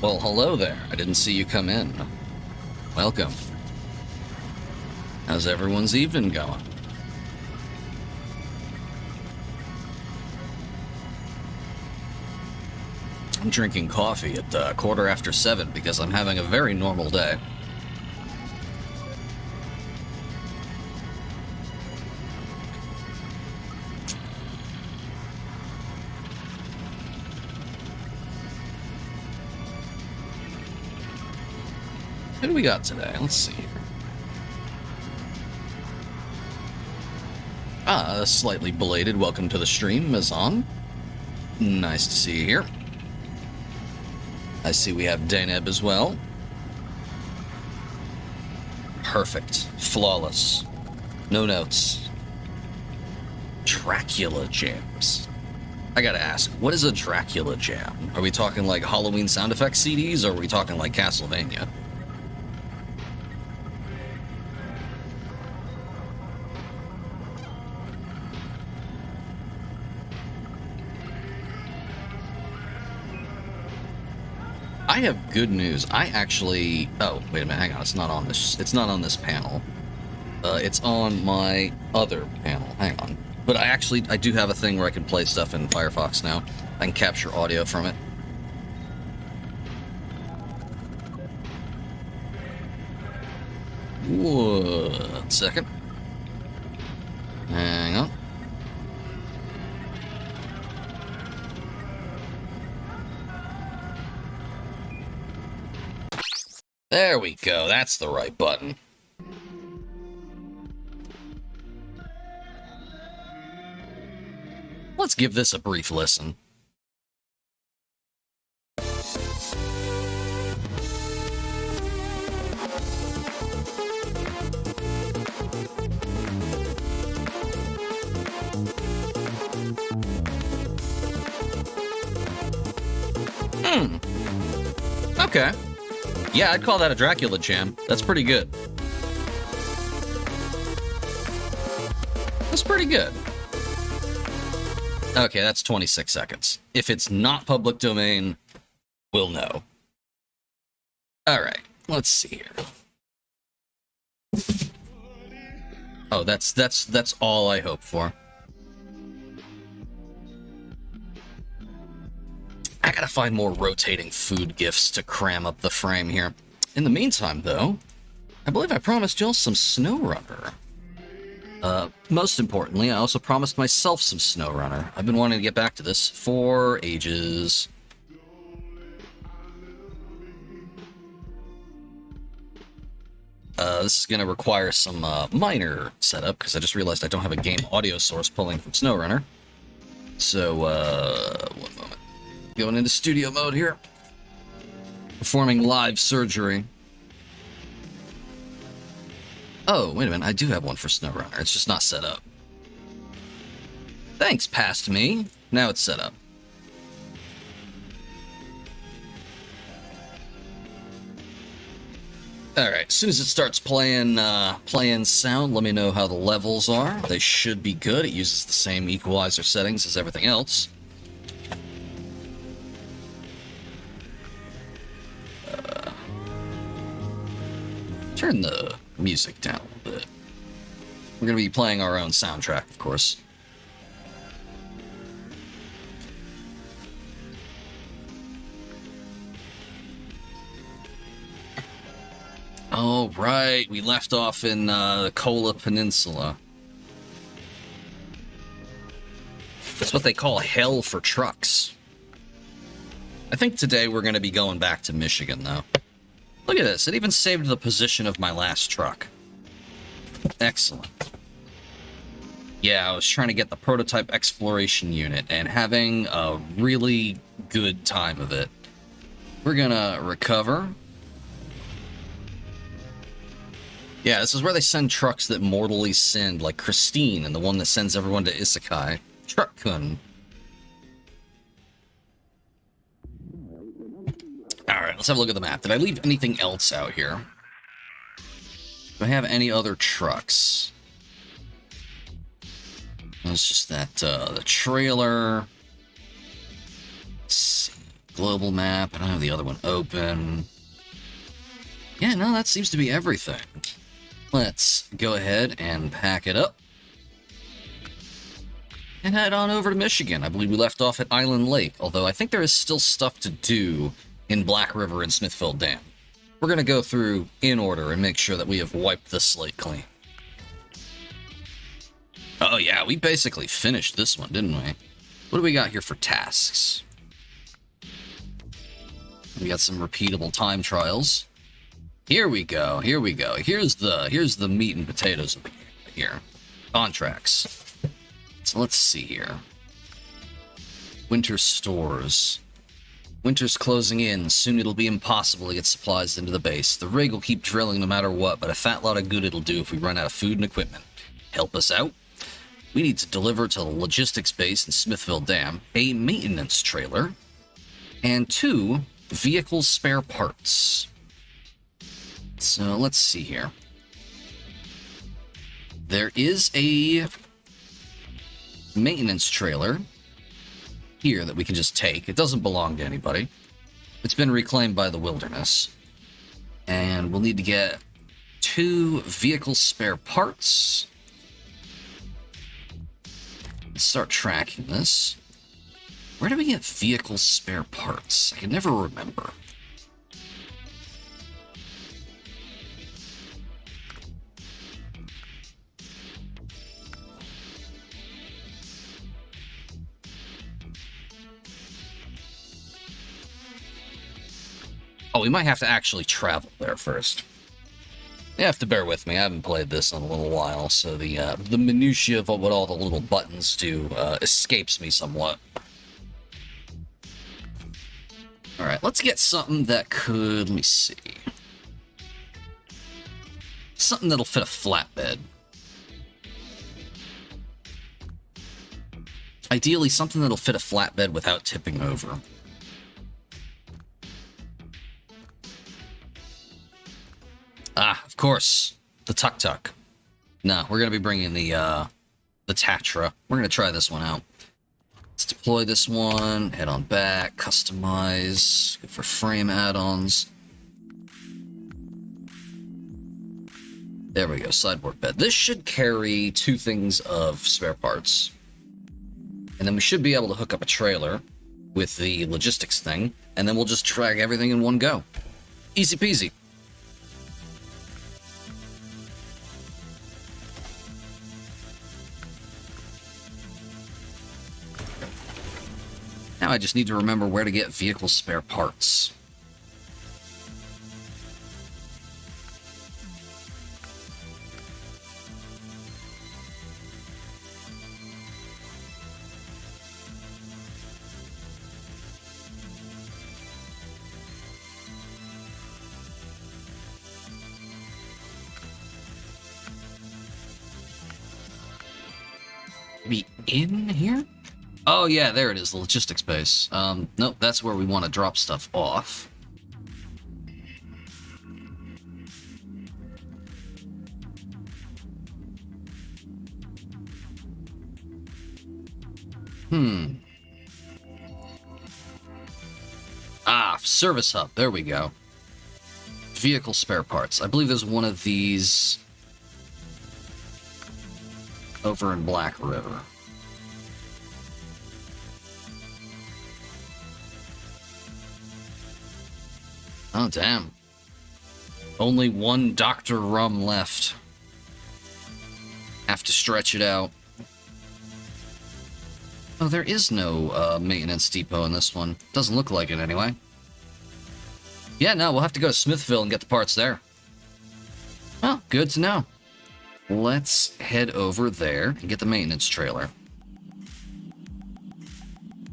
Well, hello there. I didn't see you come in. Welcome. How's everyone's evening going? I'm drinking coffee at 7:15 because I'm having a very normal day. Who do we got today? Let's see. Slightly belated welcome to the stream, Mazan. Nice to see you here. I see we have Dayneb as well. Perfect. Flawless. No notes. Dracula jams. I gotta ask, what is a Dracula jam? Are we talking like Halloween sound effects CDs, or are we talking like Castlevania? I have good news. I actually... Oh, wait a minute, hang on. It's not on this panel. It's on my other panel. Hang on. But I do have a thing where I can play stuff in Firefox now. I can capture audio from it. One second. Hang on. There we go. That's the right button. Let's give this a brief listen. Okay. Yeah, I'd call that a Dracula jam. That's pretty good. That's pretty good. Okay, that's 26 seconds. If it's not public domain, we'll know. Alright, let's see here. Oh, that's all I hope for. I gotta find more rotating food gifts to cram up the frame here. In the meantime, though, I believe I promised y'all some SnowRunner. Most importantly, I also promised myself some SnowRunner. I've been wanting to get back to this for ages. This is going to require some minor setup, because I just realized I don't have a game audio source pulling from SnowRunner. So, one moment. Going into studio mode here. Performing live surgery. Oh, wait a minute. I do have one for SnowRunner. It's just not set up. Thanks, past me. Now it's set up. Alright, as soon as it starts playing sound, let me know how the levels are. They should be good. It uses the same equalizer settings as everything else. Turn the music down a little bit. We're going to be playing our own soundtrack, of course. Oh, right. We left off in the Kola Peninsula. That's what they call hell for trucks. I think today we're going to be going back to Michigan, though. Look at this. It even saved the position of my last truck. Excellent. Yeah, I was trying to get the prototype exploration unit and having a really good time of it. We're gonna recover. Yeah, this is where they send trucks that mortally sinned, like Christine and the one that sends everyone to Isekai. TRUCKIN. Alright, let's have a look at the map. Did I leave anything else out here? Do I have any other trucks? It's just that, the trailer. Let's see. global map. I don't have the other one open. Yeah, no, that seems to be everything. Let's go ahead and pack it up. And head on over to Michigan. I believe we left off at Island Lake, although I think there is still stuff to do in Black River and Smithfield Dam. We're going to go through in order and make sure that we have wiped the slate clean. Oh yeah, we basically finished this one, didn't we? What do we got here for tasks? We got some repeatable time trials. Here we go, here we go. Here's the meat and potatoes of the game here. Contracts. So let's see here. Winter stores. Winter's closing in. Soon it'll be impossible to get supplies into the base. The rig will keep drilling no matter what, but a fat lot of good it'll do if we run out of food and equipment. Help us out? We need to deliver to the logistics base in Smithfield Dam a maintenance trailer and 2 vehicle spare parts. So let's see here. There is a maintenance trailer here that we can just take. It doesn't belong to anybody. It's been reclaimed by the wilderness. And we'll need to get 2 vehicle spare parts. Let's start tracking this. Where do we get vehicle spare parts? I can never remember. Oh, we might have to actually travel there first. You have to bear with me. I haven't played this in a little while, so the minutiae of what all the little buttons do escapes me somewhat. All right, let's get something that could, let me see. Something that'll fit a flatbed. Ideally, something that'll fit a flatbed without tipping over. Ah, of course, the tuk-tuk. No, we're going to be bringing the Tatra. We're going to try this one out. Let's deploy this one, head on back, customize, good for frame add-ons. There we go, sideboard bed. This should carry 2 things of spare parts. And then we should be able to hook up a trailer with the logistics thing, and then we'll just drag everything in one go. Easy peasy. Now I just need to remember where to get vehicle spare parts. Maybe in here? Oh yeah, there it is, the logistics base. Nope, that's where we want to drop stuff off. Ah, service hub, there we go. Vehicle spare parts. I believe there's one of these over in Black River. Oh, damn. Only 1 Dr. Rum left. Have to stretch it out. Oh, there is no maintenance depot in this one. Doesn't look like it anyway. Yeah, no, we'll have to go to Smithville and get the parts there. Well, good to know. Let's head over there and get the maintenance trailer.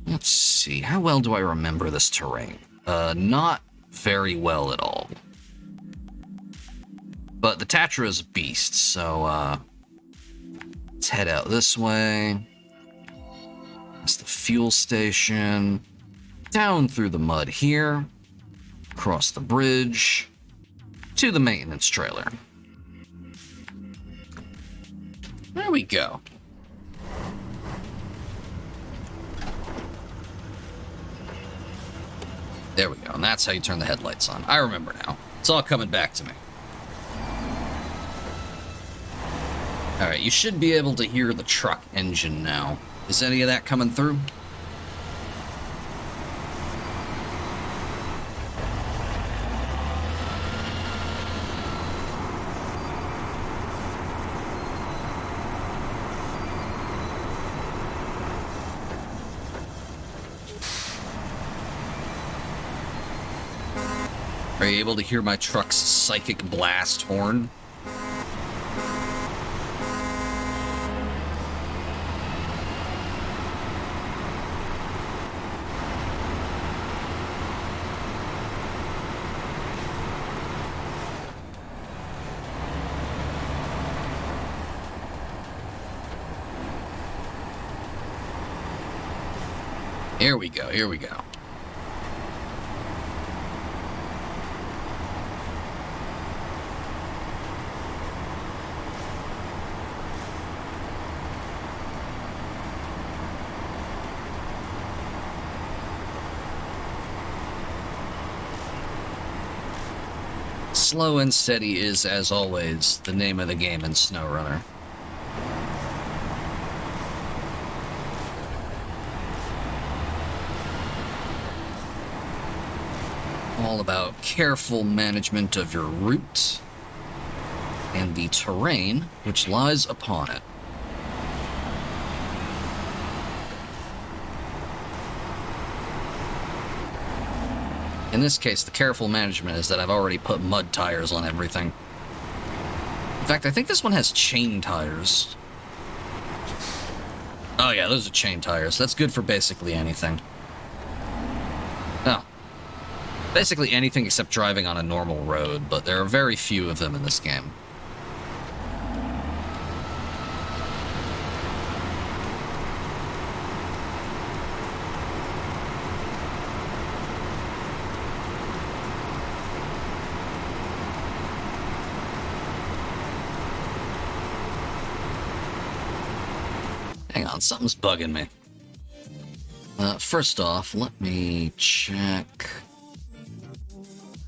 Let's see, how well do I remember this terrain? Not very well at all. But the Tatra is a beast, so let's head out this way. That's the fuel station. Down through the mud here. Across the bridge. To the maintenance trailer. There we go. There we go, and that's how you turn the headlights on. I remember now. It's all coming back to me. Alright, you should be able to hear the truck engine now. Is any of that coming through? Are you able to hear my truck's psychic blast horn? Here we go, here we go. Slow and steady is, as always, the name of the game in SnowRunner. All about careful management of your route and the terrain which lies upon it. In this case, the careful management is that I've already put mud tires on everything. In fact, I think this one has chain tires. Oh yeah, those are chain tires. That's good for basically anything. Oh. Basically anything except driving on a normal road, but there are very few of them in this game. Hang on, something's bugging me. First off, let me check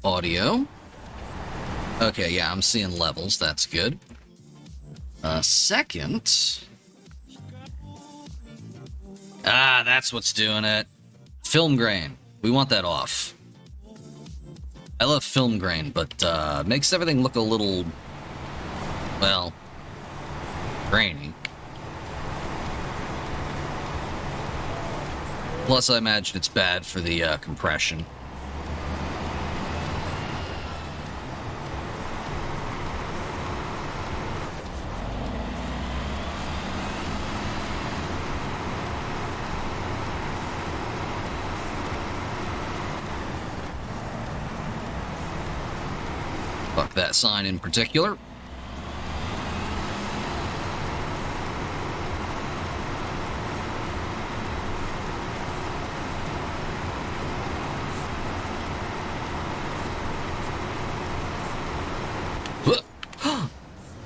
audio. Okay, yeah, I'm seeing levels. That's good. Second... Ah, that's what's doing it. Film grain. We want that off. I love film grain, but makes everything look a little... well... grainy. Plus, I imagine it's bad for the compression. Fuck that sign in particular.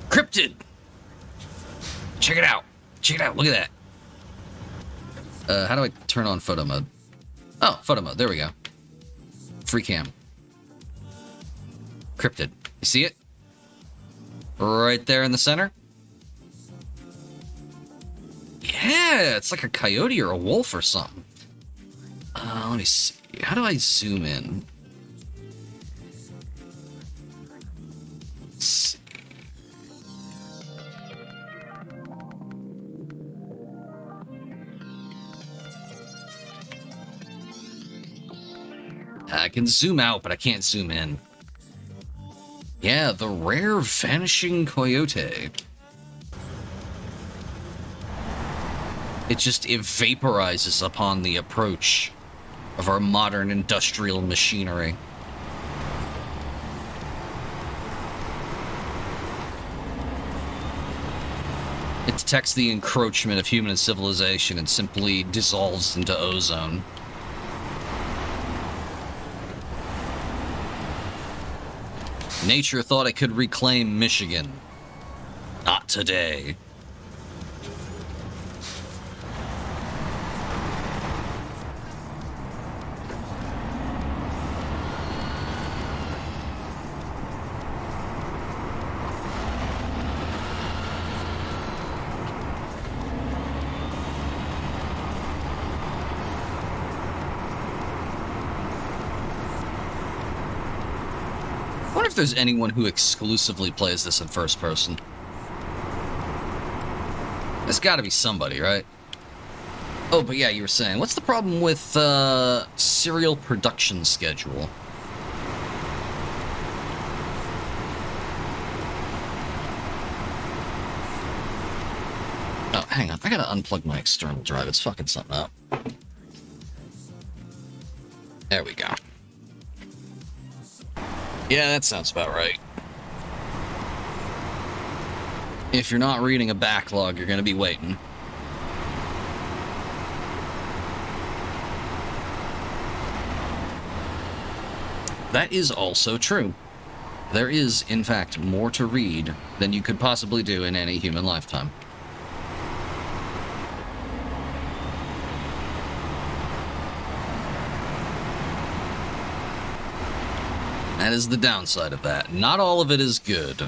Cryptid! Check it out! Check it out, look at that! How do I turn on photo mode? Oh, photo mode, there we go. Free cam. Cryptid. You see it? Right there in the center? Yeah, it's like a coyote or a wolf or something. Let me see. How do I zoom in? Let's see. I can zoom out, but I can't zoom in. Yeah, the rare vanishing coyote. It just vaporizes upon the approach of our modern industrial machinery. It detects the encroachment of human civilization and simply dissolves into ozone. Nature thought it could reclaim Michigan. Not today. wonder if there's anyone who exclusively plays this in first person. There's got to be somebody, right? Oh, but yeah, you were saying, what's the problem with serial production schedule? Oh, hang on. I gotta unplug my external drive. It's fucking something up. There we go. Yeah, that sounds about right. If you're not reading a backlog, you're gonna be waiting. That is also true. There is, in fact, more to read than you could possibly do in any human lifetime. That is the downside of that. Not all of it is good.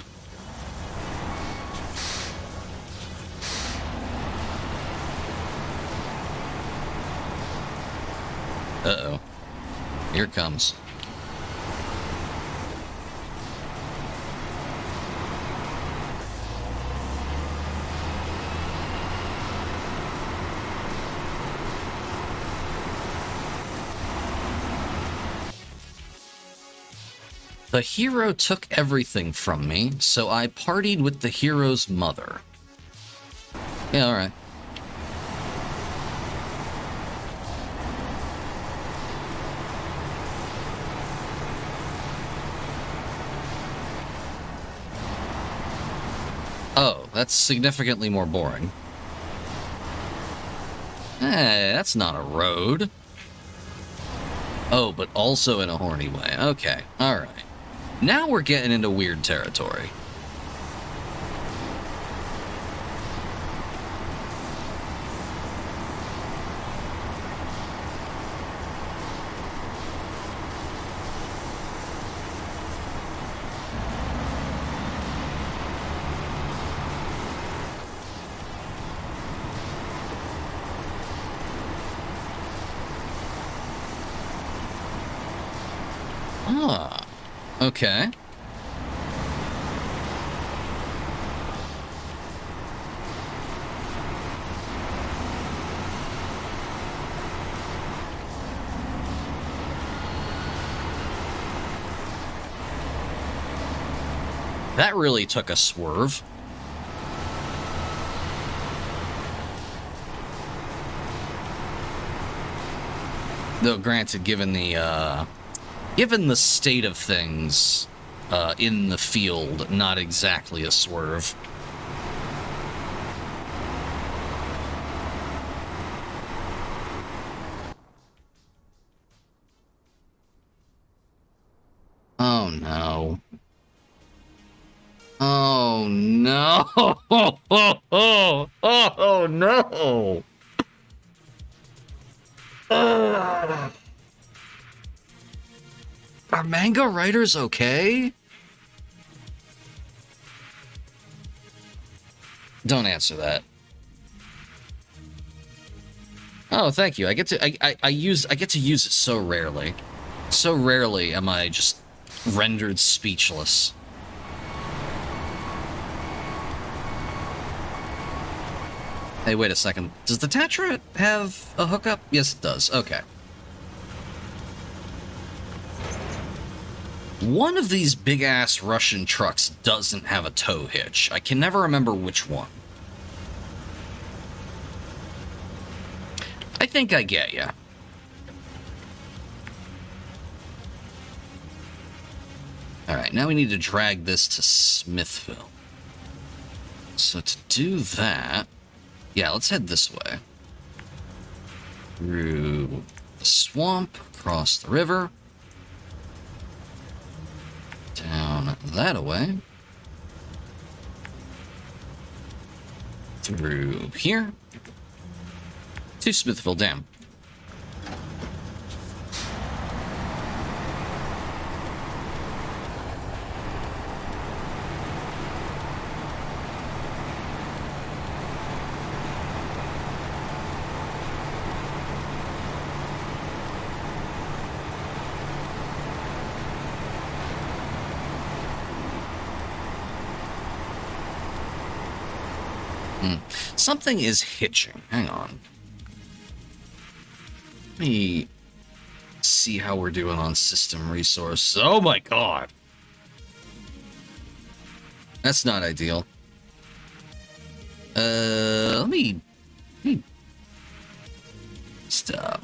Uh-oh. Here it comes. The hero took everything from me, so I partied with the hero's mother. Yeah, alright. Oh, that's significantly more boring. Hey, that's not a road. Oh, but also in a horny way. Okay, alright. Now we're getting into weird territory. Ah, okay. That really took a swerve. Though, granted, given the state of things in the field, not exactly a swerve. Oh no. Oh no. Oh no. Are manga writers okay? Don't answer that. Oh, thank you. I get to use it so rarely. So rarely am I just rendered speechless. Hey, wait a second. Does the Tatra have a hookup? Yes, it does. Okay. One of these big-ass Russian trucks doesn't have a tow hitch. I can never remember which one. I think I get ya. Alright, now we need to drag this to Smithville. So to do that... Yeah, let's head this way. Through the swamp, across the river. Down that way. Through here. To Smithville Dam. Something is hitching. Hang on. Let me see how we're doing on system resource. Oh my god. That's not ideal. Let me stop.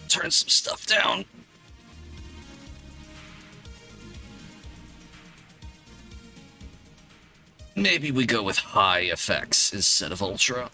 Turn some stuff down. Maybe we go with high effects instead of ultra.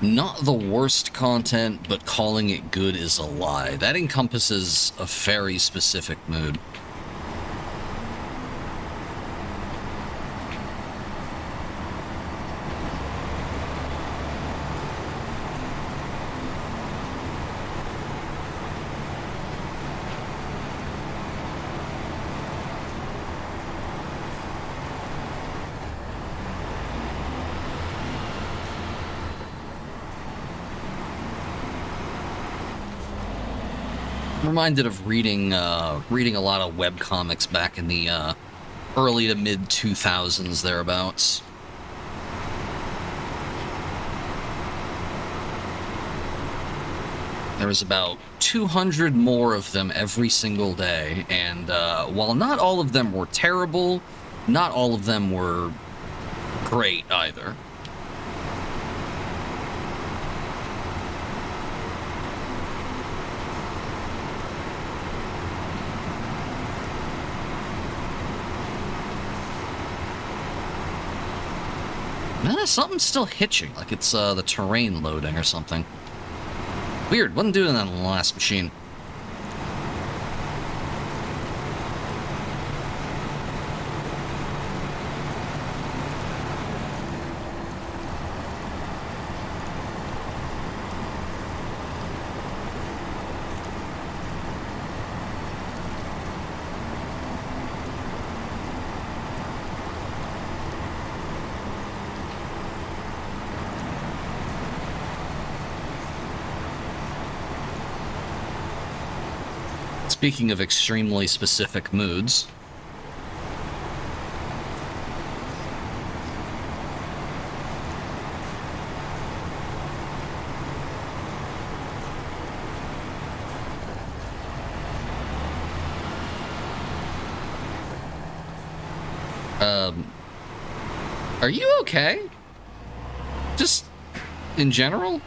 Not the worst content, but calling it good is a lie. That encompasses a very specific mood. Reminded of reading a lot of webcomics back in the early to mid 2000s thereabouts. There was about 200 more of them every single day, and while not all of them were terrible, not all of them were great either. Something's still hitching, like it's the terrain loading or something. Weird, wasn't doing that on the last machine. Speaking of extremely specific moods, are you okay? Just in general?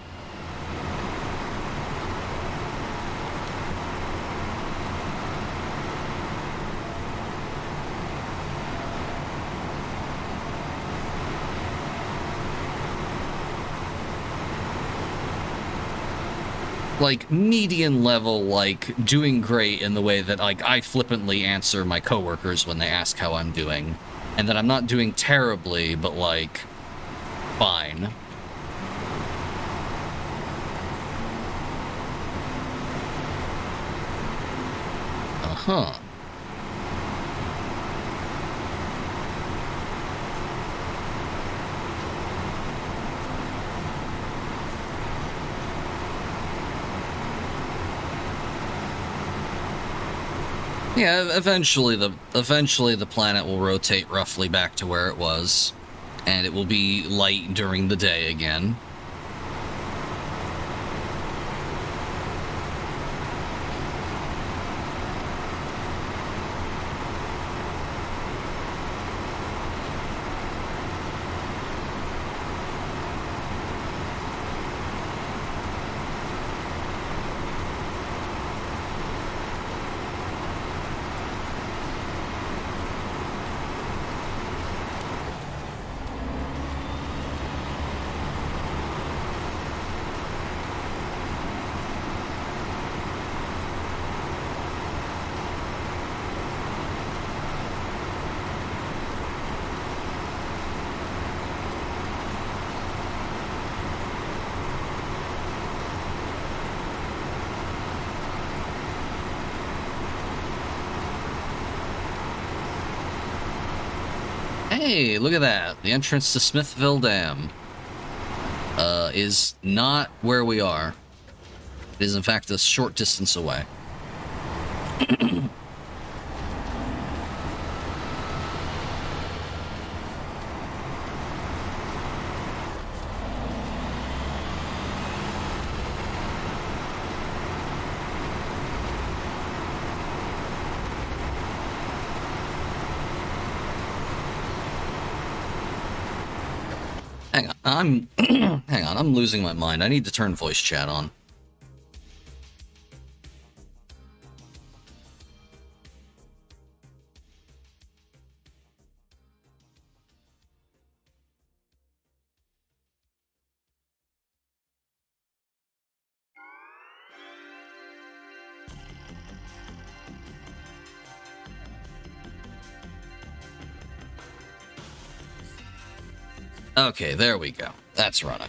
Like, median level, like, doing great in the way that, like, I flippantly answer my coworkers when they ask how I'm doing. And that I'm not doing terribly, but, like, fine. Uh-huh. Yeah, eventually the planet will rotate roughly back to where it was, and it will be light during the day again. Hey, look at that. The entrance to Smithville Dam is not where we are. It is, in fact, a short distance away. Hang on, hang on, I'm losing my mind. I need to turn voice chat on. Okay, there we go. That's running.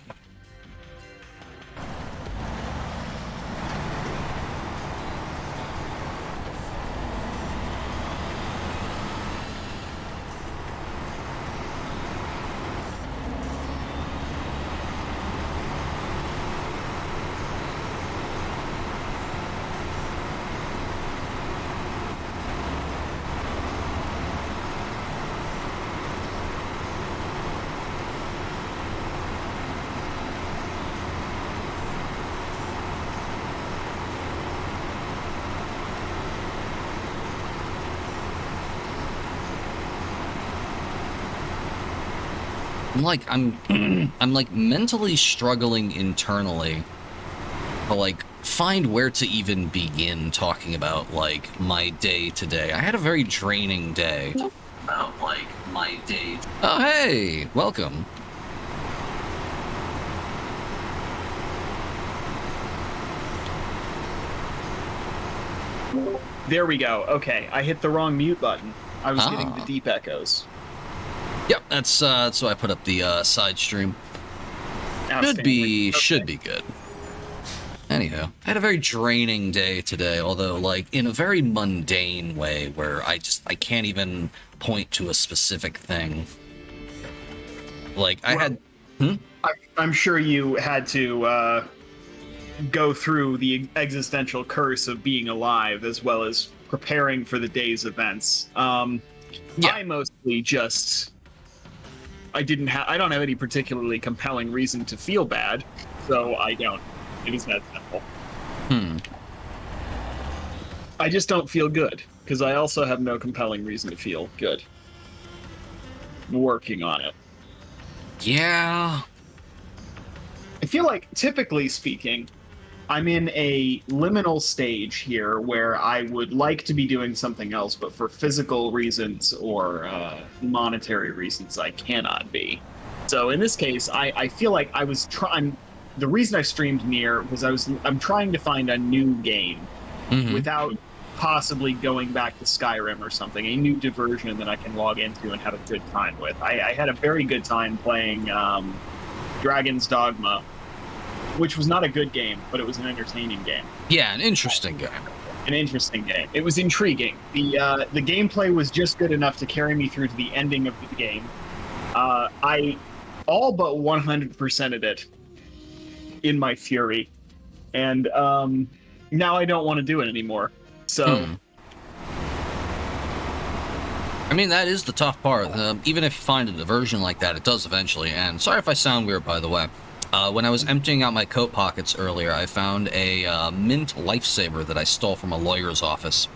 I'm like mentally struggling internally to like find where to even begin talking about like my day today. I had a very draining day. About like my day. Oh hey, welcome. There we go. Okay, I hit the wrong mute button. I was getting the deep echoes. Yep, that's why I put up the side stream. Should be good. Anyhow, I had a very draining day today, although like in a very mundane way where I can't even point to a specific thing. Like I'm sure you had to go through the existential curse of being alive as well as preparing for the day's events. Yeah. I mostly just I don't have any particularly compelling reason to feel bad, so I don't. It is that simple. I just don't feel good, because I also have no compelling reason to feel good. I'm working on it. Yeah. I feel like, typically speaking, I'm in a liminal stage here where I would like to be doing something else, but for physical reasons or monetary reasons, I cannot be. So in this case, I feel like I was trying. The reason I streamed Nier was I'm trying to find a new game without possibly going back to Skyrim or something, a new diversion that I can log into and have a good time with. I had a very good time playing Dragon's Dogma, which was not a good game, but it was an entertaining game. Yeah, an interesting game. An interesting game. It was intriguing. The gameplay was just good enough to carry me through to the ending of the game. I all but 100%ed it in my fury, and now I don't want to do it anymore. So, I mean, that is the tough part. Even if you find a diversion like that, it does eventually. And sorry if I sound weird, by the way. When I was emptying out my coat pockets earlier, I found a mint lifesaver that I stole from a lawyer's office.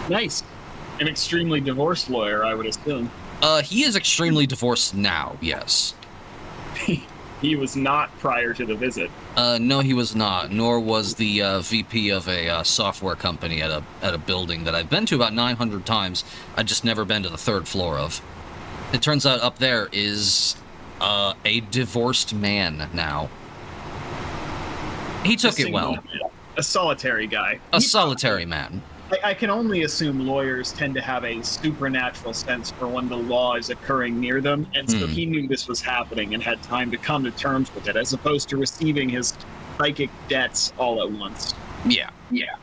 Nice. An extremely divorced lawyer, I would assume. He is extremely divorced now, yes. He was not prior to the visit. No, he was not, nor was the VP of a software company at a building that I've been to about 900 times. I've just never been to the third floor of. It turns out up there is a divorced man now. He took it well. A solitary guy. A solitary man. I can only assume lawyers tend to have a supernatural sense for when the law is occurring near them, and so he knew this was happening and had time to come to terms with it, as opposed to receiving his psychic debts all at once. Yeah. Yeah.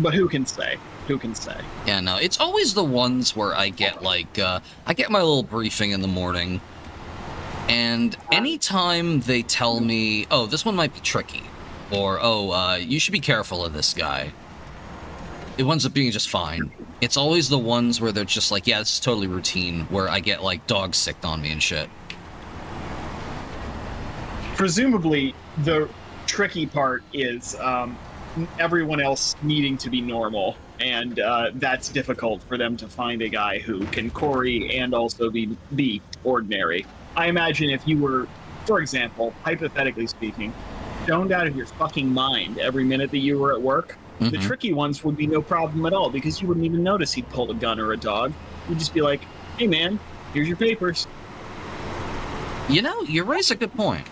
But who can say? Who can say? Yeah, no, it's always the ones where I get, like, I get my little briefing in the morning, and anytime they tell me, oh, this one might be tricky, or, oh, you should be careful of this guy, it winds up being just fine. It's always the ones where they're just like, yeah, this is totally routine, where I get, like, dogs sicked on me and shit. Presumably, the tricky part is everyone else needing to be normal, and that's difficult for them to find a guy who can Corey and also be ordinary. I imagine if you were, for example, hypothetically speaking, stoned out of your fucking mind every minute that you were at work, the tricky ones would be no problem at all, because you wouldn't even notice he'd pulled a gun or a dog. You'd just be like, hey man, here's your papers. You know, you raise a good point.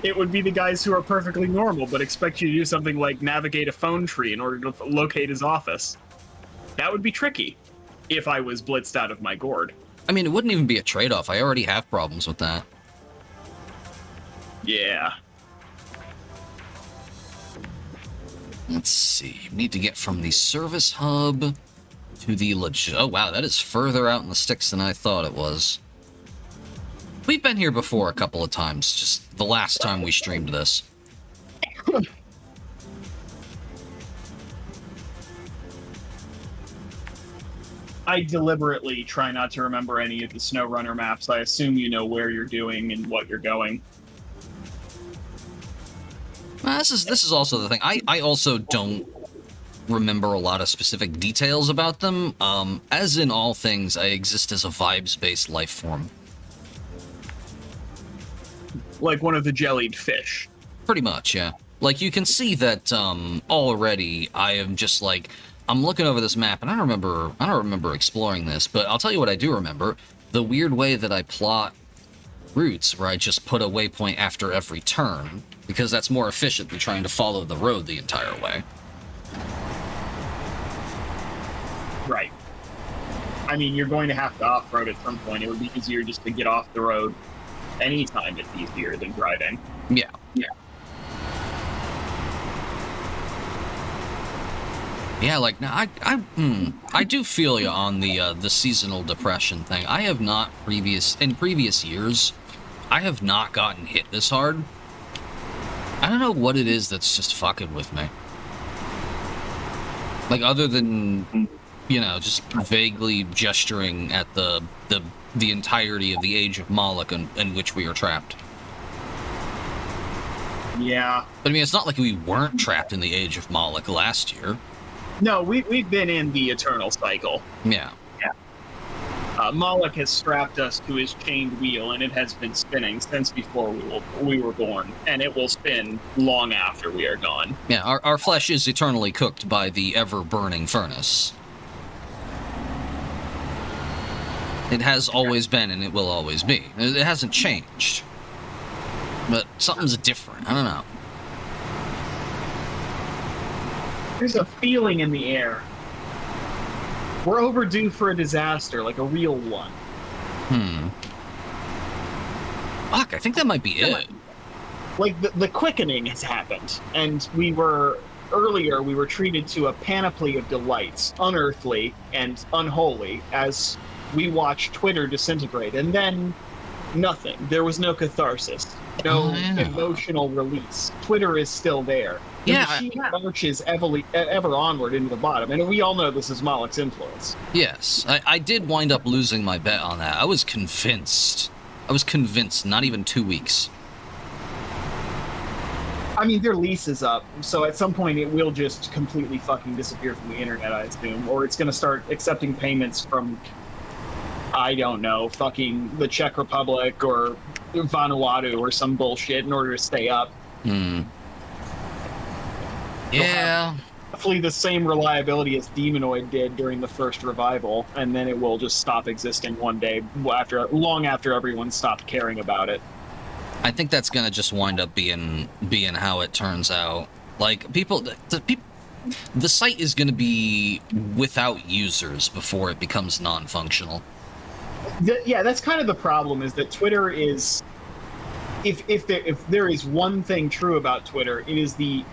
It would be the guys who are perfectly normal but expect you to do something like navigate a phone tree in order to locate his office. That would be tricky if I was blitzed out of my gourd. I mean, it wouldn't even be a trade-off. I already have problems with that. Yeah. Let's see. Need to get from the service hub to the oh, wow, that is further out in the sticks than I thought it was. We've been here before a couple of times, just the last time we streamed this. I deliberately try not to remember any of the SnowRunner maps. I assume you know where you're doing and what you're going. This is also the thing. I also don't remember a lot of specific details about them. As in all things, I exist as a vibes-based life form. Like one of the jellied fish. Pretty much, yeah. Like, you can see that already I am just like, I'm looking over this map, and I don't remember exploring this, but I'll tell you what I do remember. The weird way that I plot routes, where I just put a waypoint after every turn, because that's more efficient than trying to follow the road the entire way. Right. I mean, you're going to have to off-road at some point. It would be easier just to get off the road. Anytime it's easier than driving. Yeah. Yeah. Yeah, like, now, I do feel you on the seasonal depression thing. I have not in previous years, I have not gotten hit this hard. I don't know what it is that's just fucking with me. Like, other than, you know, just vaguely gesturing at the entirety of the Age of Moloch in which we are trapped. Yeah. But I mean, it's not like we weren't trapped in the Age of Moloch last year. No, we've been in the eternal cycle. Yeah. Yeah. Moloch has strapped us to his chained wheel, and it has been spinning since before we were born, and it will spin long after we are gone. Yeah, our flesh is eternally cooked by the ever-burning furnace. It has always been, and it will always be. It hasn't changed. But something's different. I don't know. There's a feeling in the air. We're overdue for a disaster, like a real one. Fuck, I think that might be it. Like, the quickening has happened, and earlier we were treated to a panoply of delights, unearthly and unholy, as we watched Twitter disintegrate, and then nothing. There was no catharsis, no emotional release. Twitter is still there. The machine marches ever onward into the bottom, and we all know this is Moloch's influence. Yes, I did wind up losing my bet on that. I was convinced, not even 2 weeks. I mean, their lease is up, so at some point it will just completely fucking disappear from the internet, I assume, or it's going to start accepting payments from, I don't know, fucking the Czech Republic or Vanuatu or some bullshit in order to stay up. Yeah. Hopefully the same reliability as Demonoid did during the first revival, and then it will just stop existing one day, long after everyone stopped caring about it. I think that's gonna just wind up being how it turns out. Like, the site is gonna be without users before it becomes non-functional. Yeah, that's kind of the problem, is that Twitter is, if there is one thing true about Twitter, it is the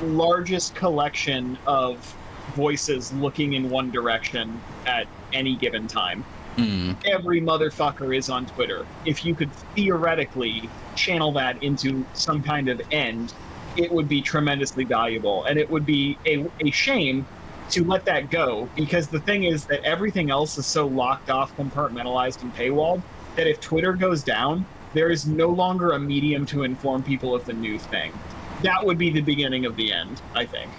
largest collection of voices looking in one direction at any given time. Every motherfucker is on Twitter. If you could theoretically channel that into some kind of end, it would be tremendously valuable. And it would be a shame to let that go, because the thing is that everything else is so locked off, compartmentalized, and paywalled that if Twitter goes down, there is no longer a medium to inform people of the new thing. That would be the beginning of the end, I think.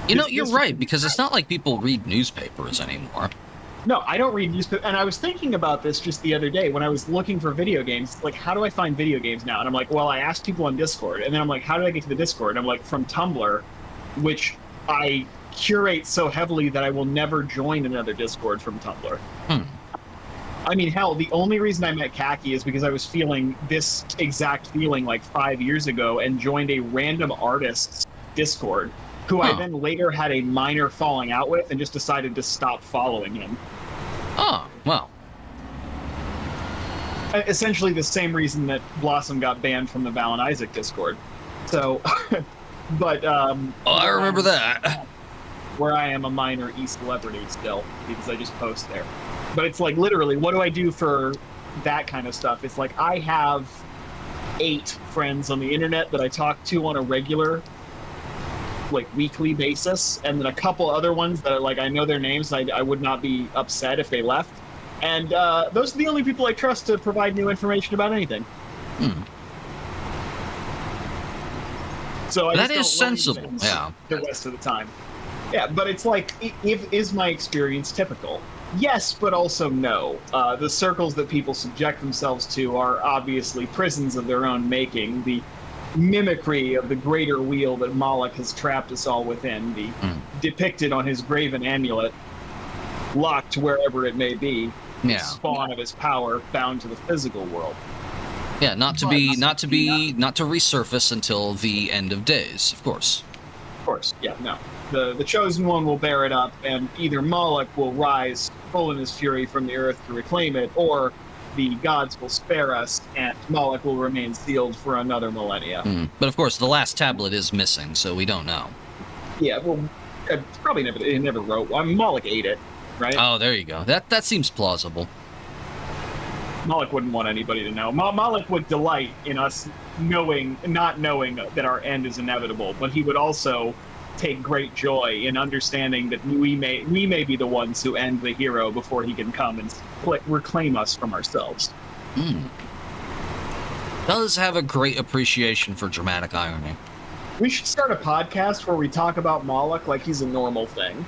You know, you're right, because it's not like people read newspapers anymore. No, I don't read newspapers. And I was thinking about this just the other day when I was looking for video games. Like, how do I find video games now? And I'm like, well, I asked people on Discord. And then I'm like, how do I get to the Discord? And I'm like, from Tumblr, which I curate so heavily that I will never join another Discord from Tumblr. I mean, hell, the only reason I met Khaki is because I was feeling this exact feeling like 5 years ago and joined a random artist's Discord, who I then later had a minor falling out with and just decided to stop following him. Oh, well. Essentially the same reason that Blossom got banned from the Val and Isaac Discord. So, but... I remember that. Where I am a minor e-celebrity still, because I just post there. But it's like, literally, what do I do for that kind of stuff? It's like, I have 8 friends on the internet that I talk to on a regular, like, weekly basis, and then a couple other ones that, like, I know their names, I would not be upset if they left. And those are the only people I trust to provide new information about anything. So I that just is don't sensible, yeah. The rest of the time. Yeah, but it's like, is my experience typical? Yes, but also no. The circles that people subject themselves to are obviously prisons of their own making. The mimicry of the greater wheel that Moloch has trapped us all within, depicted on his graven amulet, locked wherever it may be, the spawn of his power bound to the physical world. Yeah, not to resurface until the end of days, of course. Of course, yeah, no. The chosen one will bear it up, and either Moloch will rise full in his fury from the earth to reclaim it, or the gods will spare us, and Moloch will remain sealed for another millennia. But of course, the last tablet is missing, so we don't know. Yeah, well, probably never wrote. I mean, Moloch ate it, right? Oh, there you go. That seems plausible. Moloch wouldn't want anybody to know. Moloch would delight in us not knowing that our end is inevitable, but he would also take great joy in understanding that we may be the ones who end the hero before he can come and reclaim us from ourselves. Does have a great appreciation for dramatic irony. We should start a podcast where we talk about Moloch like he's a normal thing.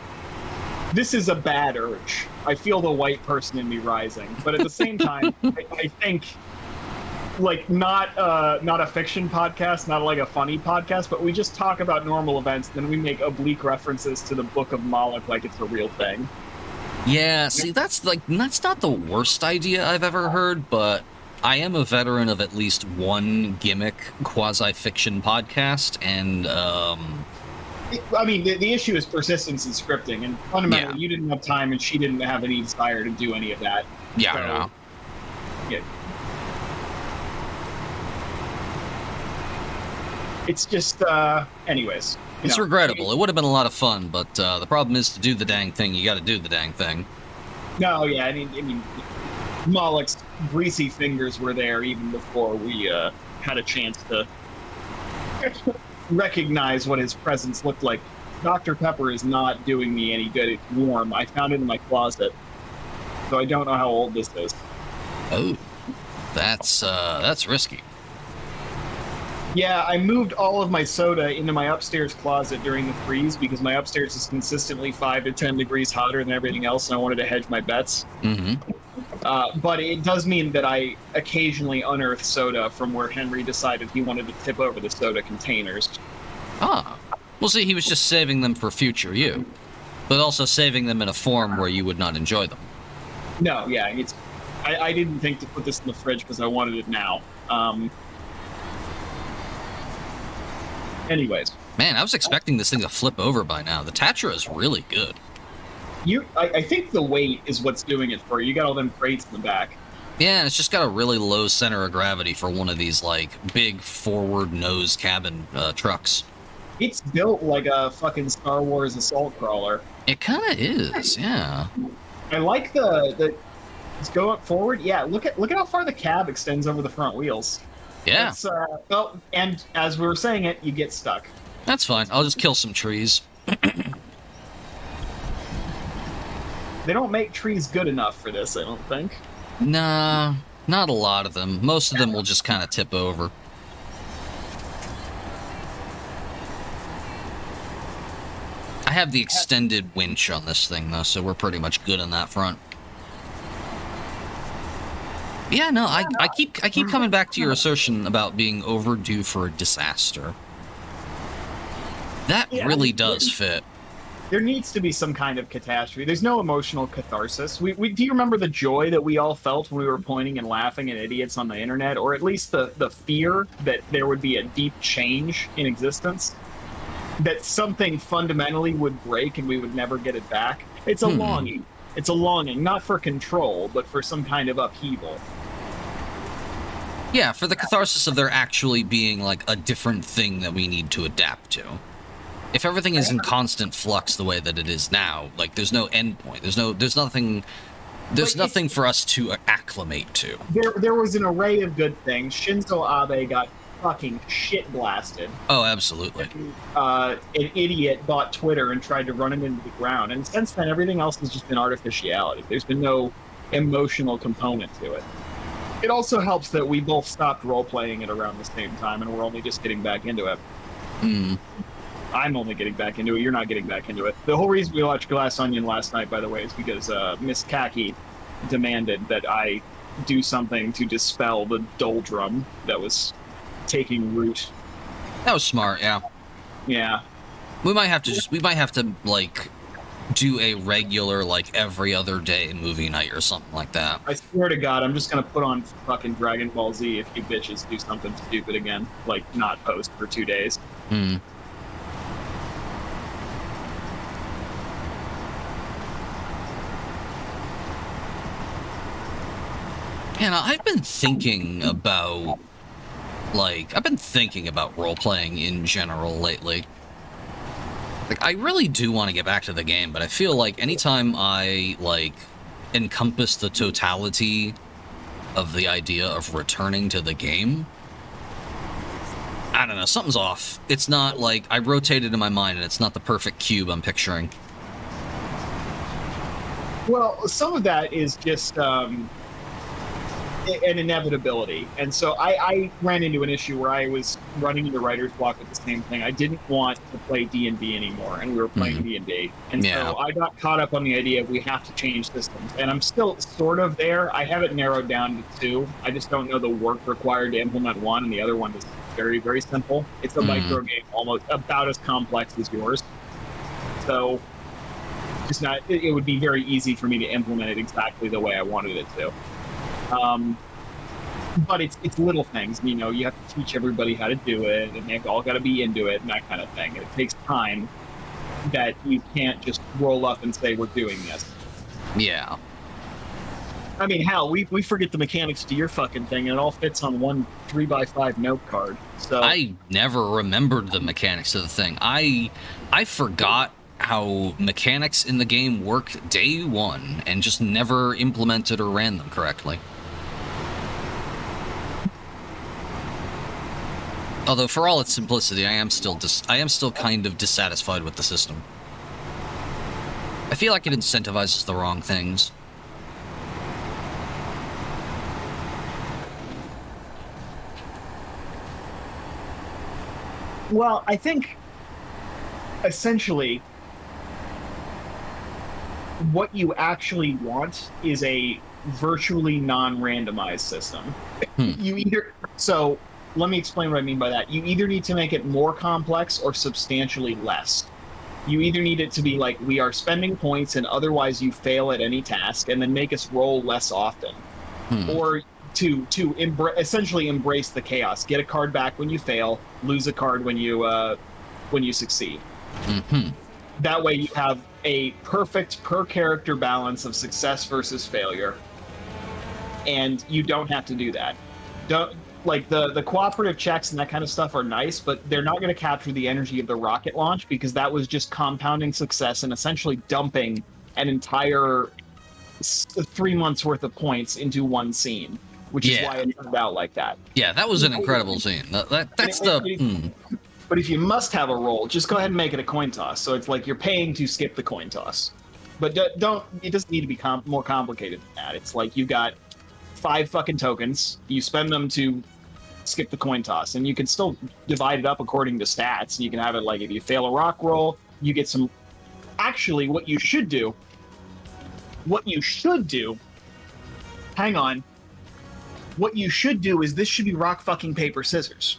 This is a bad urge. I feel the white person in me rising, but at the same time, I think, like, not a fiction podcast, not like a funny podcast, but we just talk about normal events, then we make oblique references to the Book of Moloch like it's a real thing. Yeah, see, that's not the worst idea I've ever heard, but I am a veteran of at least one gimmick quasi-fiction podcast, and I mean, the issue is persistence in scripting, and fundamentally, you didn't have time, and she didn't have any desire to do any of that. Yeah, so, I know. Yeah. It's just, anyways. It's regrettable. It would have been a lot of fun, but the problem is to do the dang thing, you got to do the dang thing. No, yeah, I mean, Moloch's greasy fingers were there even before we had a chance to recognize what his presence looked like. Dr. Pepper is not doing me any good. It's warm. I found it in my closet, so I don't know how old this is. Oh, that's risky. Yeah, I moved all of my soda into my upstairs closet during the freeze because my upstairs is consistently 5 to 10 degrees hotter than everything else, and I wanted to hedge my bets. But it does mean that I occasionally unearth soda from where Henry decided he wanted to tip over the soda containers. Ah. Well, see, he was just saving them for future you, but also saving them in a form where you would not enjoy them. No, yeah, I didn't think to put this in the fridge because I wanted it now. Anyways. Man, I was expecting this thing to flip over by now. The Tatra is really good. I think the weight is what's doing it for you. You got all them crates in the back. Yeah, and it's just got a really low center of gravity for one of these, like, big forward nose cabin trucks. It's built like a fucking Star Wars assault crawler. It kind of is, yeah. I like the let's go up forward. Yeah, look at how far the cab extends over the front wheels. Yeah. It's well, and as we were saying it, you get stuck. That's fine. I'll just kill some trees. They don't make trees good enough for this, I don't think. Nah, not a lot of them. Most of them will just kind of tip over. I have the extended winch on this thing, though, so we're pretty much good on that front. Yeah, no, I keep coming back to your assertion about being overdue for a disaster. That really does fit. There needs to be some kind of catastrophe. There's no emotional catharsis. Do you remember the joy that we all felt when we were pointing and laughing at idiots on the internet, or at least the fear that there would be a deep change in existence? That something fundamentally would break and we would never get it back? It's a longing. It's a longing, not for control, but for some kind of upheaval. Yeah, for the catharsis of there actually being, like, a different thing that we need to adapt to. If everything is in constant flux the way that it is now, like, there's no end point. There's nothing for us to acclimate to. There was an array of good things. Shinzo Abe got fucking shit blasted. Oh, absolutely. An idiot bought Twitter and tried to run him into the ground. And since then, everything else has just been artificiality. There's been no emotional component to it. It also helps that we both stopped role-playing it around the same time, and we're only just getting back into it. I'm only getting back into it. You're not getting back into it. The whole reason we watched Glass Onion last night, by the way, is because Miss Khaki demanded that I do something to dispel the doldrum that was taking root. That was smart, yeah. Yeah. We might have to like do a regular, like, every other day movie night or something like that. I swear to God, I'm just gonna put on fucking Dragon Ball Z if you bitches do something stupid again. Like, not post for 2 days. And I've been thinking about role-playing in general lately. Like, I really do want to get back to the game, but I feel like anytime I, like, encompass the totality of the idea of returning to the game, I don't know, something's off. It's not like I rotated in my mind and it's not the perfect cube I'm picturing. Well, some of that is just an inevitability. And so I ran into an issue where I was running into writer's block with the same thing. I didn't want to play D&D anymore, and we were playing D&D. And so I got caught up on the idea of we have to change systems. And I'm still sort of there. I have it narrowed down to 2. I just don't know the work required to implement one, and the other one is very, very simple. It's a micro game, almost about as complex as yours. So just not, it would be very easy for me to implement it exactly the way I wanted it to. But it's little things, you know, you have to teach everybody how to do it, and they've all got to be into it and that kind of thing. It takes time that you can't just roll up and say, we're doing this. Yeah. I mean, hell, we forget the mechanics to your fucking thing, and it all fits on one 3x5 note card. So I never remembered the mechanics of the thing. I forgot how mechanics in the game worked day one and just never implemented or ran them correctly. Although, for all its simplicity, I am still kind of dissatisfied with the system. I feel like it incentivizes the wrong things. Well, I think essentially what you actually want is a virtually non-randomized system. So let me explain what I mean by that. You either need to make it more complex or substantially less. You either need it to be like, we are spending points and otherwise you fail at any task, and then make us roll less often. Or to essentially embrace the chaos. Get a card back when you fail, lose a card when you succeed. That way you have a perfect per character balance of success versus failure. And you don't have to do that. like the cooperative checks and that kind of stuff are nice, but they're not going to capture the energy of the rocket launch because that was just compounding success and essentially dumping an entire 3 months worth of points into one scene, which is why it turned out like that. Yeah, that was an incredible scene. That's the. But if you must have a roll, just go ahead and make it a coin toss. So it's like you're paying to skip the coin toss. But don't. It doesn't need to be more complicated than that. It's like you got 5 fucking tokens. You spend them to skip the coin toss, and you can still divide it up according to stats. You can have it like if you fail a rock roll, you get some. Actually, what you should do. Hang on. What you should do is this should be rock fucking paper scissors.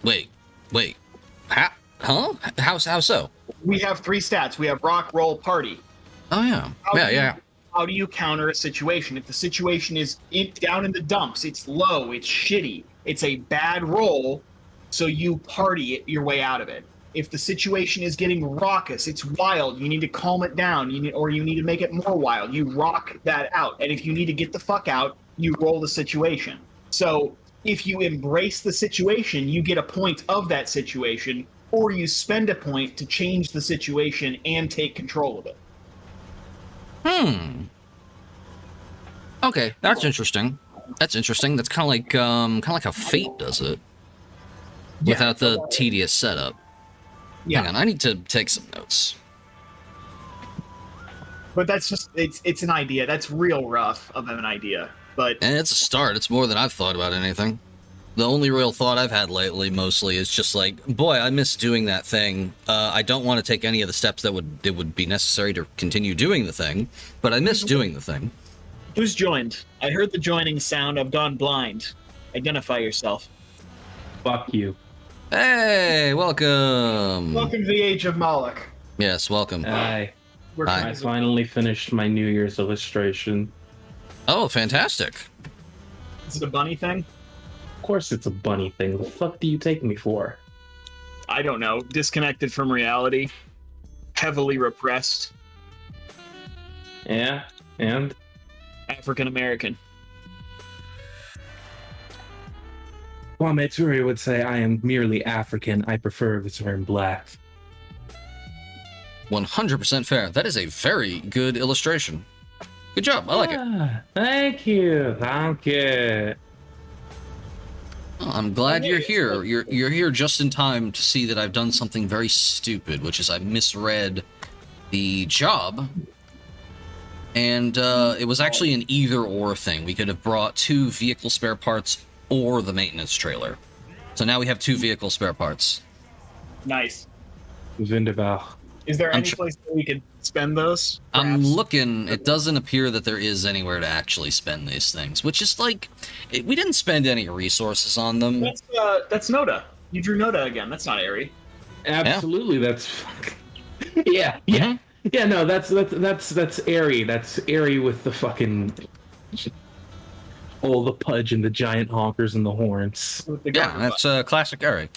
Wait. Huh? How so? We have 3 stats. We have rock, roll, party. Oh yeah. How do you counter a situation? If the situation is down in the dumps, it's low, it's shitty, it's a bad roll, so you party your way out of it. If the situation is getting raucous, it's wild, you need to calm it down, you need to make it more wild. You rock that out. And if you need to get the fuck out, you roll the situation. So if you embrace the situation, you get a point of that situation, or you spend a point to change the situation and take control of it. Okay, that's interesting. That's kind of like how Fate does it, without the tedious setup. Yeah. Hang on, I need to take some notes. But that's just it's an idea. That's real rough of an idea. And it's a start. It's more than I've thought about anything. The only real thought I've had lately mostly is just like, boy, I miss doing that thing. I don't want to take any of the steps that would be necessary to continue doing the thing, but I miss doing the thing. Who's joined? I heard the joining sound. I've gone blind. Identify yourself. Fuck you. Hey, welcome. Welcome to the Age of Moloch. Yes, welcome. Hi. I finally finished my New Year's illustration. Oh, fantastic. Is it a bunny thing? Of course it's a bunny thing. The fuck do you take me for? I don't know. Disconnected from reality. Heavily repressed. Yeah, and? African American. Kwame Ture would say I am merely African. I prefer the term black. 100% fair. That is a very good illustration. Good job. I like it. Thank you. Thank you. Oh, I'm glad you're here. You're here just in time to see that I've done something very stupid, which is I misread the job. And it was actually an either-or thing. We could have brought 2 vehicle spare parts or the maintenance trailer. So now we have 2 vehicle spare parts. Nice. Wunderbar. Is there any place where we could spend those? Perhaps? I'm looking. It doesn't appear that there is anywhere to actually spend these things, which is like, we didn't spend any resources on them. That's Noda. You drew Noda again. That's not Airy. Absolutely, yeah. That's... yeah. Mm-hmm. Yeah, no, that's Airy. That's Airy with the fucking... all the pudge and the giant honkers and the horns. Yeah, that's a classic Airy.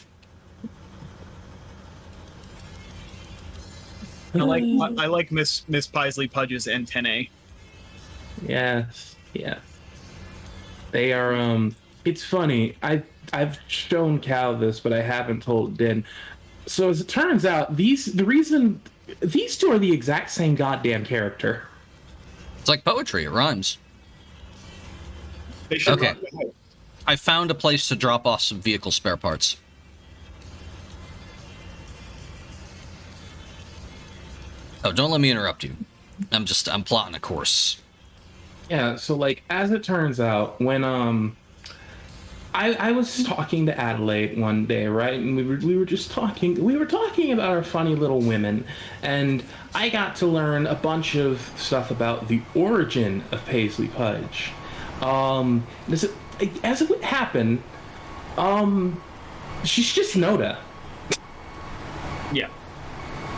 I like Miss Paisley Pudge's antennae. Yes. They are it's funny. I've shown Cal this, but I haven't told Din. So as it turns out, these two are the exact same goddamn character. It's like poetry, it rhymes. Okay. I found a place to drop off some vehicle spare parts. Oh, don't let me interrupt you. I'm plotting a course. Yeah, so like as it turns out, when I was talking to Adelaide one day, right? And we were talking about our funny little women, and I got to learn a bunch of stuff about the origin of Paisley Pudge. As it would happen, she's just Noda. Yeah.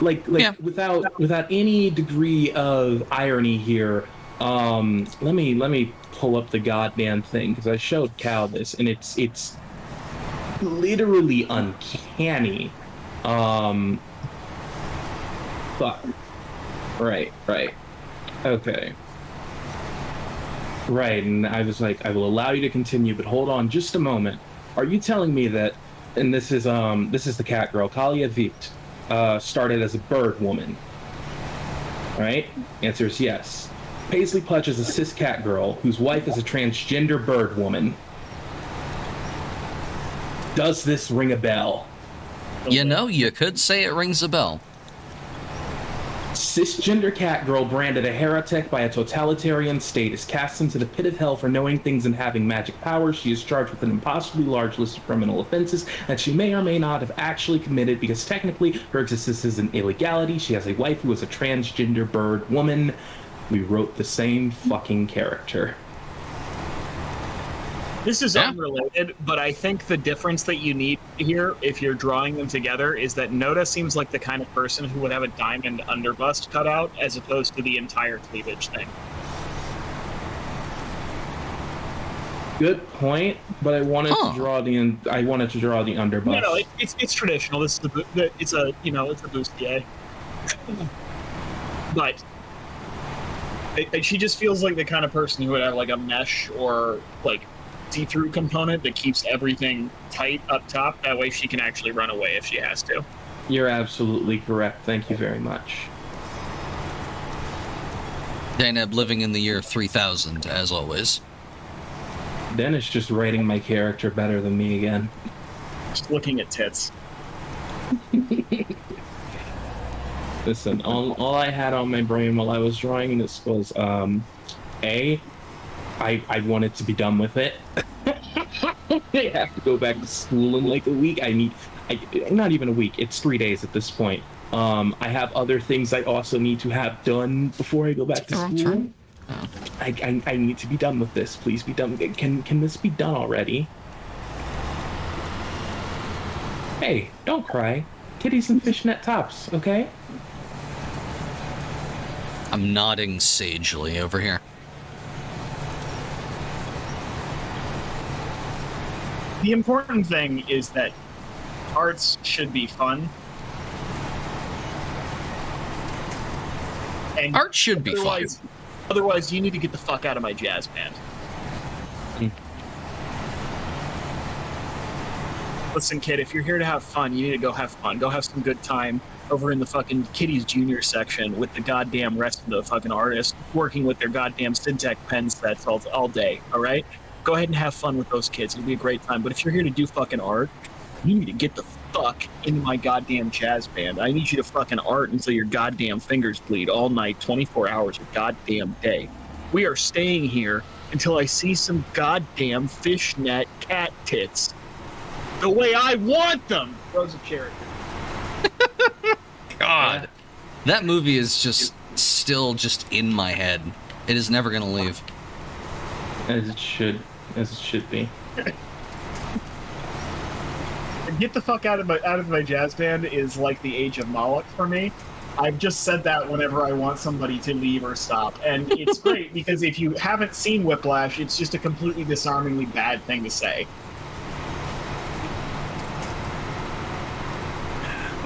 Like without any degree of irony here. Let me pull up the goddamn thing because I showed Cal this and it's literally uncanny. Fuck. Right. Okay. Right, and I was like, I will allow you to continue, but hold on just a moment. Are you telling me that, and this is the cat girl, Kalia Vit, started as a bird woman, right? Answer is yes. Paisley Putch is a cis cat girl whose wife is a transgender bird woman. Does this ring a bell? You know, you could say it rings a bell. Cisgender cat girl branded a heretic by a totalitarian state is cast into the pit of hell for knowing things and having magic powers. She is charged with an impossibly large list of criminal offenses that she may or may not have actually committed because technically her existence is an illegality. She has a wife who is a transgender bird woman. We wrote the same fucking character. This is Yeah. unrelated, but I think the difference that you need here, if you're drawing them together, is that Noda seems like the kind of person who would have a diamond underbust cut out, as opposed to the entire cleavage thing. Good point, but I wanted to draw the underbust. No, it's traditional. This is it's a bustier, but she just feels like the kind of person who would have like a mesh or like see-through component that keeps everything tight up top. That way she can actually run away if she has to. You're absolutely correct. Thank you very much. Dayneb living in the year 3000, as always. Dennis just writing my character better than me again. Just looking at tits. Listen, all I had on my brain while I was drawing this was, I wanted to be done with it. I have to go back to school in like a week. Not even a week. It's 3 days at this point. I have other things I also need to have done before I go back to school. Oh. I need to be done with this. Please be done. Can this be done already? Hey, don't cry. Titties and fishnet tops, okay? I'm nodding sagely over here. The important thing is that arts should be fun. And Art should be fun. Otherwise, you need to get the fuck out of my jazz band. Listen, kid, if you're here to have fun, you need to go have fun. Go have some good time over in the fucking Kiddies Junior section with the goddamn rest of the fucking artists working with their goddamn Syntec pen sets all day, all right? Go ahead and have fun with those kids. It'll be a great time. But if you're here to do fucking art, you need to get the fuck into my goddamn jazz band. I need you to fucking art until your goddamn fingers bleed all night, 24 hours a goddamn day. We are staying here until I see some goddamn fishnet cat tits. The way I want them! Throws a chair at you. God. That movie is just still just in my head. It is never going to leave. As it should be. Get the fuck out of my jazz band is like the age of Moloch for me. I've just said that whenever I want somebody to leave or stop. And it's great because if you haven't seen Whiplash, it's just a completely disarmingly bad thing to say.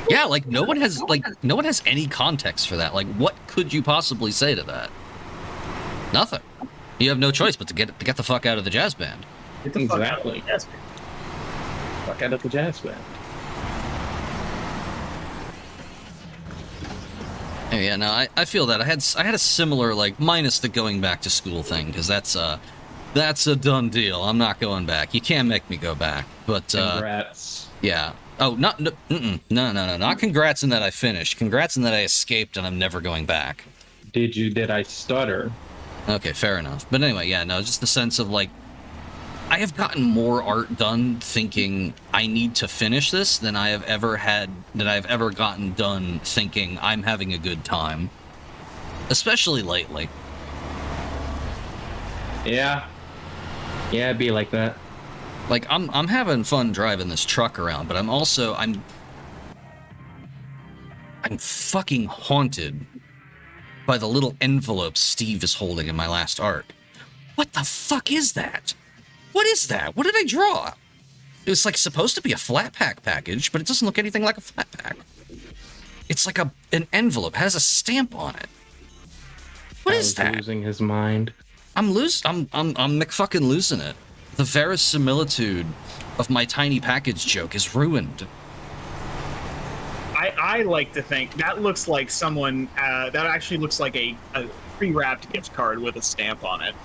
Yeah, like no one has any context for that. Like, what could you possibly say to that? Nothing. You have no choice but to get the fuck out of the jazz band. Get the fuck out of the Exactly. jazz band. Fuck out of the jazz band. Yeah, no, I feel that. I had a similar, like, minus the going back to school thing, because that's a done deal. I'm not going back. You can't make me go back. But Congrats. yeah. Oh, no, not congrats in that I finished. Congrats in that I escaped and I'm never going back. Did I stutter? Okay, fair enough. But anyway, yeah, no, just the sense of, like, I have gotten more art done thinking I need to finish this than I've ever gotten done thinking I'm having a good time. Especially lately. Yeah. Yeah, it'd be like that. Like, I'm having fun driving this truck around, but I'm fucking haunted by the little envelope Steve is holding in my last art. What the fuck is that? What is that? What did I draw? It was like supposed to be a flat pack package, but it doesn't look anything like a flat pack. It's like an envelope. It has a stamp on it. What is that? Losing his mind. I'm McFucking losing it. The verisimilitude of my tiny package joke is ruined. I like to think that looks like someone that actually looks like a pre-wrapped gift card with a stamp on it,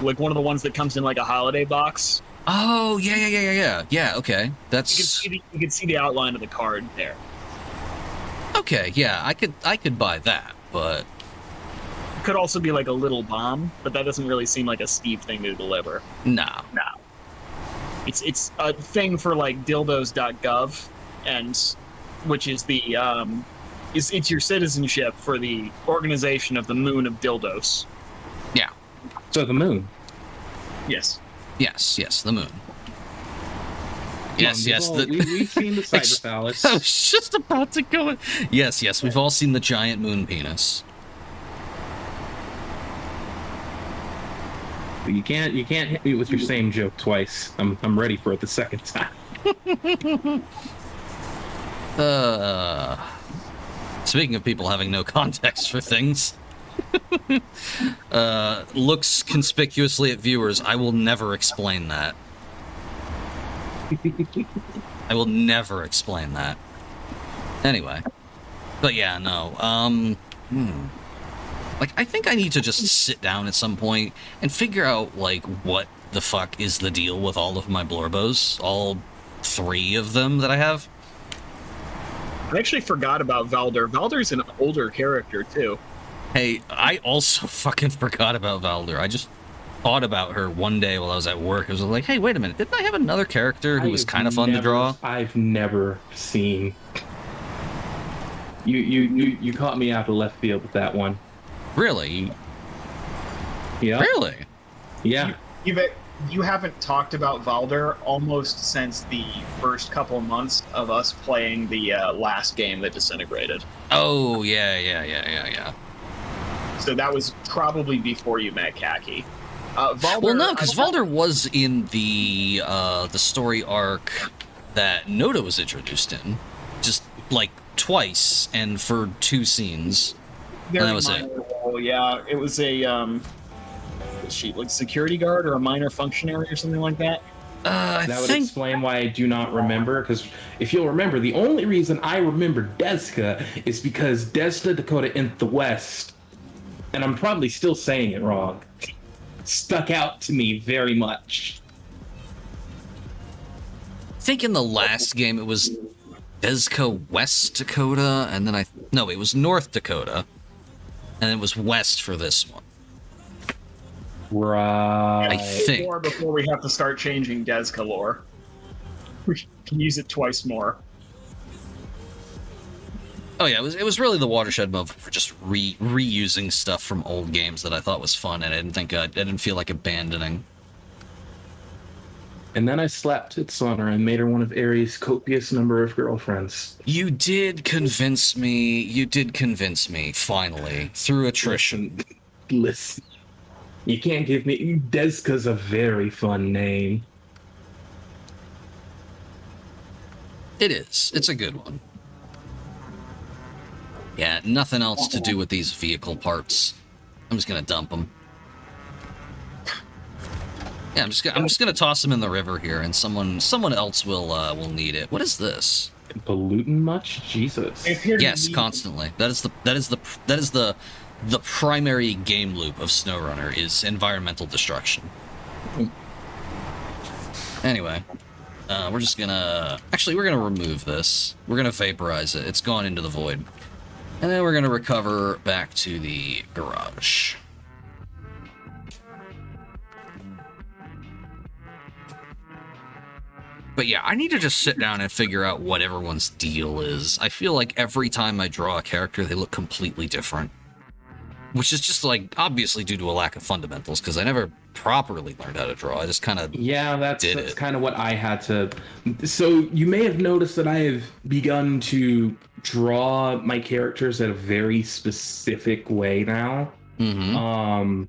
like one of the ones that comes in like a holiday box. Oh yeah. Okay, that's You can see the outline of the card there. okay. Yeah, I could buy that, but It could also be like a little bomb, but that doesn't really seem like a steep thing to deliver. no. No, it's a thing for like dildos.gov, and which is the it's your citizenship for the organization of the Moon of Dildos. Yeah. So the moon. Yes. Yes, the moon. Yes. We've seen the cyber phallus. I was just about to go in. Yes, we've all seen the giant moon penis. You can't hit me with your same joke twice. I'm ready for it the second time. Speaking of people having no context for things, looks conspicuously at viewers. I will never explain that. I will never explain that. Anyway, but yeah, no. Like, I think I need to just sit down at some point and figure out, like, what the fuck is the deal with all of my Blorbos. All 3 of them that I have. I actually forgot about Valder. Valder's an older character too. Hey, I also fucking forgot about Valder. I just thought about her one day while I was at work. I was like, hey, wait a minute. Didn't I have another character who was kind of fun to draw? I've never seen... You caught me out of left field with that one. Really? Yeah. Really? Yeah. You haven't talked about Valder almost since the first couple months of us playing the last game that disintegrated. Oh, yeah. So that was probably before you met Kaki. Valder, Well, no, because Valder was in the story arc that Noda was introduced in, just like twice and for 2 scenes, and that was it. Role, yeah, it was a was she like security guard or a minor functionary or something like that? That would explain why I do not remember, because if you'll remember, the only reason I remember Deska is because Desda Dakota in the West, and I'm probably still saying it wrong, stuck out to me very much. I think in the last game it was Deska West Dakota, and then no, it was North Dakota, and it was West for this one. Right. I think. More before we have to start changing Deska lore. We can use it twice more. Oh yeah, it was really the watershed moment for just reusing stuff from old games that I thought was fun, and I didn't feel like abandoning. And then I slapped tits on her and made her one of Aries' copious number of girlfriends. You did convince me. Finally, through attrition. Listen. You can't give me... Deska's a very fun name. It is. It's a good one. Yeah, nothing else to do with these vehicle parts. I'm just gonna dump them. Yeah, I'm just gonna toss them in the river here, and someone else will need it. What is this? Polluting much? Jesus. Yes, constantly. That is the primary game loop of SnowRunner is environmental destruction. Anyway, we're gonna remove this. We're gonna vaporize it. It's gone into the void. And then we're gonna recover back to the garage. But yeah, I need to just sit down and figure out what everyone's deal is. I feel like every time I draw a character, they look completely different. Which is just, like, obviously due to a lack of fundamentals, because I never properly learned how to draw. I just kind of that's kind of what I had to... So you may have noticed that I have begun to draw my characters in a very specific way now. Mm-hmm.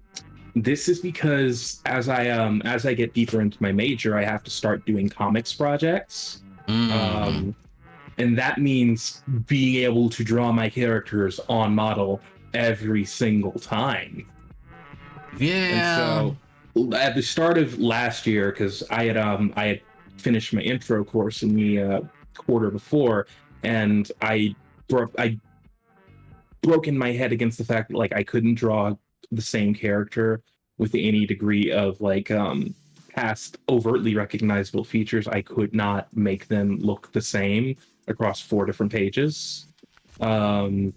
This is because as I get deeper into my major, I have to start doing comics projects. Mm-hmm. And that means being able to draw my characters on model every single time. Yeah. And so at the start of last year, because I had finished my intro course in the quarter before, and I broke in my head against the fact that like I couldn't draw the same character with any degree of like past overtly recognizable features. I could not make them look the same across 4 different pages. Um,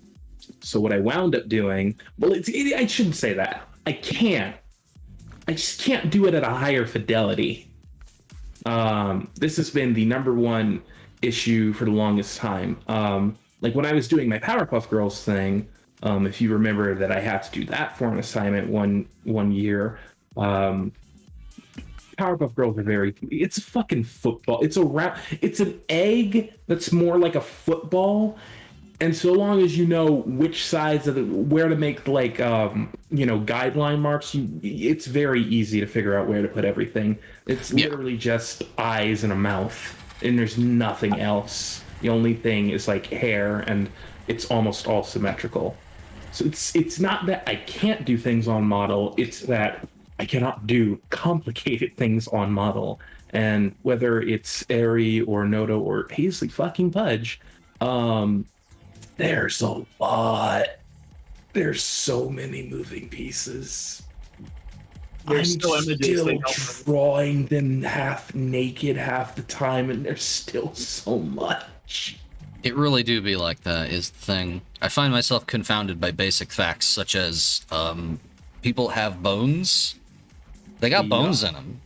so what I wound up doing, well, I shouldn't say that. I can't. I just can't do it at a higher fidelity. This has been the number one issue for the longest time. Like when I was doing my Powerpuff Girls thing, if you remember that I had to do that for an assignment one year. Powerpuff Girls are it's a fucking football. It's an egg that's more like a football. And so long as you know which sides of where to make like guideline marks, it's very easy to figure out where to put everything. It's literally just eyes and a mouth, and there's nothing else. The only thing is like hair, and it's almost all symmetrical. So it's not that I can't do things on model, it's that I cannot do complicated things on model. And whether it's Eri or Noto or Paisley fucking Pudge, there's a lot. There's so many moving pieces. There's I'm still images still drawing them half naked half the time, and there's still so much. It really do be like that, is the thing. I find myself confounded by basic facts such as people have bones. They got bones in them.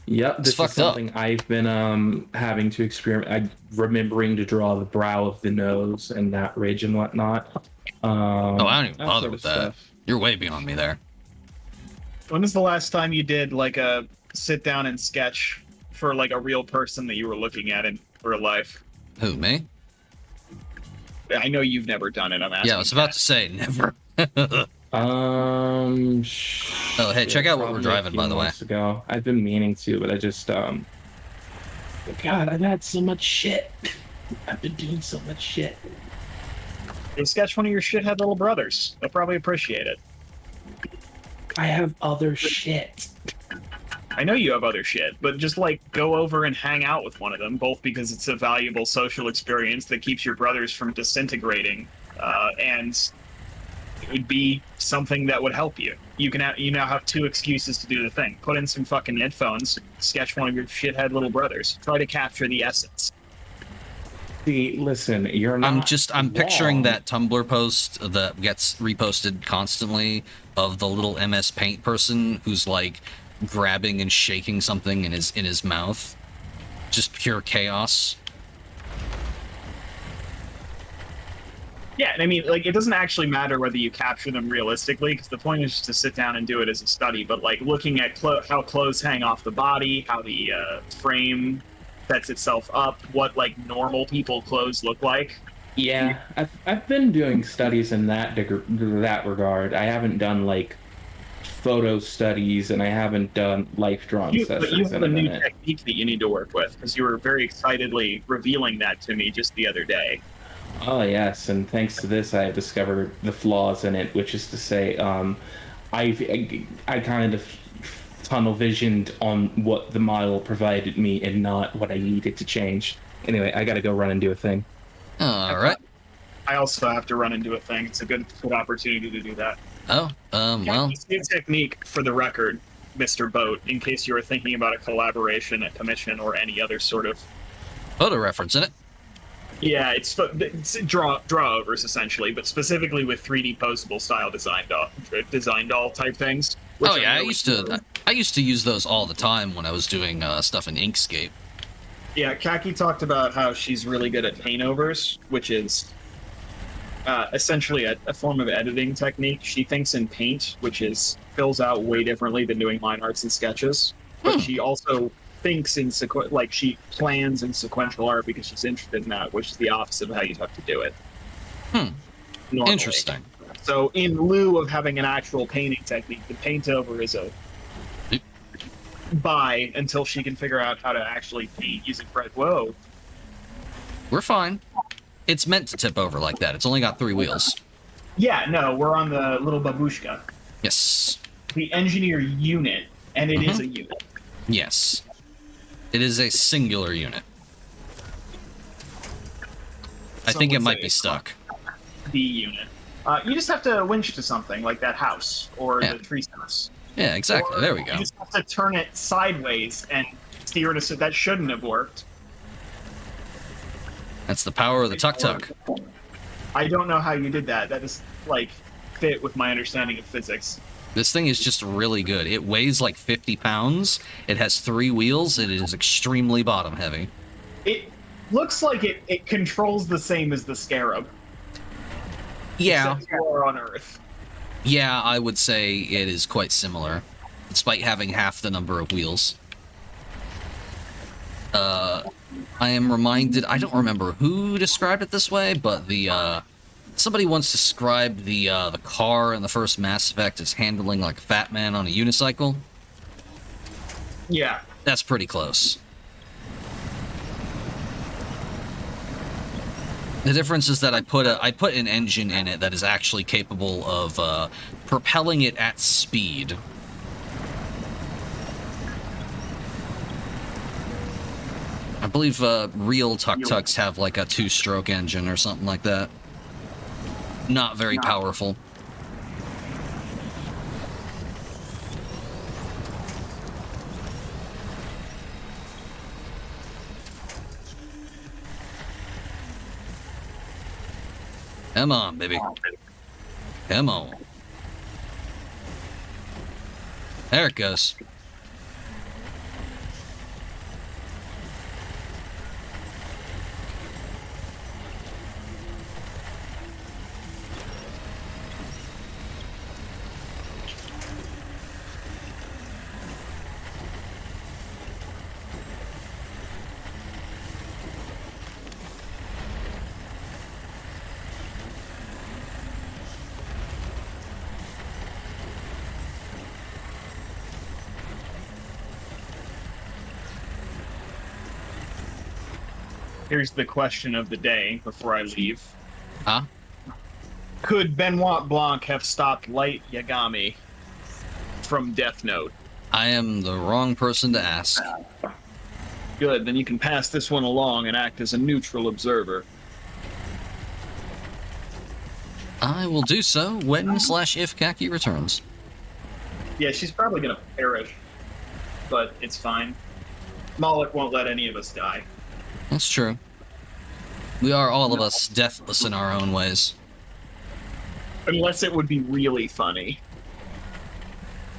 Yep, this is something I've been having to experiment. I'm remembering to draw the brow of the nose and that ridge and whatnot. I don't even bother with that. Stuff. You're way beyond me there. When was the last time you did like a sit down and sketch for like a real person that you were looking at in real life? Who, me? I know you've never done it. I'm asking. Yeah, I was about to say never. Oh, hey, check out what we're driving, by the way. Ago. I've been meaning to, but I just God, I've had so much shit. I've been doing so much shit. Hey, sketch one of your shithead little brothers. They'll probably appreciate it. I have other shit. I know you have other shit, but just like go over and hang out with one of them, both because it's a valuable social experience that keeps your brothers from disintegrating, and it would be something that would help you. You now have 2 excuses to do the thing. Put in some fucking headphones, sketch one of your shithead little brothers. Try to capture the essence. See, listen, you're not. I'm picturing that Tumblr post that gets reposted constantly of the little MS Paint person who's like grabbing and shaking something in his mouth. Just pure chaos. Yeah, and I mean, like, it doesn't actually matter whether you capture them realistically, because the point is just to sit down and do it as a study, but, like, looking at how clothes hang off the body, how the frame sets itself up, what, like, normal people clothes look like. Yeah, I've been doing studies in that regard. I haven't done, like, photo studies, and I haven't done life drawing sessions. But you have a new technique that you need to work with, because you were very excitedly revealing that to me just the other day. Oh yes, and thanks to this, I have discovered the flaws in it, which is to say, I kind of tunnel visioned on what the model provided me and not what I needed to change. Anyway, I got to go run and do a thing. All right. I also have to run and do a thing. It's a good opportunity to do that. Oh, well. New technique for the record, Mr. Boat, in case you were thinking about a collaboration, a commission, or any other sort of photo reference in it. Yeah, it's draw overs essentially, but specifically with 3D posable style design doll type things. Oh yeah, I used to use those all the time when I was doing stuff in Inkscape. Yeah, Kaki talked about how she's really good at paint overs, which is essentially a form of editing technique. She thinks in paint, which fills out way differently than doing line arts and sketches. But she also thinks in she plans in sequential art because she's interested in that, which is the opposite of how you'd have to do it. Normally. Interesting. So in lieu of having an actual painting technique, the paint over is a buy until she can figure out how to actually paint using Fred. Whoa. We're fine. It's meant to tip over like that. It's only got 3 wheels. Yeah, no, we're on the little babushka. Yes. the engineer unit, and it is a unit. Yes. It is a singular unit. I Some think it would might say be stuck. The unit. You just have to winch to something like that house or Yeah. the tree house. Yeah, exactly. Or There we go. You just have to turn it sideways and steer it. That shouldn't have worked. That's the power of the tuk-tuk. I don't know how you did that. That is like fit with my understanding of physics. This thing is just really good. It weighs like 50 pounds. It has 3 wheels. It is extremely bottom heavy. It looks like it controls the same as the Scarab. Yeah. Except you are on Earth. Yeah, I would say it is quite similar, despite having half the number of wheels. I am reminded, I don't remember who described it this way, but somebody once described the car in the first Mass Effect as handling like a fat man on a unicycle. Yeah. That's pretty close. The difference is that I put an engine in it that is actually capable of propelling it at speed. I believe real tuk-tuks have like a 2-stroke engine or something like that. Not very powerful. Come on, baby. Come on. There it goes. Here's the question of the day before I leave. Huh? Could Benoit Blanc have stopped Light Yagami from Death Note? I am the wrong person to ask. Good, then you can pass this one along and act as a neutral observer. I will do so when/if Kaki returns. Yeah, she's probably gonna perish, but it's fine. Moloch won't let any of us die. That's true. We are all of us deathless in our own ways. Unless it would be really funny.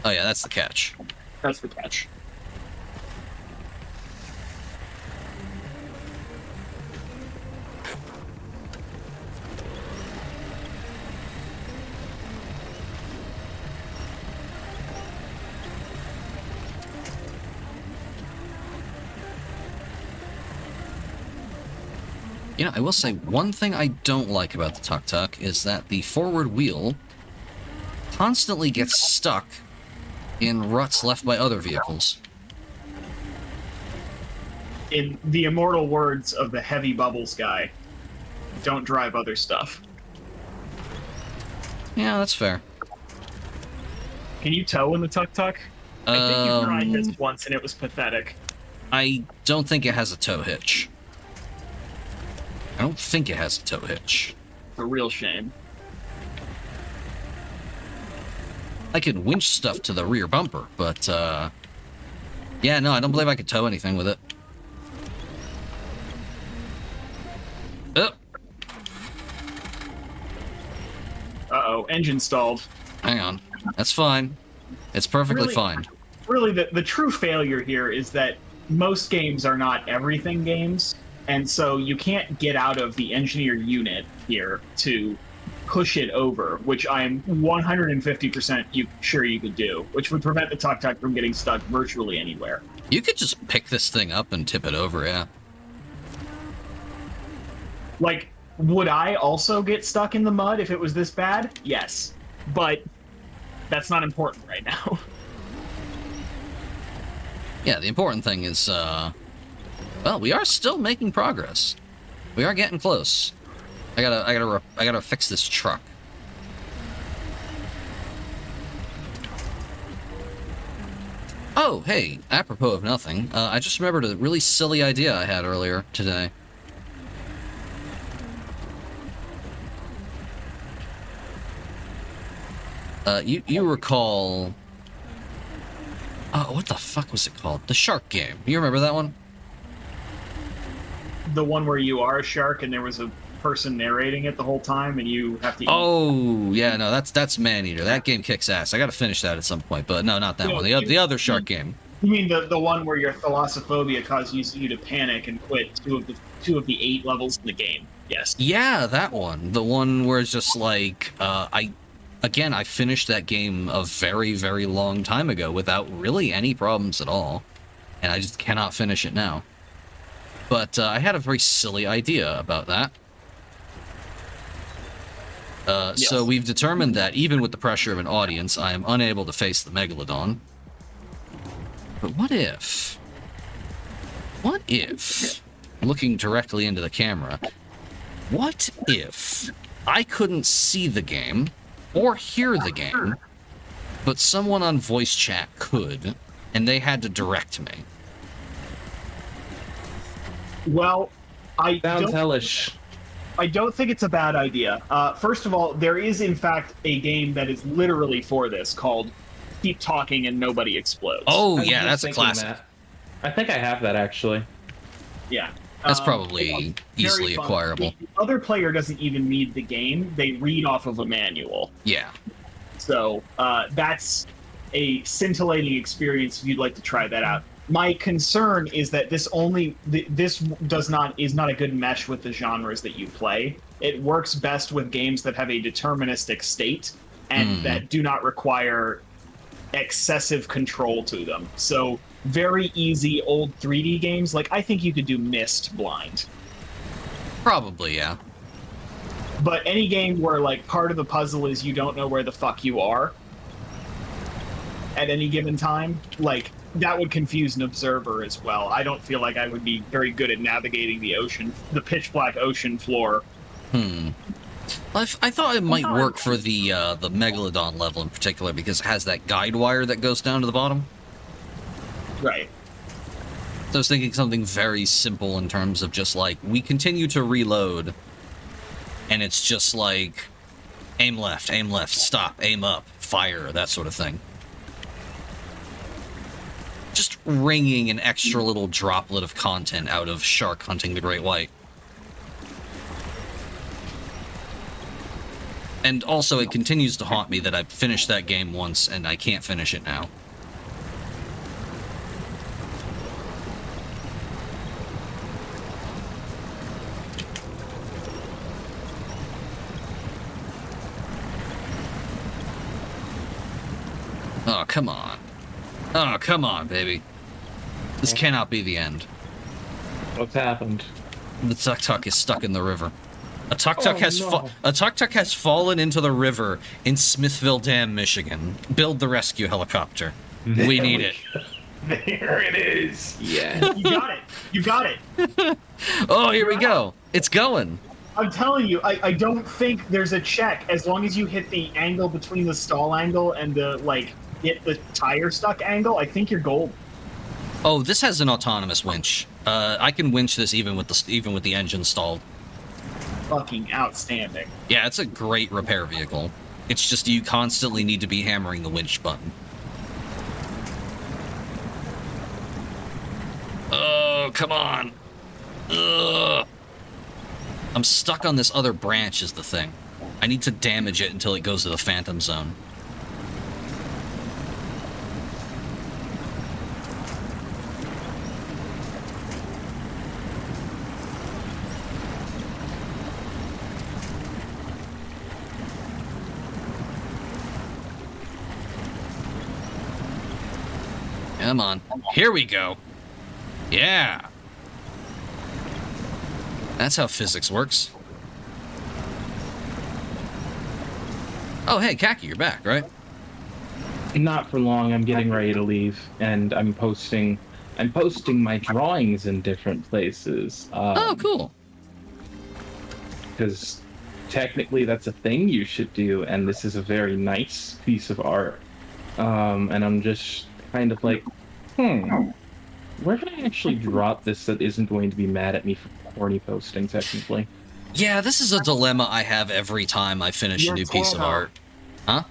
Oh yeah, that's the catch. That's the catch. You know, I will say one thing I don't like about the tuk-tuk is that the forward wheel constantly gets stuck in ruts left by other vehicles. In the immortal words of the Heavy Bubbles guy, don't drive other stuff. Yeah, that's fair. Can you tow in the tuk-tuk? I think you tried this once and it was pathetic. I don't think it has a tow hitch. I don't think it has a tow hitch. A real shame. I could winch stuff to the rear bumper, but, yeah, no, I don't believe I could tow anything with it. Oh. Uh-oh, engine stalled. Hang on. That's fine. It's perfectly fine. Really, the true failure here is that most games are not everything games, and so you can't get out of the engineer unit here to push it over, which I'm 150% sure you could do, which would prevent the tuk-tuk from getting stuck virtually anywhere. You could just pick this thing up and tip it over, yeah. Like, would I also get stuck in the mud if it was this bad? Yes. But that's not important right now. Yeah, the important thing is, well, we are still making progress. We are getting close. I gotta fix this truck. Oh, hey, apropos of nothing, I just remembered a really silly idea I had earlier today. You recall... what the fuck was it called? The shark game. You remember that one? The one where you are a shark and there was a person narrating it the whole time and you have to eat. Oh, yeah, no, that's Maneater. That game kicks ass. I gotta finish that at some point, but no, not that one. The other shark game. You mean the one where your thalassophobia causes you to panic and quit two of the 8 levels in the game? Yes. Yeah, that one. The one where it's just like, I finished that game a very, very long time ago without really any problems at all, and I just cannot finish it now. But I had a very silly idea about that. Yes. So we've determined that even with the pressure of an audience, I am unable to face the Megalodon. But what if, looking directly into the camera, what if I couldn't see the game or hear the game, but someone on voice chat could, and they had to direct me? Well, Sounds hellish. I don't think it's a bad idea. First of all, there is in fact a game that is literally for this called Keep Talking and Nobody Explodes. Oh, I was yeah, just that's a thinking classic. that. I think I have that actually. Yeah. That's probably very easily fun. acquirable. The other player doesn't even need the game. They read off of a manual. Yeah. So that's a scintillating experience if you'd like to try that out. My concern is that this is not a good mesh with the genres that you play. It works best with games that have a deterministic state and that do not require excessive control to them. So very easy old 3D games, like I think you could do Myst blind. Probably, yeah. But any game where like part of the puzzle is you don't know where the fuck you are at any given time, like that would confuse an observer as well. I don't feel like I would be very good at navigating the pitch black ocean floor. I thought it might work for the Megalodon level in particular because it has that guide wire that goes down to the bottom. Right. So I was thinking something very simple in terms of just like, we continue to reload, and it's just like, aim left, stop, aim up, fire, that sort of thing. Just wringing an extra little droplet of content out of Shark Hunting the Great White. And also, it continues to haunt me that I finished that game once and I can't finish it now. Oh, come on. Oh, come on, baby. This cannot be the end. What's happened? The tuk-tuk is stuck in the river. A tuk-tuk has fallen into the river in Smithville Dam, Michigan. Build the rescue helicopter. We need it. There it is. Yeah. You got it. Oh, here we go. It's going. I'm telling you, I don't think there's a check as long as you hit the angle between the stall angle and the hit the tire stuck angle. I think you're gold. Oh, this has an autonomous winch. I can winch this even with the engine stalled. Fucking outstanding. Yeah, it's a great repair vehicle. It's just you constantly need to be hammering the winch button. Oh, come on. Ugh. I'm stuck on this other branch is the thing. I need to damage it until it goes to the Phantom Zone. Come on. Here we go. Yeah. That's how physics works. Oh, hey, Khaki, you're back, right? Not for long. I'm getting ready to leave, and I'm posting my drawings in different places. Oh, cool. Because technically that's a thing you should do, and this is a very nice piece of art. And I'm just kind of like Where can I actually drop this that isn't going to be mad at me for corny posting, technically? Yeah, this is a dilemma I have every time I finish a new piece of art. Huh?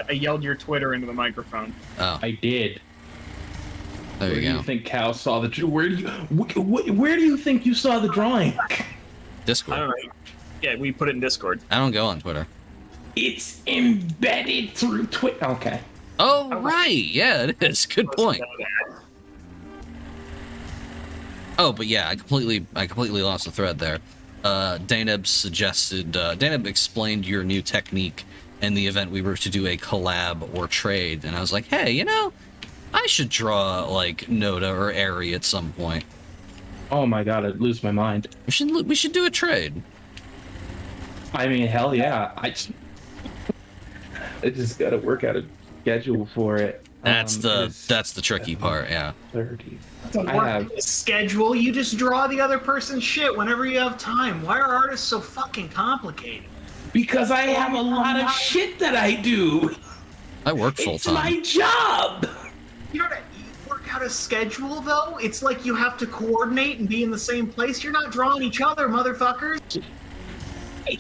I yelled your Twitter into the microphone. Oh, I did. there Where you do go. you think Cal saw the? Where do you think you saw the drawing? I Discord. don't know. Yeah, we put it in Discord. I don't go on Twitter. It's embedded through Twitter. Okay. Oh, right. Yeah, it is. Good point. Oh, but yeah, I completely lost the thread there. Daneb explained your new technique in the event we were to do a collab or trade, and I was like, hey, you know, I should draw like Noda or Eri at some point. Oh my god, I'd lose my mind. We should do a trade. I mean, hell yeah. I just gotta work out a schedule for it. That's the tricky part, yeah. 30. Don't work out a schedule. You just draw the other person's shit whenever you have time. Why are artists so fucking complicated? Because I have a lot of shit that I do. I work full It's time. my job. You don't work out a schedule though. It's like you have to coordinate and be in the same place. You're not drawing each other, motherfuckers.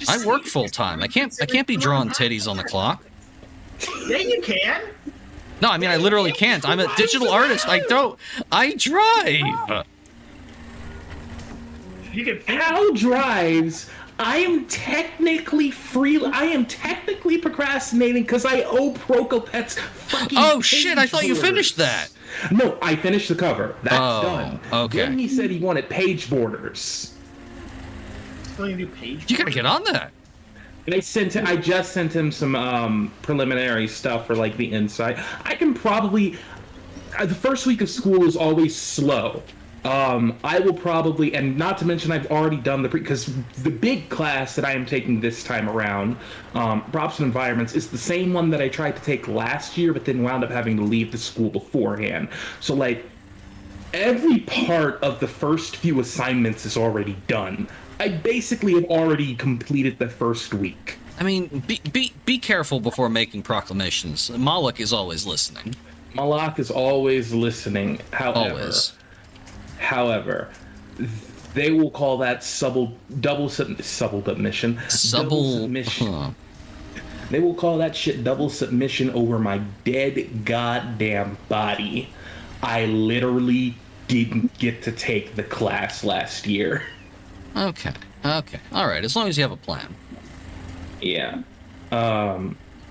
I work full time. I can't be drawing titties on the clock. Yeah, you can. No, I mean I literally can't. I'm a digital artist. I drive. You can. Hal drives. I am technically procrastinating because I owe Prokopet's fucking. Oh shit! I thought you page finished borders. that. No, I finished the cover. That's done. Okay. Then he said he wanted page borders. Still need to do page. You gotta get on that. And I just sent him some preliminary stuff for like the inside. I can probably the first week of school is always slow. I will probably, and not to mention I've already done because the big class that I am taking this time around, props and environments, is the same one that I tried to take last year, but then wound up having to leave the school beforehand. So like every part of the first few assignments is already done. I basically have already completed the first week. I mean, be careful before making proclamations. Malak is always listening. Malak is always listening. However, they will call that double submission. They will call that shit double submission over my dead goddamn body. I literally didn't get to take the class last year. Okay. All right. As long as you have a plan. Yeah.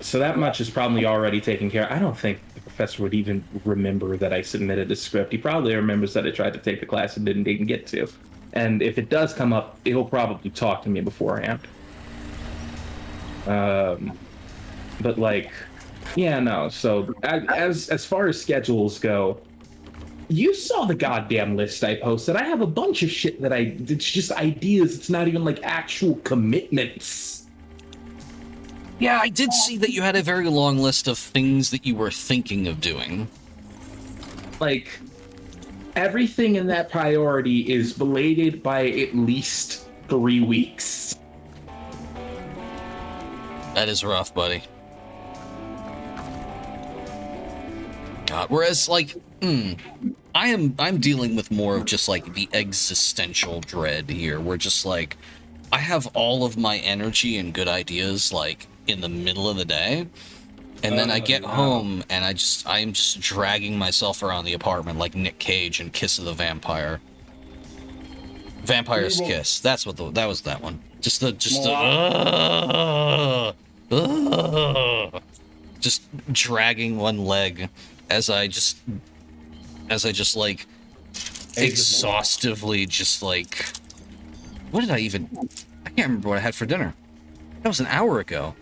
So that much is probably already taken care of. I don't think the professor would even remember that I submitted the script. He probably remembers that I tried to take the class and didn't even get to. And if it does come up, he'll probably talk to me beforehand. But like, yeah, no. So as far as schedules go, you saw the goddamn list I posted. I have a bunch of shit that it's just ideas. It's not even like actual commitments. Yeah, I did see that you had a very long list of things that you were thinking of doing. Like, everything in that priority is belated by at least 3 weeks. That is rough, buddy. God, whereas like, I'm dealing with more of just like the existential dread here, where just like I have all of my energy and good ideas like in the middle of the day, and then I get home and I'm just dragging myself around the apartment like Nick Cage in Kiss of the Vampire. Vampire's Kiss. That was that one. Just dragging one leg as I just like exhaustively just like, what did I even, I can't remember what I had for dinner. That was an hour ago.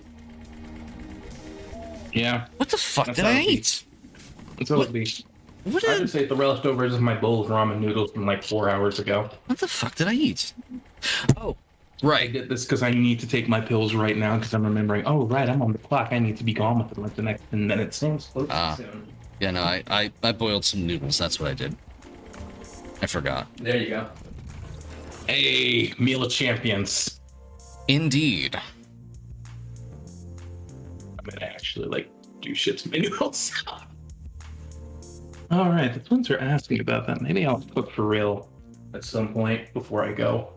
Yeah. What the fuck did I eat? It's always be. What I just ate the leftovers of my bowl of ramen noodles from like 4 hours ago. What the fuck did I eat? Oh, I right. did this because I need to take my pills right now because I'm remembering, oh, right, I'm on the clock. I need to be gone within like the next 10 minutes. Sam's close soon. Yeah, no, I boiled some noodles. That's what I did. I forgot. There you go. Hey, meal of champions. Indeed. I'm gonna actually like do shit to my noodles. All right, the twins are asking about that. Maybe I'll cook for real at some point before I go.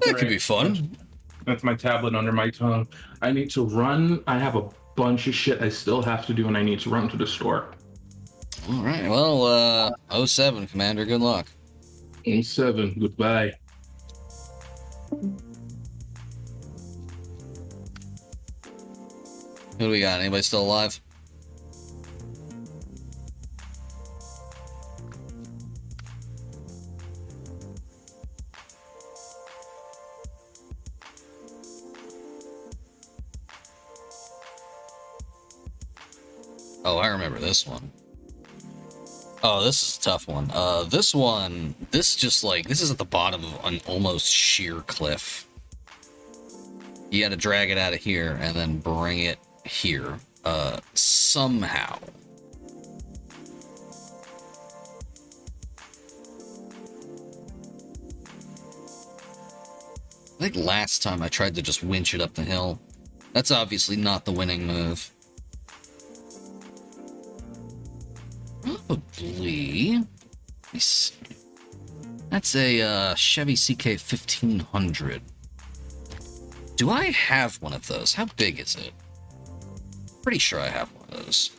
That could be fun. That's my tablet under my tongue. I need to run. I have a bunch of shit I still have to do, and I need to run to the store. All right. Well, 07, Commander. Good luck. 07. Goodbye. Who do we got? Anybody still alive? Oh, I remember this one. Oh, this is a tough one. This is at the bottom of an almost sheer cliff. You gotta drag it out of here and then bring it here. Somehow. I think last time I tried to just winch it up the hill. That's obviously not the winning move. Probably. Let me see. That's a Chevy CK 1500. Do I have one of those? How big is it? Pretty sure I have one of those.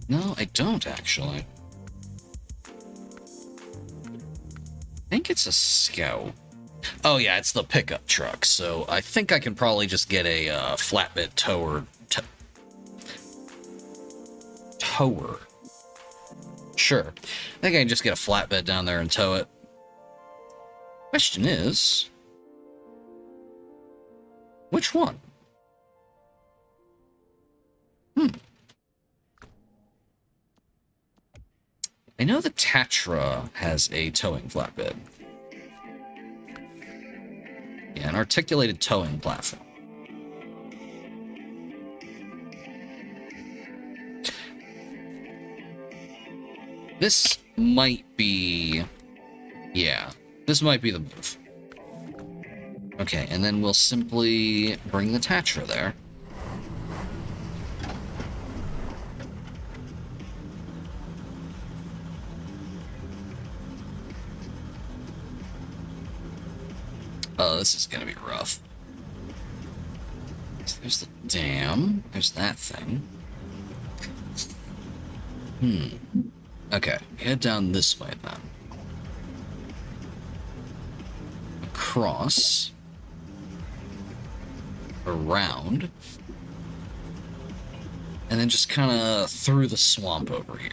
No, I don't actually. I think it's a Scout. Oh yeah, it's the pickup truck, so I think I can probably just get a flatbed tower. Tower. Sure. I think I can just get a flatbed down there and tow it. Question is, which one? I know the Tatra has a towing flatbed. Yeah, an articulated towing platform. This might be... Yeah, this might be the move. Okay, and then we'll simply bring the Tatra there. Oh, this is gonna be rough. So there's the dam. There's that thing. Okay, head down this way then. Across. Around. And then just kind of through the swamp over here.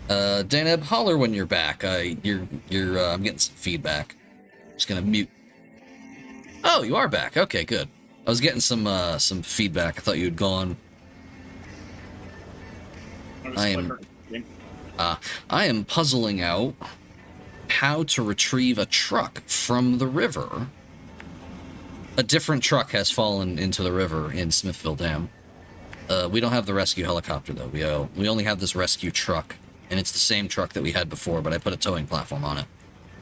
Daneb, holler when you're back. I'm getting some feedback. Just gonna mute. Oh, you are back. Okay, good. I was getting some feedback. I thought you had gone. I am puzzling out how to retrieve a truck from the river. A different truck has fallen into the river in Smithville Dam. We don't have the rescue helicopter though. We only have this rescue truck. And it's the same truck that we had before, but I put a towing platform on it.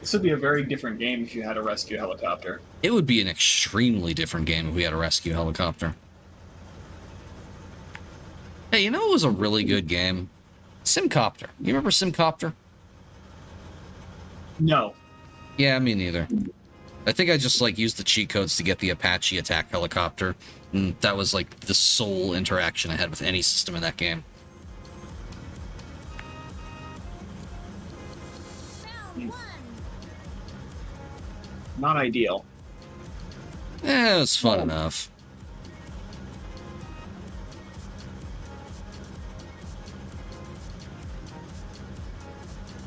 This would be a very different game if you had a rescue helicopter. It would be an extremely different game if we had a rescue helicopter. Hey, you know what was a really good game? Simcopter. You remember Simcopter? No. Yeah, me neither. I think I just, used the cheat codes to get the Apache attack helicopter. And that was, the sole interaction I had with any system in that game. Not ideal. It was fun enough.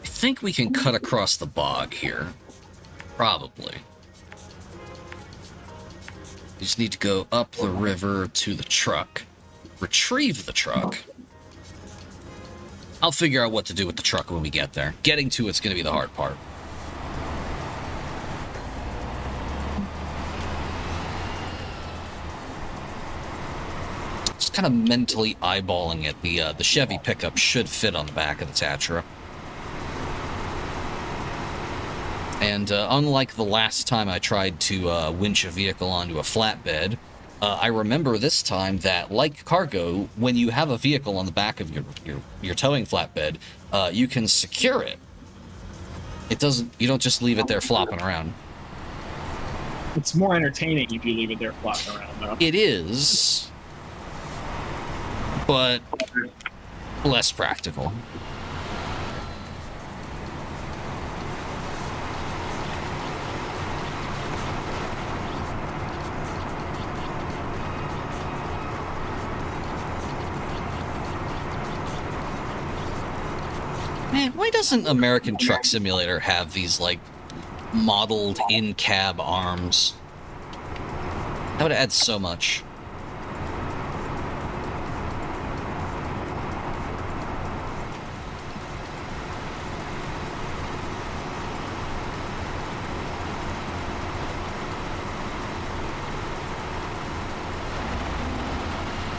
I think we can cut across the bog here. Probably. We just need to go up the river to the truck. Retrieve the truck. I'll figure out what to do with the truck when we get there. Getting to it's going to be the hard part. Just kind of mentally eyeballing it. The Chevy pickup should fit on the back of the Tatra. And unlike the last time I tried to winch a vehicle onto a flatbed, I remember this time that, like cargo, when you have a vehicle on the back of your towing flatbed, you can secure it. It doesn't. You don't just leave it there flopping around. It's more entertaining if you leave it there flopping around, though. It is, but less practical. Man, why doesn't American Truck Simulator have these, like, modeled in-cab arms? That would add so much.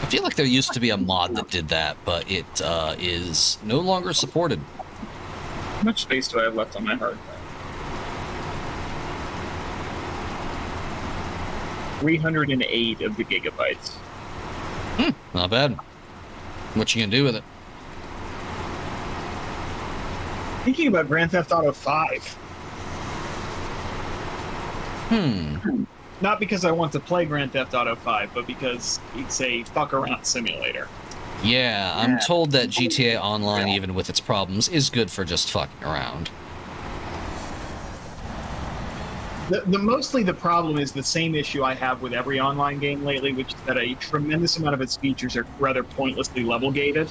I feel like there used to be a mod that did that, but it is no longer supported. How much space do I have left on my hard drive? 308 of the gigabytes. Not bad. What you gonna do with it? Thinking about Grand Theft Auto 5. Not because I want to play Grand Theft Auto 5, but because it's a fuck-around simulator. Yeah, I'm told that GTA Online, even with its problems, is good for just fucking around. Mostly the problem is the same issue I have with every online game lately, which is that a tremendous amount of its features are rather pointlessly level gated.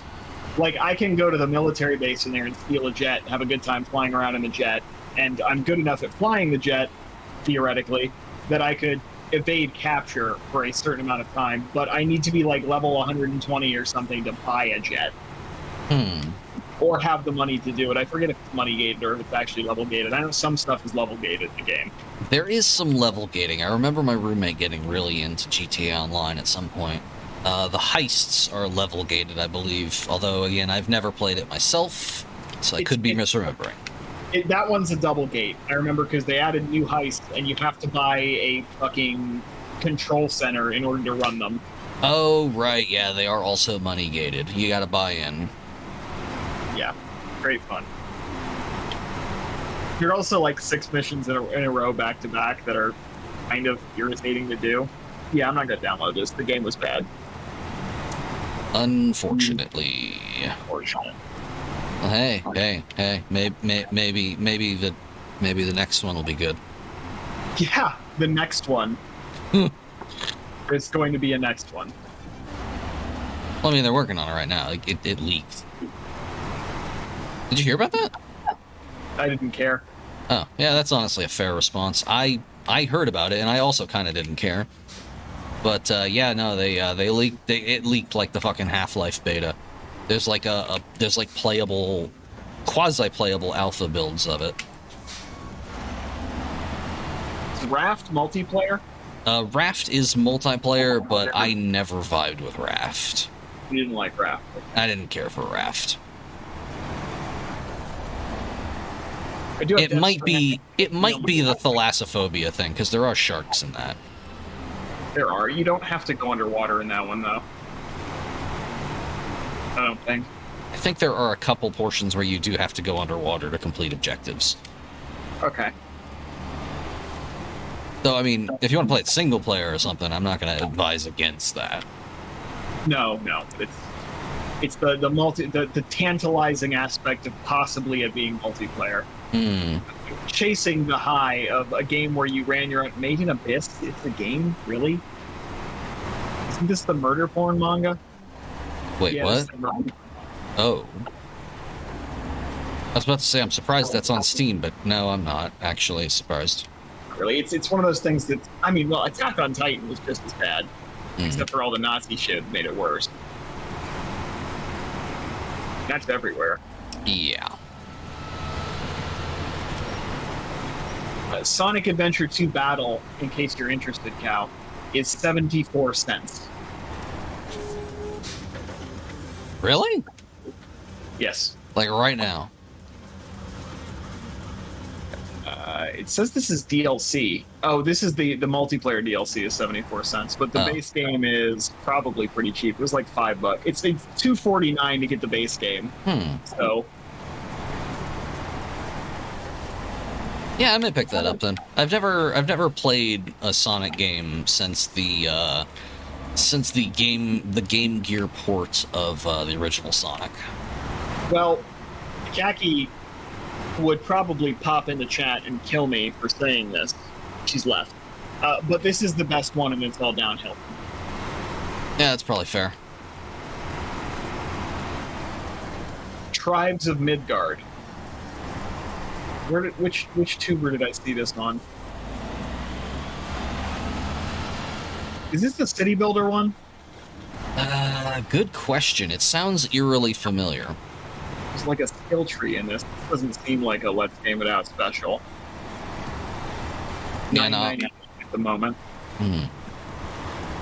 Like, I can go to the military base in there and steal a jet, have a good time flying around in the jet, and I'm good enough at flying the jet, theoretically, that I could evade capture for a certain amount of time, but I need to be like level 120 or something to buy a jet. Or have the money to do it. I forget if it's money gated or if it's actually level gated. I know some stuff is level gated in the game. There is some level gating. I remember my roommate getting really into GTA Online at some point. The heists are level gated, I believe. Although, again, I've never played it myself, so I could be misremembering. That one's a double gate. I remember because they added new heists, and you have to buy a fucking control center in order to run them. Oh, right, yeah, they are also money gated. You gotta buy in. Yeah, great fun. There are also like 6 missions in a row back to back that are kind of irritating to do. Yeah, I'm not gonna download this. The game was bad. Unfortunately. Unfortunate. Well, hey. Maybe the next one will be good. Yeah, the next one. There's going to be a next one. Well, I mean, they're working on it right now. Like, it leaked. Did you hear about that? I didn't care. Oh, yeah, that's honestly a fair response. I heard about it, and I also kind of didn't care. But yeah, no, they leaked. It leaked like the fucking Half-Life beta. There's like there's like playable, quasi-playable alpha builds of it. Is Raft multiplayer? Raft is multiplayer, but I never vibed with Raft. You didn't like Raft. I didn't care for Raft. It might be the thalassophobia thing, because there are sharks in that. There are. You don't have to go underwater in that one, though. I don't think. I think there are a couple portions where you do have to go underwater to complete objectives. Okay. Though, I mean, if you want to play it single player or something, I'm not going to advise against that. No. It's the tantalizing aspect of possibly it being multiplayer. Chasing the high of a game where you ran your own Made in Abyss. It's a game, really? Isn't this the murder porn manga? Wait, yeah, what? Oh. I was about to say I'm surprised that's on Steam, but no, I'm not actually surprised. Really, it's one of those things that, I mean, well, Attack on Titan was just as bad, except for all the Nazi shit made it worse. That's everywhere. Yeah. Sonic Adventure 2 Battle, in case you're interested, Cal, is 74 cents. Really? Yes. Like right now? It says this is DLC. Oh, this is the multiplayer DLC is 74 cents, but the base game is probably pretty cheap. It was like $5. It's $2.49 to get the base game. So yeah, I may pick that up then. I've never played a Sonic game since the Game Gear port of the original Sonic. well, Jackie would probably pop in the chat and kill me for saying this. She's left. But this is the best one, and it's all downhill. Yeah, that's probably fair. Tribes of Midgard. Which tuber did I see this on? Is this the city builder one? Good question. It sounds eerily familiar. There's like a skill tree in this. This doesn't seem like a Let's Game It Out special. Yeah, no. $9.99 at the moment.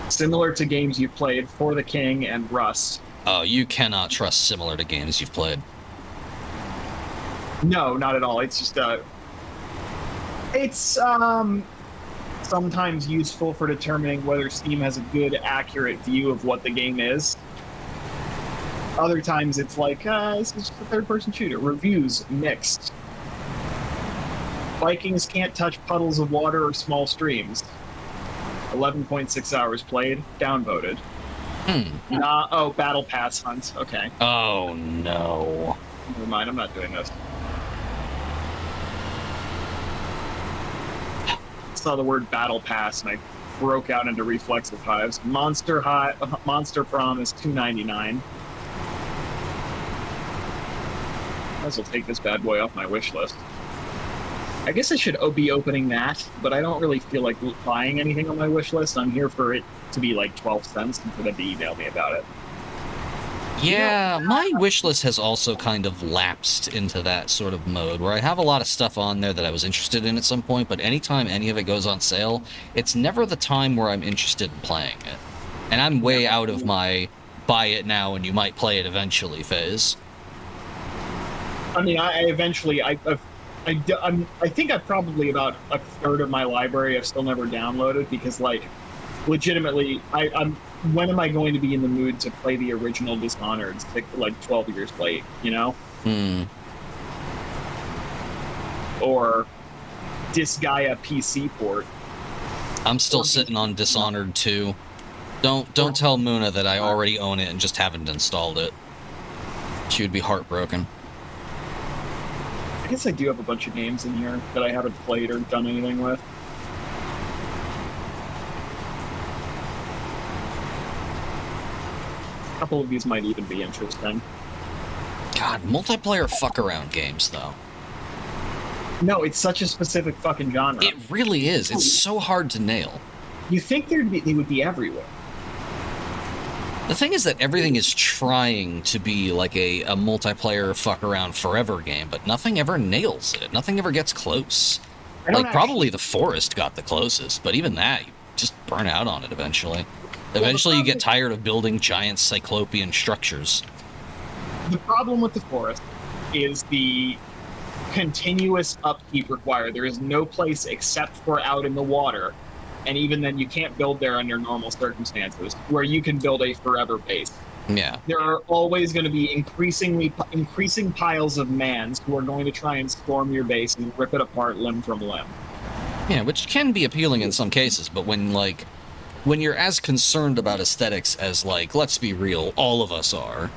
Similar to games you've played, For the King and Rust. Oh, you cannot trust similar to games you've played. No, not at all. It's just it's sometimes useful for determining whether Steam has a good, accurate view of what the game is. Other times it's like, this is just a third-person shooter. Reviews, mixed. Vikings can't touch puddles of water or small streams. 11.6 hours played, downvoted. Oh, Battle Pass hunt. Okay. Oh, no. Never mind, I'm not doing this. I saw the word Battle Pass and I broke out into reflexive hives. Monster Prom is $2.99. Might as well take this bad boy off my wish list. I guess I should be opening that, but I don't really feel like buying anything on my wish list. I'm here for it to be like 12 cents and for them to email me about it. Yeah, my wish list has also kind of lapsed into that sort of mode where I have a lot of stuff on there that I was interested in at some point, but anytime any of it goes on sale, it's never the time where I'm interested in playing it. And I'm way out of my buy it now and you might play it eventually phase. I mean, I think I've probably about a third of my library I've still never downloaded because, like, legitimately, when am I going to be in the mood to play the original Dishonored, like 12 years late, you know? Or Disgaea PC port. I'm still sitting on Dishonored 2. Don't tell Muna that I already own it and just haven't installed it. She would be heartbroken. I guess I do have a bunch of games in here that I haven't played or done anything with. A couple of these might even be interesting. God, multiplayer fuck-around games, though. No, it's such a specific fucking genre. It really is. It's so hard to nail. You think they would be everywhere. The thing is that everything is trying to be like a multiplayer fuck-around forever game, but nothing ever nails it. Nothing ever gets close. Like, probably The Forest got the closest, but even that, you just burn out on it eventually. Eventually you get tired of building giant cyclopean structures. The problem with The Forest is the continuous upkeep required. There is no place except for out in the water, and even then you can't build there under normal circumstances, where you can build a forever base. Yeah. There are always going to be increasing piles of mans who are going to try and storm your base and rip it apart limb from limb. Yeah, which can be appealing in some cases, but when you're as concerned about aesthetics as, like, let's be real, all of us are,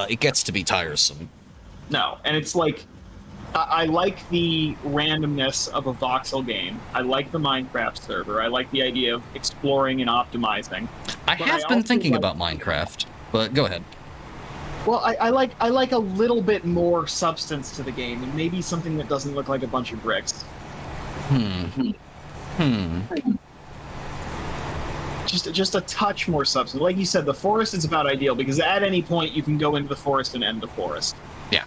it gets to be tiresome. No, and it's like, I like the randomness of a voxel game. I like the Minecraft server. I like the idea of exploring and optimizing. I have been thinking about Minecraft, but go ahead. Well, I like a little bit more substance to the game, and maybe something that doesn't look like a bunch of bricks. Just a touch more substance. Like you said, The Forest is about ideal, because at any point you can go into the forest and end the forest. Yeah.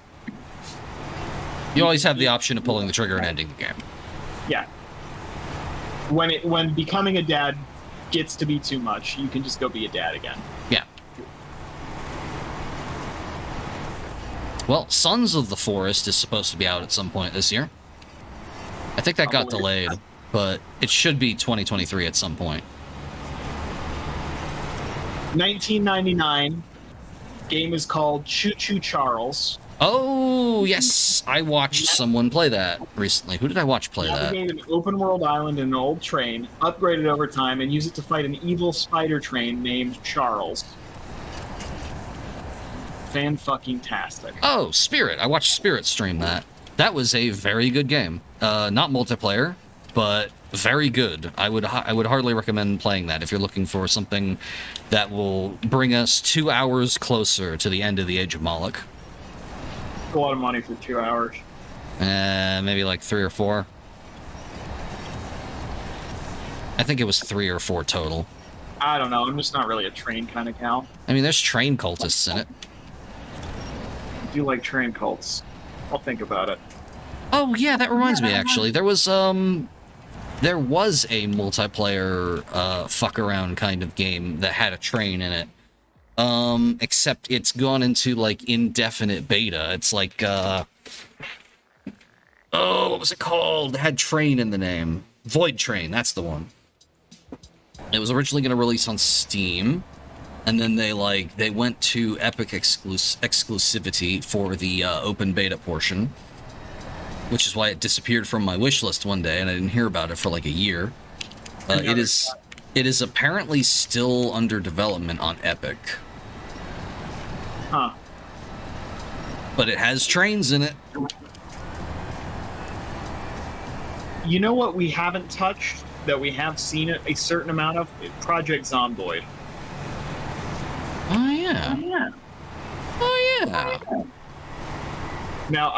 You always have the option of pulling the trigger and ending the game. Yeah. When becoming a dad gets to be too much, you can just go be a dad again. Yeah. Well, Sons of the Forest is supposed to be out at some point this year. I think that got delayed, but it should be 2023 at some point. 1999. Game is called Choo Choo Charles. Oh, yes. I watched someone play that recently. Who did I watch play that? Navigate an open world island in an old train, upgrade it over time, and use it to fight an evil spider train named Charles. Fan-fucking-tastic. Oh, Spirit. I watched Spirit stream that. That was a very good game. Not multiplayer, but very good. I would hardly recommend playing that if you're looking for something that will bring us 2 hours closer to the end of the Age of Moloch. A lot of money for 2 hours. Maybe like 3 or 4. I think it was 3 or 4 total. I don't know. I'm just not really a train kind of cow. I mean, there's train cultists in it. I do like train cults. I'll think about it. Oh yeah, that reminds me. Actually, there was a multiplayer fuck around kind of game that had a train in it. Except it's gone into like indefinite beta. It's like what was it called? It had train in the name. Void Train, that's the one. It was originally going to release on Steam, and then they went to Epic exclusivity for the open beta portion, which is why it disappeared from my wish list one day, and I didn't hear about it for like a year. It is apparently still under development on Epic. Huh. But it has trains in it. You know what we haven't touched that we have seen a certain amount of? Project Zomboid. Oh yeah. Oh yeah. Now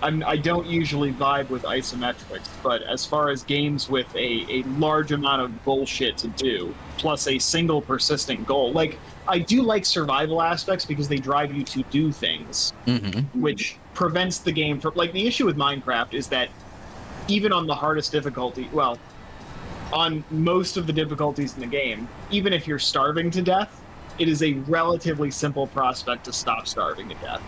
I don't usually vibe with isometrics, but as far as games with a large amount of bullshit to do, plus a single persistent goal, like I do like survival aspects because they drive you to do things, which prevents the game from, like, the issue with Minecraft is that even on the hardest difficulty, well, on most of the difficulties in the game, even if you're starving to death, it is a relatively simple prospect to stop starving to death.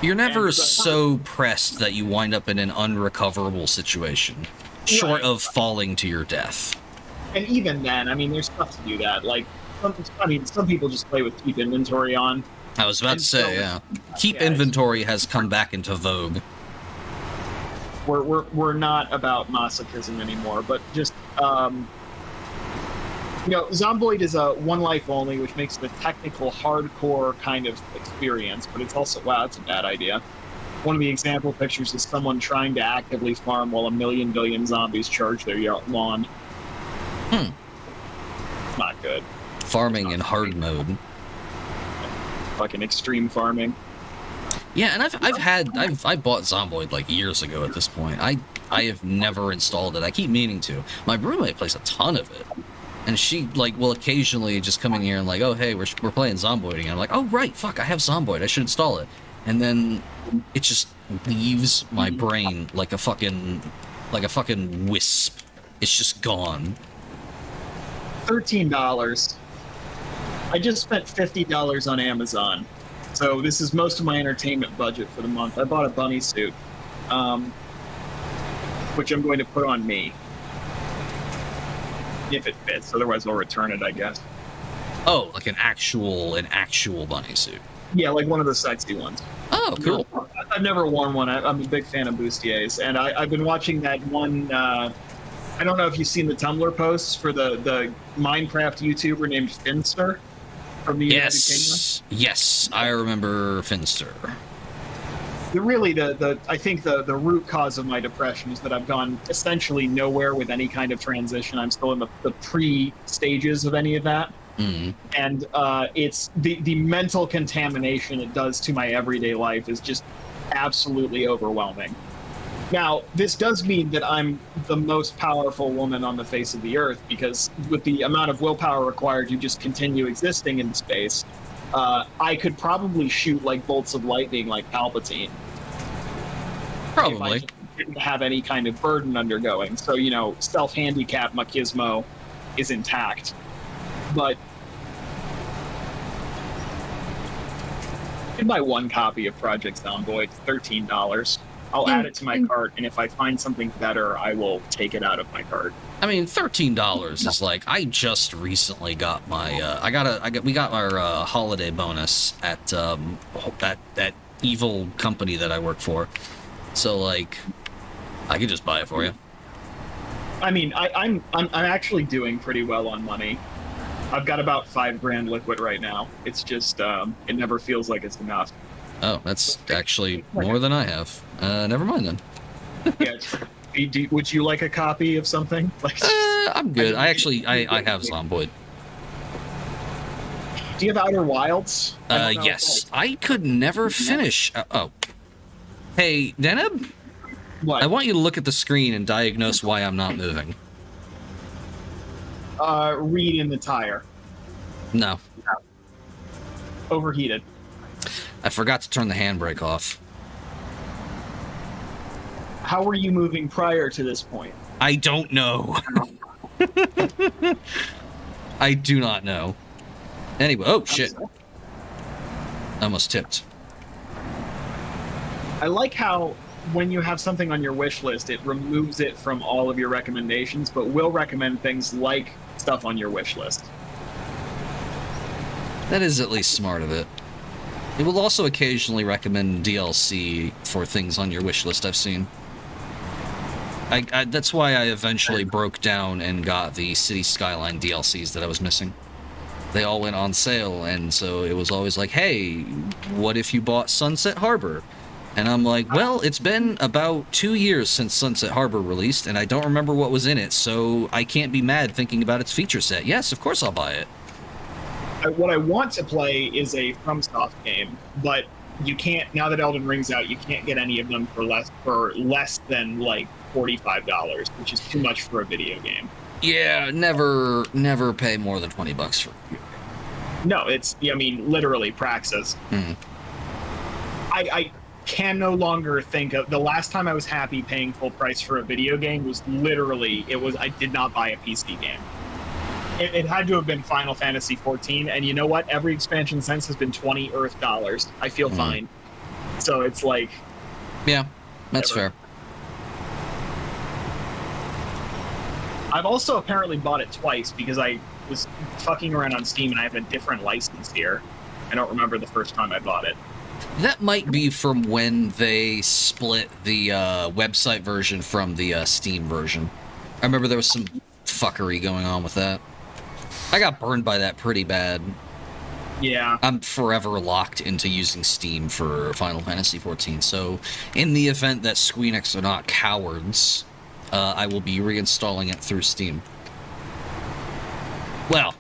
You're never so pressed that you wind up in an unrecoverable situation, short of falling to your death. And even then, I mean, there's stuff to do that. Like, some people just play with keep inventory on. I was about to say, yeah. Keep inventory has come back into vogue. We're not about masochism anymore, but just Zomboid is a one life only, which makes it a technical, hardcore kind of experience. But it's also, wow, that's a bad idea. One of the example pictures is someone trying to actively farm while a million billion zombies charge their lawn. It's not good. Farming in hard mode. Fucking extreme farming. Yeah, and I bought Zomboid like years ago at this point. I have never installed it. I keep meaning to. My roommate plays a ton of it. And she will occasionally just come in here and like, oh hey, we're playing Zomboid again. I'm like, oh right, fuck, I have Zomboid, I should install it. And then it just leaves my brain like a fucking wisp. It's just gone. $13. I just spent $50 on Amazon. So this is most of my entertainment budget for the month. I bought a bunny suit, which I'm going to put on me. If it fits, otherwise I'll return it, I guess. Oh, like an actual bunny suit. Yeah, like one of the sexy ones. Oh, cool. I've never worn one. I'm a big fan of bustiers, and I've been watching that one. I don't know if you've seen the Tumblr posts for the Minecraft YouTuber named Finster from the United Kingdom. Yes, I remember Finster. I think the root cause of my depression is that I've gone essentially nowhere with any kind of transition. I'm still in the pre-stages of any of that. And it's the mental contamination it does to my everyday life is just absolutely overwhelming. Now, this does mean that I'm the most powerful woman on the face of the earth, because with the amount of willpower required to just continue existing in space, I could probably shoot like bolts of lightning like Palpatine. Probably. If I didn't have any kind of burden undergoing. So, self-handicap machismo is intact. But I buy one copy of Project Zomboid, $13. I'll add it to my cart, and if I find something better, I will take it out of my cart. I mean, $13 is like, I just recently got my we got our holiday bonus at that evil company that I work for. So like, I could just buy it for you. I mean, I'm actually doing pretty well on money. I've got about $5,000 liquid right now. It's just it never feels like it's enough. Oh, that's actually more than I have. Never mind then. Yeah. Would you like a copy of something? Like, I'm good. I have Zomboid. Do you have Outer Wilds? Yes. I could never finish. Oh. Hey, Deneb? What? I want you to look at the screen and diagnose why I'm not moving. Read in the tire. No. Overheated. I forgot to turn the handbrake off. How were you moving prior to this point? I don't know. I do not know. Anyway, oh shit. Almost tipped. I like how when you have something on your wish list, it removes it from all of your recommendations, but will recommend things like stuff on your wish list. That is at least smart of it. It will also occasionally recommend DLC for things on your wish list I've seen. That's why I eventually broke down and got the City Skyline DLCs that I was missing. They all went on sale, and so it was always like, hey, what if you bought Sunset Harbor? And I'm like, well, it's been about 2 years since Sunset Harbor released, and I don't remember what was in it, so I can't be mad thinking about its feature set. Yes, of course I'll buy it. What I want to play is a FromSoft game, but you can't, now that Elden Ring's out, you can't get any of them for less than like $45, which is too much for a video game. Yeah, never pay more than $20 for it. No, I mean, literally Praxis. I can no longer think of, the last time I was happy paying full price for a video game was literally, I did not buy a PC game. It had to have been Final Fantasy XIV, and you know what? Every expansion since has been $20 Earth dollars. I feel fine. So it's like... Yeah, that's fair. I've also apparently bought it twice because I was fucking around on Steam and I have a different license here. I don't remember the first time I bought it. That might be from when they split the website version from the Steam version. I remember there was some fuckery going on with that. I got burned by that pretty bad. Yeah. I'm forever locked into using Steam for Final Fantasy XIV, so in the event that Squeenix are not cowards, I will be reinstalling it through Steam. Well,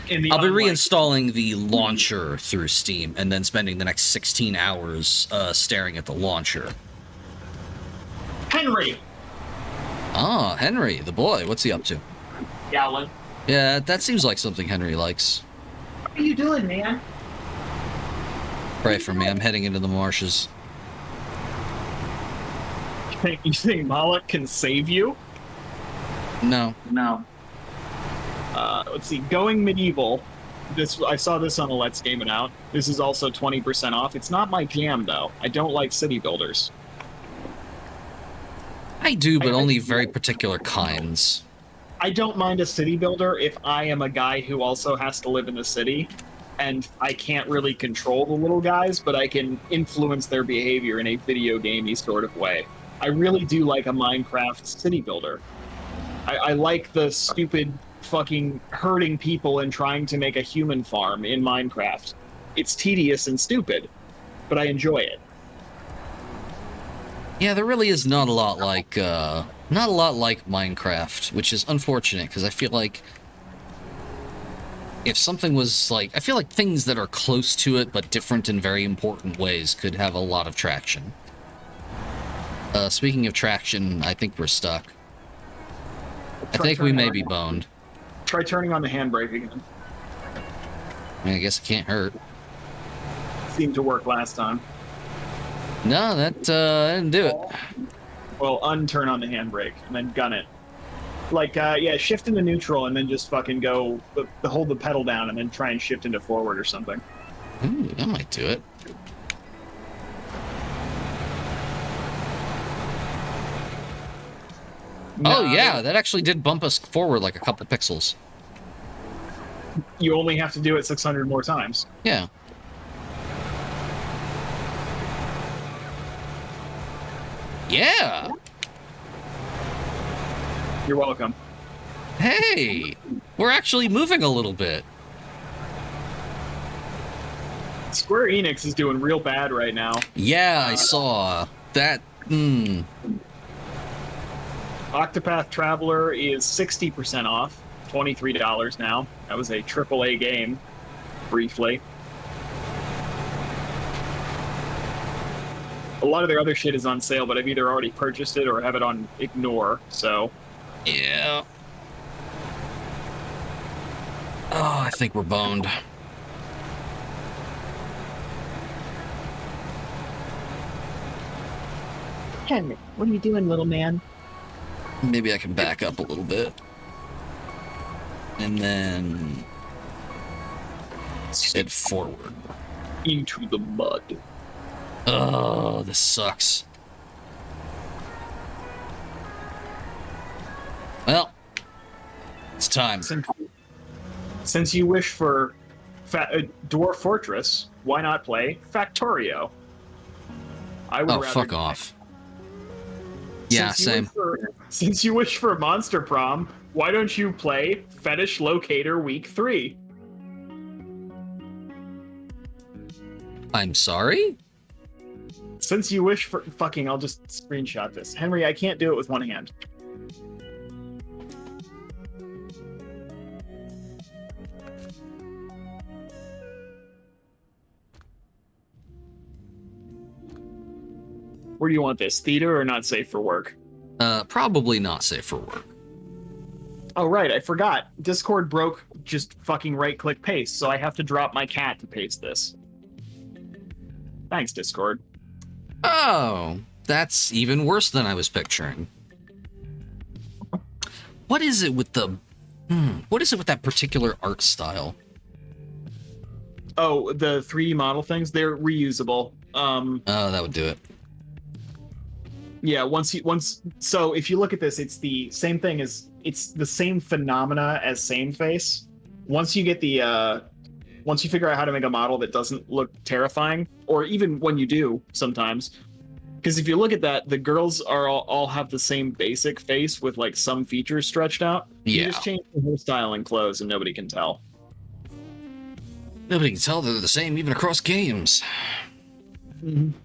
I'll be reinstalling the launcher through Steam and then spending the next 16 hours staring at the launcher. Henry! Ah, Henry, the boy. What's he up to? Yowlin. Yeah, that seems like something Henry likes. What are you doing, man? Pray for me. I'm heading into the marshes. You think Moloch can save you? No. No. Let's see. Going Medieval. I saw this on a Let's Game It Out. This is also 20% off. It's not my jam, though. I don't like city builders. I do, but only very particular kinds. I don't mind a city builder if I am a guy who also has to live in the city, and I can't really control the little guys, but I can influence their behavior in a video gamey sort of way. I really do like a Minecraft city builder. I like the stupid fucking herding people and trying to make a human farm in Minecraft. It's tedious and stupid, but I enjoy it. Yeah, there really is not a lot like Minecraft, which is unfortunate because I feel like if something was like, I feel like things that are close to it but different in very important ways could have a lot of traction. Speaking of traction, I think we're stuck. I think we may be boned. Try turning on the handbrake again. I mean, I guess it can't hurt. Seemed to work last time. No, that didn't do it. Well, unturn on the handbrake and then gun it. Like, yeah, shift into neutral and then just fucking go, hold the pedal down and then try and shift into forward or something. Ooh, that might do it. Oh, Nah, yeah, that actually did bump us forward like a couple pixels. You only have to do it 600 more times. Yeah. Yeah! You're welcome. Hey! We're actually moving a little bit. Square Enix is doing real bad right now. Yeah, I saw that. Octopath Traveler is 60% off, $23 now. That was a AAA game, briefly. A lot of their other shit is on sale, but I've either already purchased it or have it on ignore, so... Yeah. Oh, I think we're boned. Henry, what are you doing, little man? Maybe I can back up a little bit. And then head forward. Into the mud. Oh, this sucks. Well, it's time. Since you wish for Dwarf Fortress, why not play Factorio? I would Oh, rather fuck off. Yeah, same. Since you wish for Monster Prom, why don't you play Fetish Locator Week 3? I'm sorry? Since you wish for... Fucking, I'll just screenshot this. Henry, I can't do it with one hand. Where do you want this? Theater or not safe for work? Probably not safe for work. Oh, right, I forgot. Discord broke just fucking right-click paste, so I have to drop my cat to paste this. Thanks, Discord. Oh, that's even worse than I was picturing. What is it with the... what is it with that particular art style? Oh, the 3D model things, they're reusable. Oh, that would do it. Yeah, so if you look at this, it's the same thing it's the same phenomena as Same Face. Once you get once you figure out how to make a model that doesn't look terrifying, or even when you do sometimes, because if you look at that, the girls are all have the same basic face with like some features stretched out. Yeah. You just change the hairstyle and clothes and nobody can tell. Nobody can tell they're the same even across games. Mm-hmm.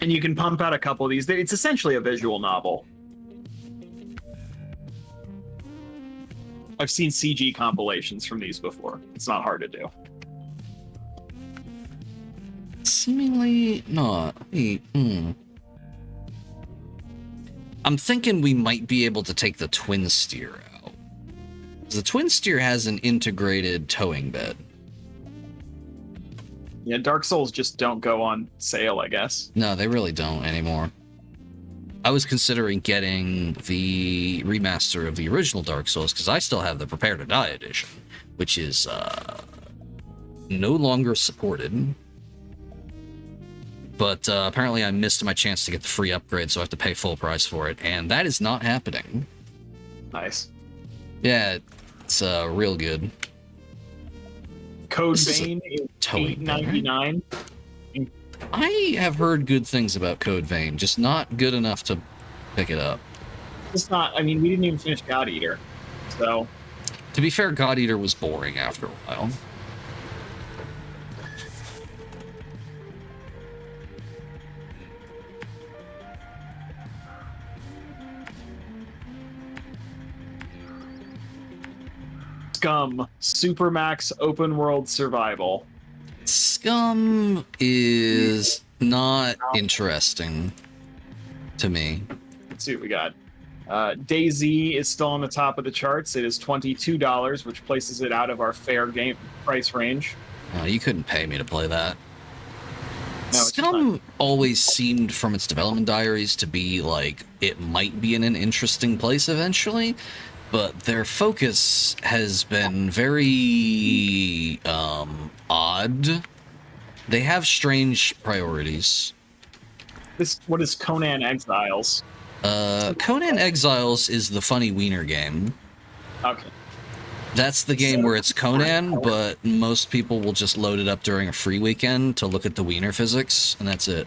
And you can pump out a couple of these. It's essentially a visual novel. I've seen CG compilations from these before. It's not hard to do. Seemingly not. I'm thinking we might be able to take the twin steer out. The twin steer has an integrated towing bed. Yeah, Dark Souls just don't go on sale, I guess. No, they really don't anymore. I was considering getting the remaster of the original Dark Souls because I still have the Prepare to Die edition, which is no longer supported. But apparently I missed my chance to get the free upgrade, so I have to pay full price for it, and that is not happening. Nice. Yeah, it's real good. Code Vein is $8.99. I have heard good things about Code Vein, just not good enough to pick it up. It's not, I mean, we didn't even finish God Eater, so... To be fair, God Eater was boring after a while. Scum, Supermax Open World Survival. Scum is not interesting to me. Let's see what we got. DayZ is still on the top of the charts. It is $22, which places it out of our fair game price range. You couldn't pay me to play that. No, Scum always seemed from its development diaries to be like it might be in an interesting place eventually, but their focus has been very odd. They have strange priorities. What is Conan Exiles? Conan Exiles is the funny wiener game. Okay. That's the game where it's Conan, but most people will just load it up during a free weekend to look at the wiener physics, and that's it.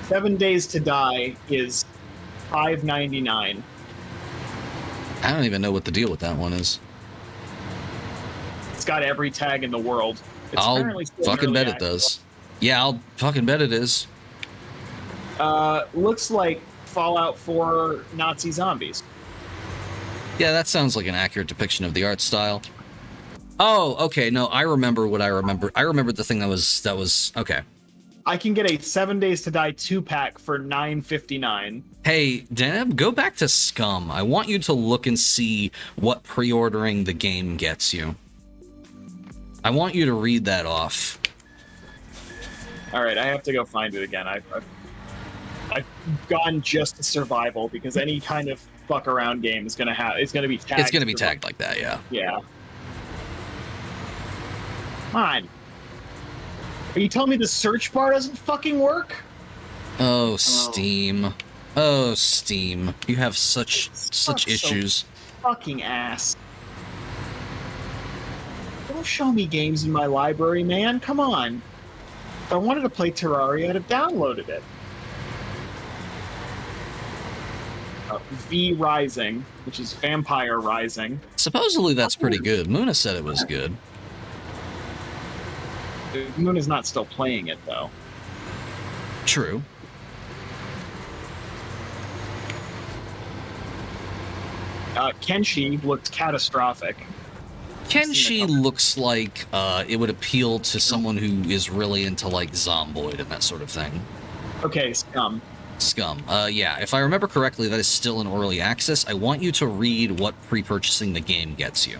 7 Days to Die is $5.99. I don't even know what the deal with that one is. It's got every tag in the world. It's I'll apparently still fucking early bet it access. does. Yeah, I'll fucking bet it is. Looks like Fallout 4 Nazi zombies. Yeah, that sounds like an accurate depiction of the art style. Oh, okay. No, I remember what I remember. I remember the thing that was okay. I can get a 7 Days to Die 2-pack for $9.59. Hey, Deneb, go back to Scum. I want you to look and see what pre-ordering the game gets you. I want you to read that off. All right, I have to go find it again. I've gone just to survival because any kind of fuck around game is gonna be tagged. It's gonna be tagged like that, yeah. Yeah. Come on. Are you telling me the search bar doesn't fucking work? Oh, Steam. Oh, Steam. You have such Sucks issues. So fucking ass. Don't show me games in my library, man. Come on. If I wanted to play Terraria, I'd have downloaded it. V Rising, which is Vampire Rising. Supposedly that's pretty good. Muna said it was good. Moon is not still playing it, though. True. Kenshi looked catastrophic. Kenshi looks like it would appeal to someone who is really into, like, Zomboid and that sort of thing. Okay, Scum. Scum. Yeah, if I remember correctly, that is still in early access. I want you to read what pre-purchasing the game gets you.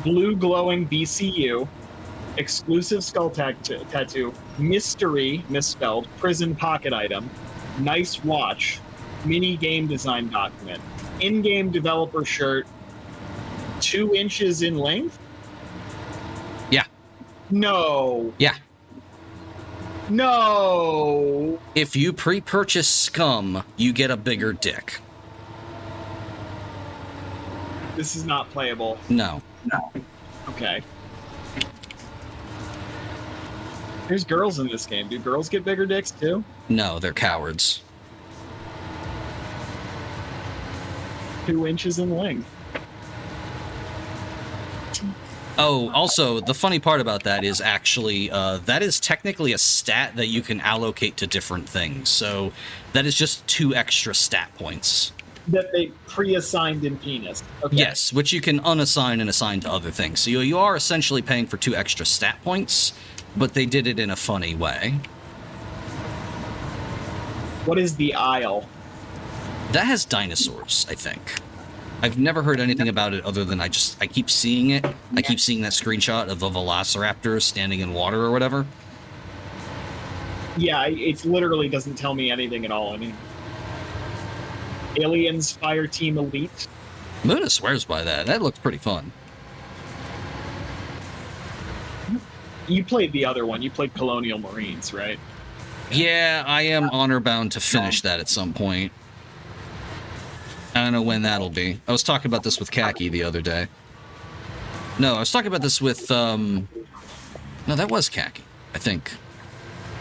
Blue glowing BCU, exclusive skull tattoo, mystery, misspelled, prison pocket item, nice watch, mini game design document, in-game developer shirt, 2 inches in length? Yeah. No. Yeah. No. If you pre-purchase Scum, you get a bigger dick. This is not playable. No. Okay. There's girls in this game. Do girls get bigger dicks too? No, they're cowards. 2 inches in length. Oh, also, the funny part about that is actually, that is technically a stat that you can allocate to different things. So that is just 2 extra stat points. That they pre-assigned in penis. Okay. Yes, which you can unassign and assign to other things. So you are essentially paying for 2 extra stat points, but they did it in a funny way. What is the Isle? That has dinosaurs, I think. I've never heard anything about it other than I keep seeing it. I keep seeing that screenshot of a velociraptor standing in water or whatever. Yeah, it literally doesn't tell me anything at all. I mean, Aliens Fire Team Elite. Muna swears by that. That looks pretty fun. You played the other one. You played Colonial Marines, right? Yeah, I am honor-bound to finish that at some point. I don't know when that'll be. I was talking about this with Khaki the other day. No, I was talking about this with, No, that was Khaki, I think.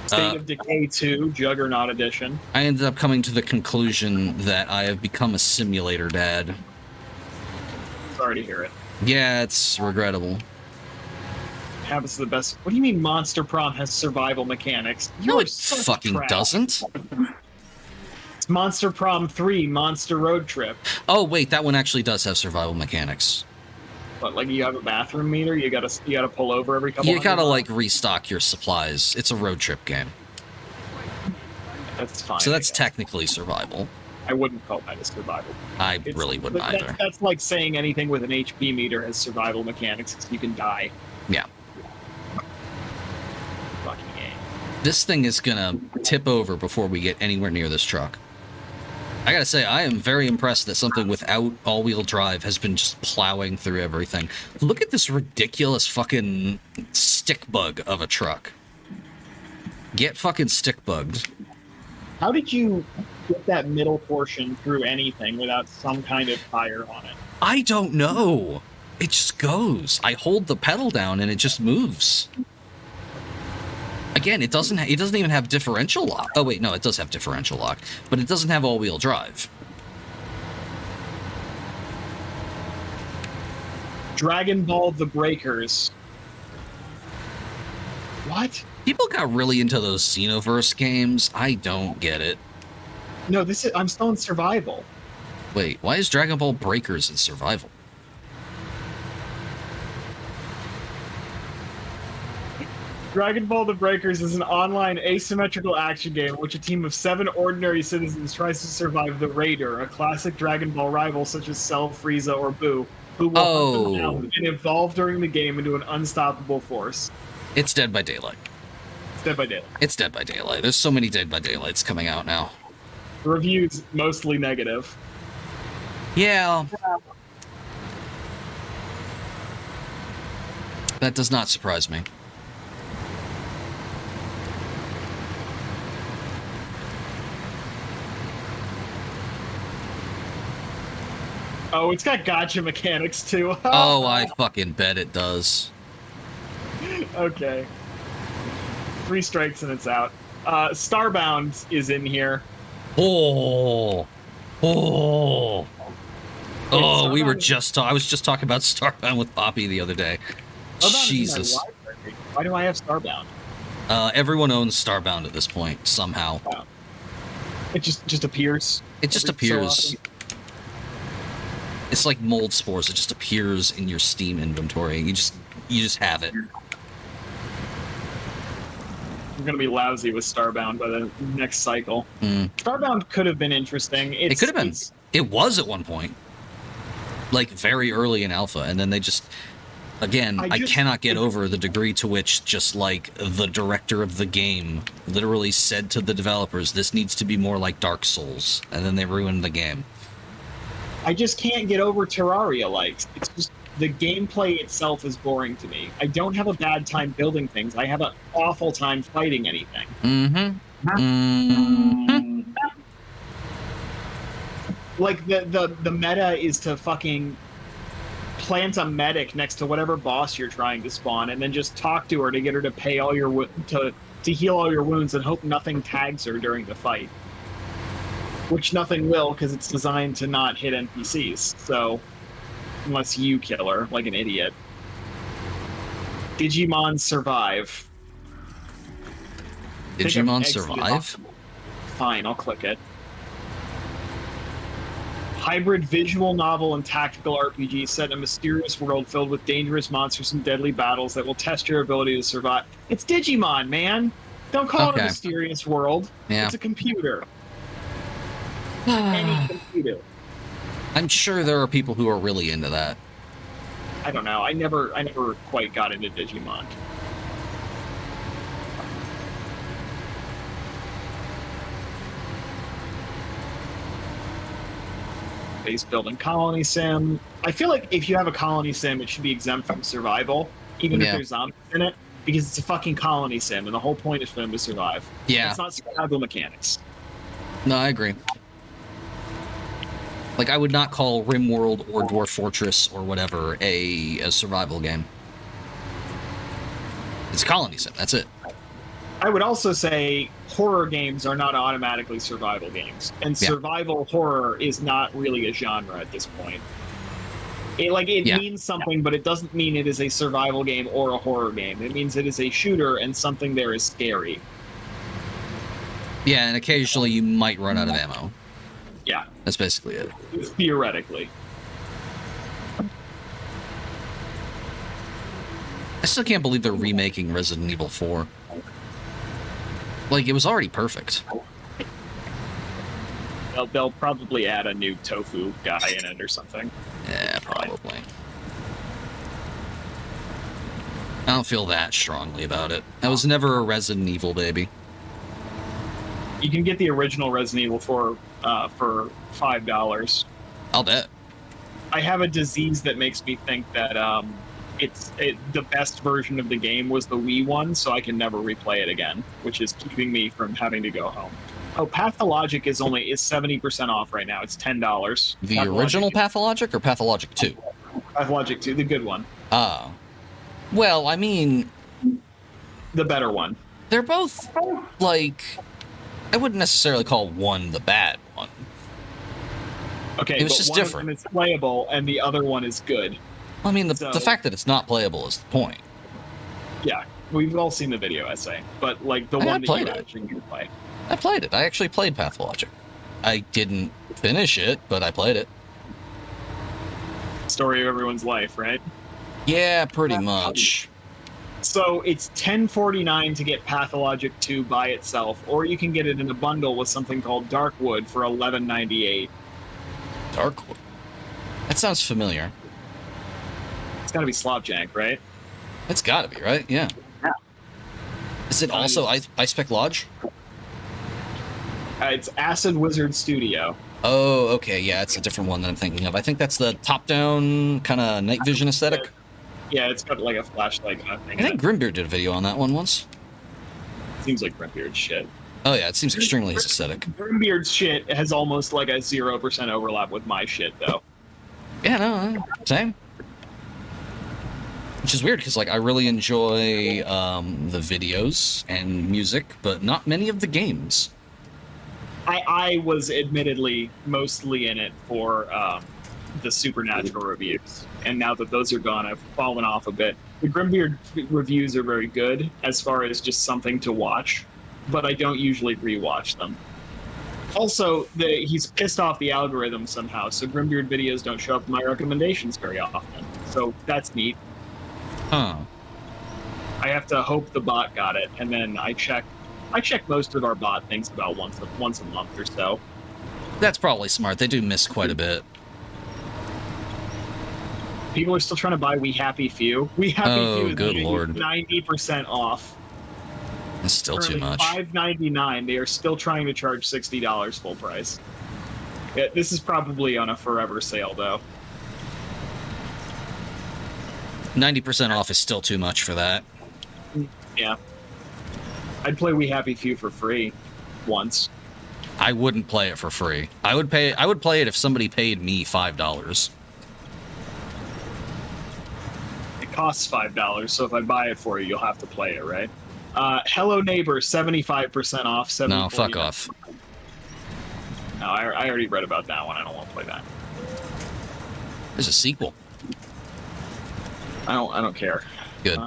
State of Decay 2, Juggernaut Edition. I ended up coming to the conclusion that I have become a simulator dad. Sorry to hear it. Yeah, it's regrettable. Happens to the best. What do you mean Monster Prom has survival mechanics? No, You're it such fucking trash. doesn't. It's Monster Prom 3, Monster Road Trip. Oh, wait, that one actually does have survival mechanics. But like you have a bathroom meter, you gotta pull over every couple. You gotta, hundred like, restock your supplies. It's a road trip game. That's fine. So that's I guess. technically survival. I wouldn't call that a survival. I really wouldn't either. That's like saying anything with an HP meter has survival mechanics, 'cause you can die. Yeah. Fucking game. This thing is gonna tip over before we get anywhere near this truck. I gotta say, I am very impressed that something without all-wheel drive has been just plowing through everything. Look at this ridiculous fucking stick bug of a truck. Get fucking stick bugged. How did you get that middle portion through anything without some kind of tire on it? I don't know. It just goes. I hold the pedal down and it just moves. Again, it doesn't even have differential lock. Oh wait, no, it does have differential lock, but it doesn't have all-wheel drive. Dragon Ball The Breakers. What? People got really into those Xenoverse games. I don't get it. No, I'm still in survival. Wait, why is Dragon Ball Breakers in survival? Dragon Ball The Breakers is an online asymmetrical action game in which a team of 7 ordinary citizens tries to survive the Raider, a classic Dragon Ball rival such as Cell, Frieza, or Boo, who will hunt them down and evolve during the game into an unstoppable force. It's Dead by Daylight. It's Dead by Daylight. It's Dead by Daylight. There's so many Dead by Daylights coming out now. The reviews mostly negative. Yeah. That does not surprise me. Oh, it's got gacha mechanics too. Oh, I fucking bet it does. Okay. 3 strikes and it's out. Starbound is in here. Oh, we were I was just talking about Starbound with Poppy the other day. Jesus. Why do I have Starbound? Everyone owns Starbound at this point, somehow. Wow. It just appears. It just appears. It's like mold spores. It just appears in your Steam inventory. You just have it. I'm gonna be lousy with Starbound by the next cycle. Starbound could have been interesting. It could have been. It was at one point, like very early in alpha, and then they just. Again, I cannot get over the degree to which just like the director of the game literally said to the developers, "This needs to be more like Dark Souls," and then they ruined the game. I just can't get over Terraria likes. It's just the gameplay itself is boring to me. I don't have a bad time building things. I have an awful time fighting anything. Like the meta is to fucking plant a medic next to whatever boss you're trying to spawn, and then just talk to her to get her to pay all your to heal all your wounds, and hope nothing tags her during the fight. Which nothing will, because it's designed to not hit NPCs. So, unless you kill her like an idiot. Digimon Survive. Digimon Survive? Fine, I'll click it. Hybrid visual novel and tactical RPG set in a mysterious world filled with dangerous monsters and deadly battles that will test your ability to survive. It's Digimon, man! Don't call it a mysterious world. Yeah. It's a computer. Any computer. I'm sure there are people who are really into that. I don't know. I never quite got into Digimon. Base building colony sim. I feel like if you have a colony sim, it should be exempt from survival, even if there's zombies in it, because it's a fucking colony sim, and the whole point is for them to survive. Yeah. It's not survival mechanics. No, I agree. Like, I would not call RimWorld or Dwarf Fortress or whatever a survival game. It's a colony sim, that's it. I would also say horror games are not automatically survival games, and survival horror is not really a genre at this point. It means something, but it doesn't mean it is a survival game or a horror game. It means it is a shooter, and something there is scary. Yeah, and occasionally you might run out of ammo. Yeah. That's basically it. Theoretically. I still can't believe they're remaking Resident Evil 4. Like, it was already perfect. They'll probably add a new tofu guy in it or something. Yeah, probably. I don't feel that strongly about it. I was never a Resident Evil baby. You can get the original Resident Evil 4 for $5. I'll bet. I have a disease that makes me think that the best version of the game was the Wii one, so I can never replay it again, which is keeping me from having to go home. Oh, Pathologic is 70% off right now. It's $10. The original Pathologic or Pathologic 2? Pathologic 2, the good one. Oh. Well, I mean, the better one. They're both, like, I wouldn't necessarily call one the bad one. Okay, it was just one different. Of them is playable, and the other one is good. I mean, the fact that it's not playable is the point. Yeah, we've all seen the video essay, but like the one that you actually can play. I played it. I actually played Pathologic. I didn't finish it, but I played it. Story of everyone's life, right? Yeah, pretty much. So it's $10.49 to get Pathologic 2 by itself, or you can get it in a bundle with something called Darkwood for $11.98. Darkwood? That sounds familiar. It's gotta be Slopjank, right? It's gotta be, right? Yeah. Is it also Ice Pick Lodge? It's Acid Wizard Studio. Oh, okay, yeah, it's a different one that I'm thinking of. I think that's the top-down kind of night vision aesthetic. Yeah, it's got like a flashlight kind of thing. I think Grimbeard did a video on that one once. Seems like Grimbeard's shit. Oh yeah, it seems extremely his aesthetic. Grimbeard's shit has almost like a 0% overlap with my shit, though. Yeah, no, same. Which is weird, because like I really enjoy the videos and music, but not many of the games. I was admittedly mostly in it for the Supernatural reviews, and now that those are gone, I've fallen off a bit. The Grimbeard reviews are very good as far as just something to watch, but I don't usually rewatch them. Also, he's pissed off the algorithm somehow, so Grimbeard videos don't show up in my recommendations very often. So that's neat. Huh. I have to hope the bot got it, and then I check most of our bot things about once a month or so. That's probably smart. They do miss quite a bit. People are still trying to buy We Happy Few. We Happy Few is good lord. 90% off. That's still Currently too much. $5.99. They are still trying to charge $60 full price. Yeah, this is probably on a forever sale, though. 90% off is still too much for that. Yeah. I'd play We Happy Few for free once. I wouldn't play it for free. I would play it if somebody paid me $5. It costs $5, so if I buy it for you, you'll have to play it, right? Hello Neighbor, 75% off. No, fuck off. No, I already read about that one. I don't want to play that. There's a sequel. I don't care. Good.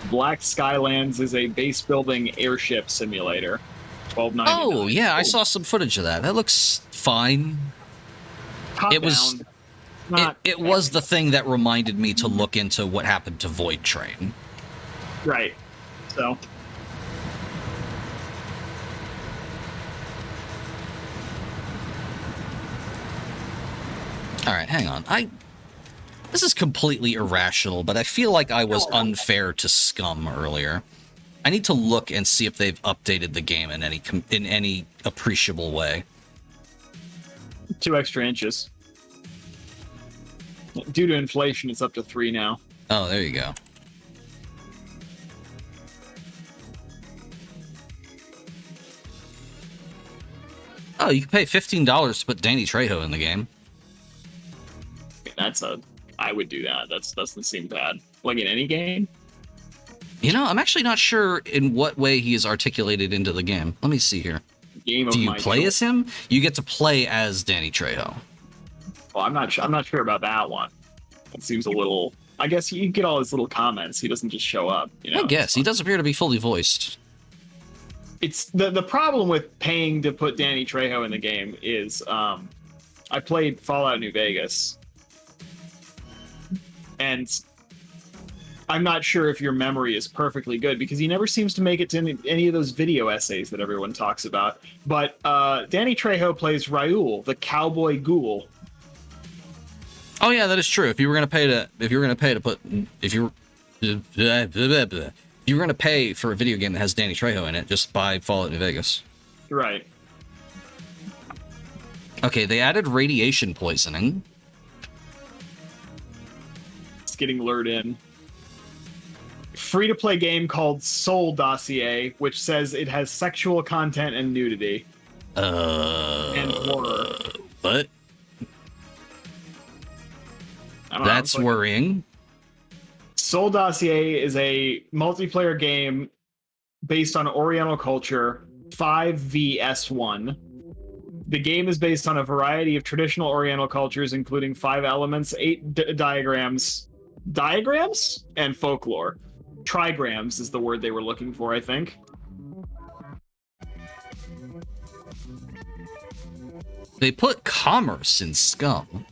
Black Skylands is a base building airship simulator. $12.99. Oh yeah, I saw some footage of that. That looks fine. Top It was. down. Not It was the thing that reminded me to look into what happened to Void Train. right. So All right, hang on. This is completely irrational, but I feel like I was unfair to Scum earlier. I need to look and see if they've updated the game in any appreciable way. 2 extra inches. Due to inflation, it's up to 3 now. Oh, there you go. Oh, you can pay $15 to put Danny Trejo in the game. I would do that. That doesn't seem bad. Like in any game? You know, I'm actually not sure in what way he is articulated into the game. Let me see here. Game of Do you my play choice. as him? You get to play as Danny Trejo. Well, I'm not sure about that one. It seems a little. I guess you get all his little comments. He doesn't just show up. You know? I guess he does appear to be fully voiced. It's the problem with paying to put Danny Trejo in the game is I played Fallout New Vegas, and I'm not sure if your memory is perfectly good because he never seems to make it to any of those video essays that everyone talks about. But Danny Trejo plays Raoul, the cowboy ghoul. Oh yeah, that is true. If you were going to pay for a video game that has Danny Trejo in it, just buy Fallout New Vegas. Right. Okay, they added radiation poisoning. getting lured in. Free-to-play game called Soul Dossier, which says it has sexual content and nudity. And horror. What? That's worrying. Soul Dossier is a multiplayer game based on Oriental culture, 5vs1. The game is based on a variety of traditional Oriental cultures, including 5 elements, 8 diagrams, and folklore. Trigrams is the word they were looking for, I think. They put commerce in Scum.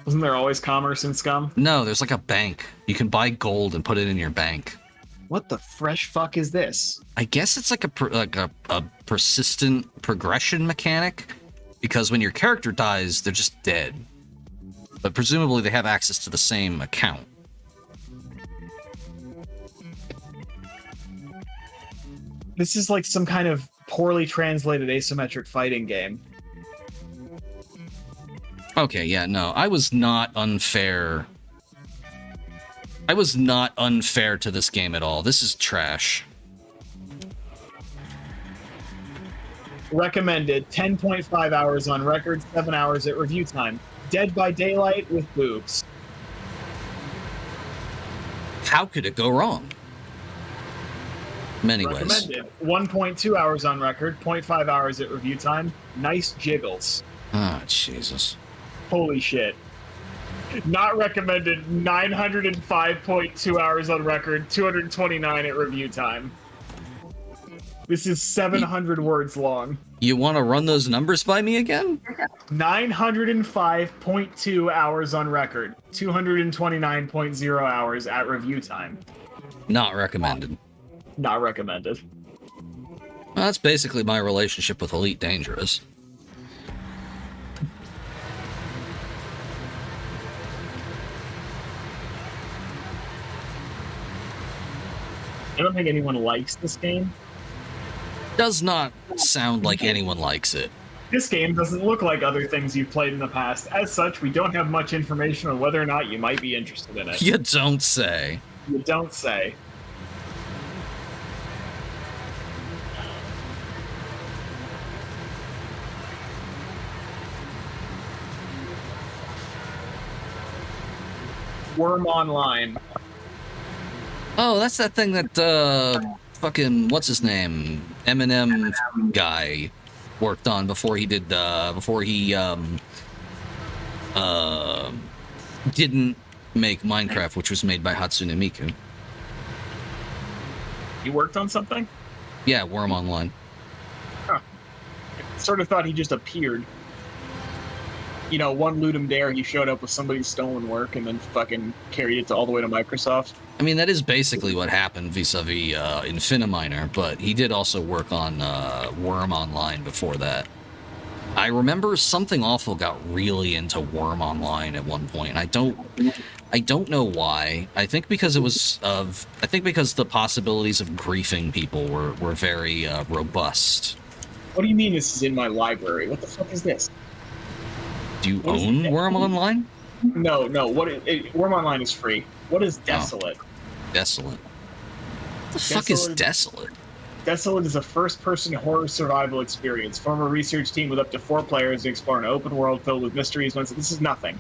Wasn't there always commerce in Scum? No, there's like a bank. You can buy gold and put it in your bank. What the fresh fuck is this? I guess it's like a persistent progression mechanic, because when your character dies, they're just dead. But presumably they have access to the same account. This is like some kind of poorly translated asymmetric fighting game. Okay, yeah, no, I was not unfair. I was not unfair to this game at all. This is trash. Recommended 10.5 hours on record, 7 hours at review time. Dead by Daylight with boobs. How could it go wrong? Many ways. Recommended 1.2 hours on record, 0.5 hours at review time. Nice jiggles. Oh, Jesus. Holy shit. Not recommended 905.2 hours on record, 229 at review time. This is 700 words long. You want to run those numbers by me again? 905.2 hours on record, 229.0 hours at review time. Not recommended. Not recommended. Well, that's basically my relationship with Elite Dangerous. I don't think anyone likes this game. Does not sound like anyone likes it. This game doesn't look like other things you've played in the past. As such, we don't have much information on whether or not you might be interested in it. You don't say. You don't say. Worm Online. Oh, that's that thing that, fucking, what's his name? Eminem guy worked on before he did, didn't make Minecraft, which was made by Hatsune Miku. You worked on something? Yeah, Worm Online. Huh. I sort of thought he just appeared. You know, one Ludum Dare, he showed up with somebody's stolen work and then fucking carried it all the way to Microsoft. I mean, that is basically what happened vis-a-vis Infiniminer, but he did also work on Worm Online before that. I remember Something Awful got really into Worm Online at one point. I don't know why. I think because the possibilities of griefing people were very robust. What do you mean this is in my library? What the fuck is this? Do you own Worm Online? No. Worm Online is free. What is Desolate? Oh, Desolate. What the fuck is Desolate? Desolate is a first-person horror survival experience. Form a research team with up to 4 players to explore an open world filled with mysteries. This is nothing.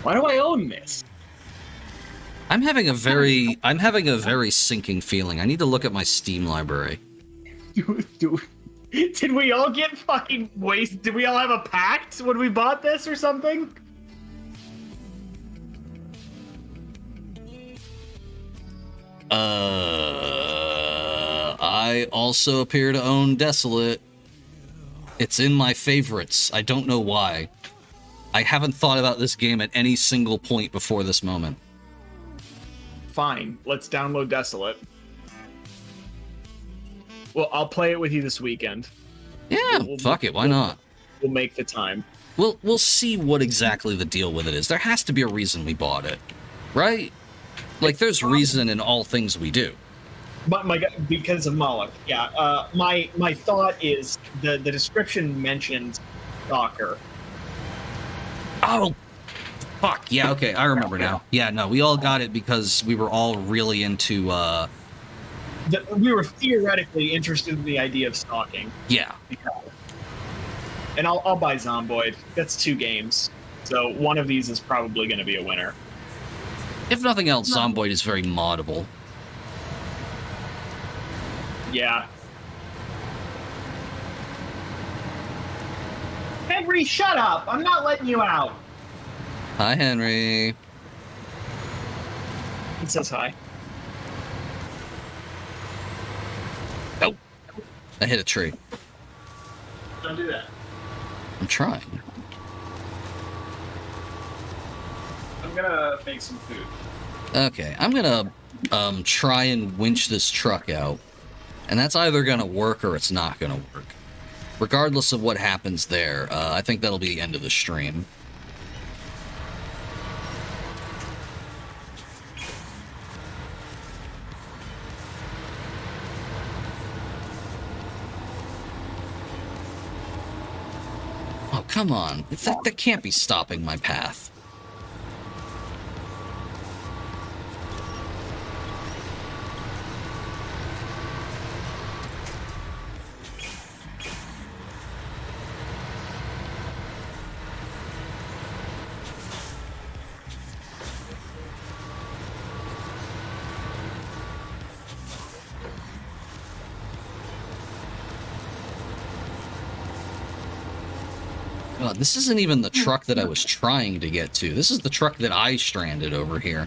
Why do I own this? I'm having a very sinking feeling. I need to look at my Steam library. Did we all get fucking wasted? Did we all have a pact when we bought this or something? I also appear to own Desolate. It's in my favorites. I don't know why. I haven't thought about this game at any single point before this moment. Fine, let's download Desolate. Well, I'll play it with you this weekend. Yeah, fuck it, why not? We'll make the time. We'll see what exactly the deal with it is. There has to be a reason we bought it, right? Like, there's reason in all things we do. But because of Moloch, yeah. My thought is the description mentioned Stalker. Oh, Fuck, yeah, okay, I remember now. Yeah, no, we all got it because we were all really into, We were theoretically interested in the idea of stalking. yeah. And I'll buy Zomboid. That's 2 games. So one of these is probably going to be a winner. If nothing else, Zomboid is very moddable. Yeah. Henry, shut up! I'm not letting you out! Hi, Henry. He says hi. Oh, I hit a tree. Don't do that. I'm trying. I'm gonna make some food. Okay, I'm gonna try and winch this truck out. And that's either gonna work or it's not gonna work. Regardless of what happens there, I think that'll be the end of the stream. Oh, come on. That can't be stopping my path. God, this isn't even the truck that I was trying to get to. This is the truck that I stranded over here.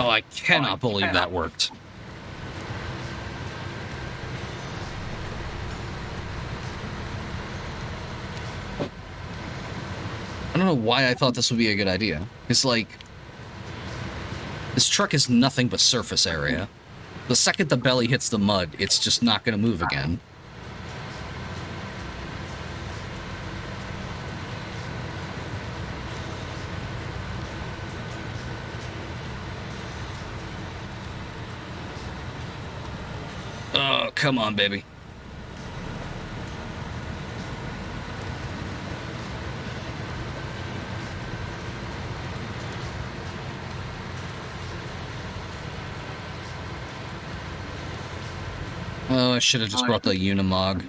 Oh, I cannot believe that worked. I don't know why I thought this would be a good idea. It's like, this truck is nothing but surface area. The second the belly hits the mud, it's just not going to move again. Oh, come on, baby. Oh, I should have just brought the Unimog.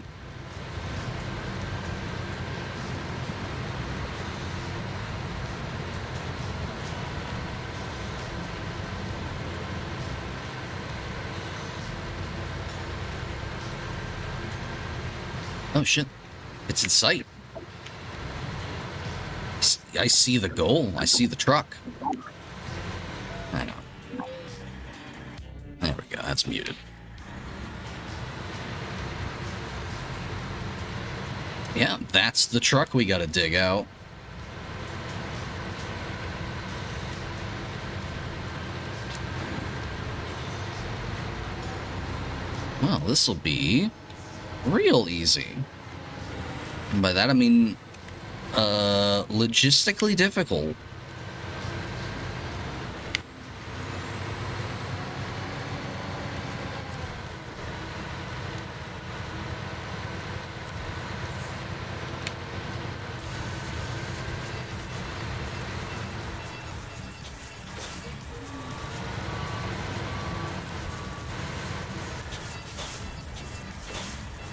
Oh shit. It's in sight. I see the goal. I see the truck. I know. There we go. That's muted. Yeah, that's the truck we gotta dig out. Well, this'll be real easy. And by that I mean logistically difficult.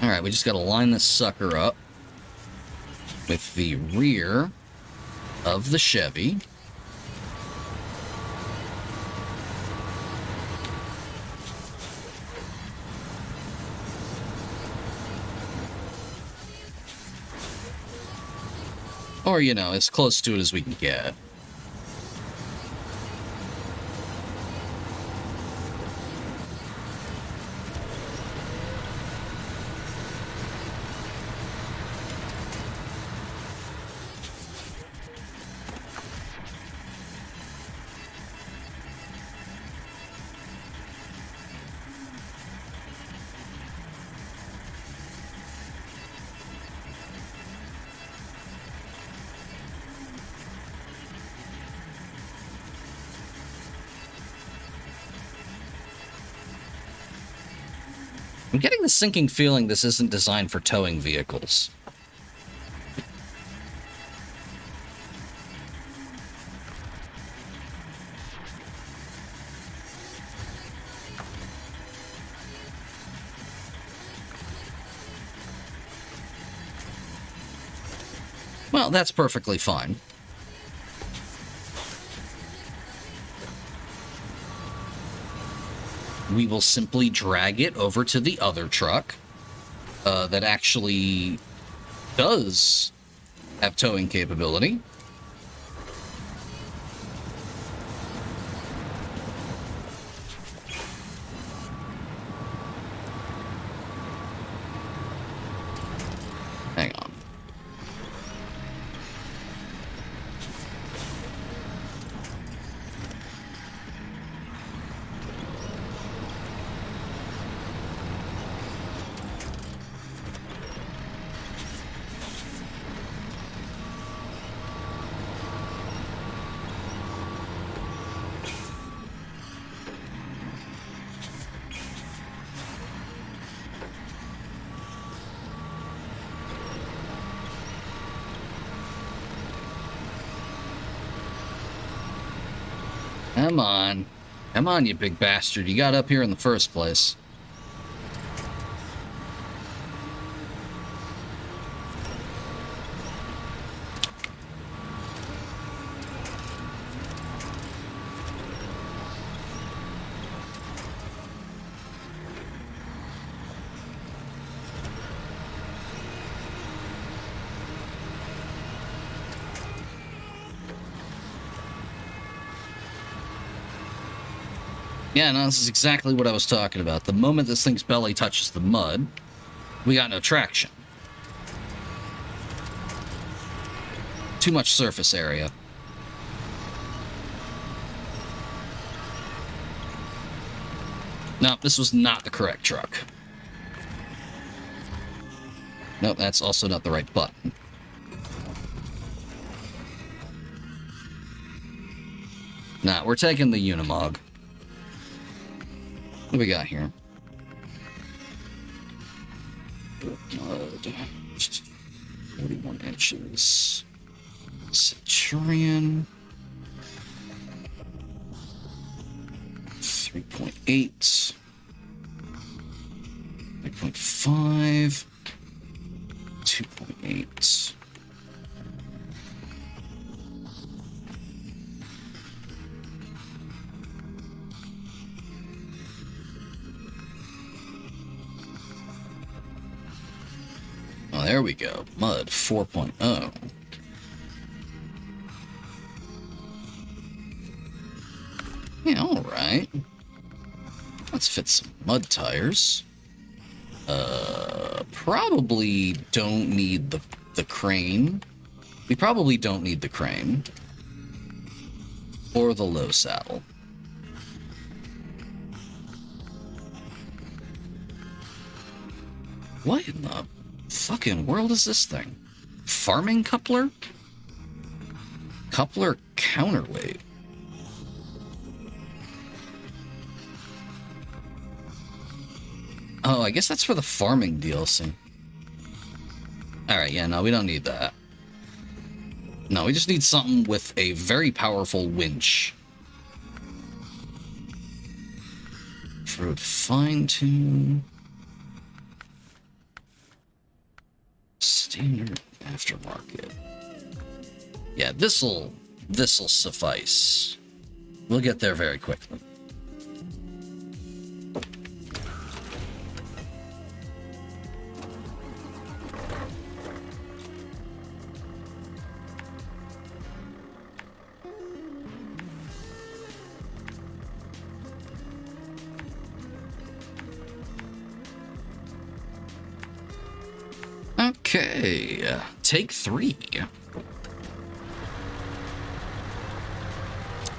Alright, we just gotta line this sucker up with the rear of the Chevy. Or, you know, as close to it as we can get. I'm getting the sinking feeling this isn't designed for towing vehicles. Well, that's perfectly fine. We will simply drag it over to the other truck that actually does have towing capability. Hang on. Come on. Come on, you big bastard. You got up here in the first place. Yeah, no, this is exactly what I was talking about. The moment this thing's belly touches the mud, we got no traction. Too much surface area. No, this was not the correct truck. Nope, that's also not the right button. Nah, we're taking the Unimog. What do we got here? 41 inches. Centurion. 3.8. 3.5. 2.8. Oh, there we go. Mud 4.0. Yeah, alright. Let's fit some mud tires. Probably don't need the crane. We probably don't need the crane. Or the low saddle. What in the fucking world is this thing? Farming coupler? Coupler counterweight. Oh, I guess that's for the farming DLC. Alright, yeah, no, we don't need that. No, we just need something with a very powerful winch. Fruit fine-tune. Standard aftermarket. Yeah, this'll suffice. We'll get there very quickly. Okay, take 3.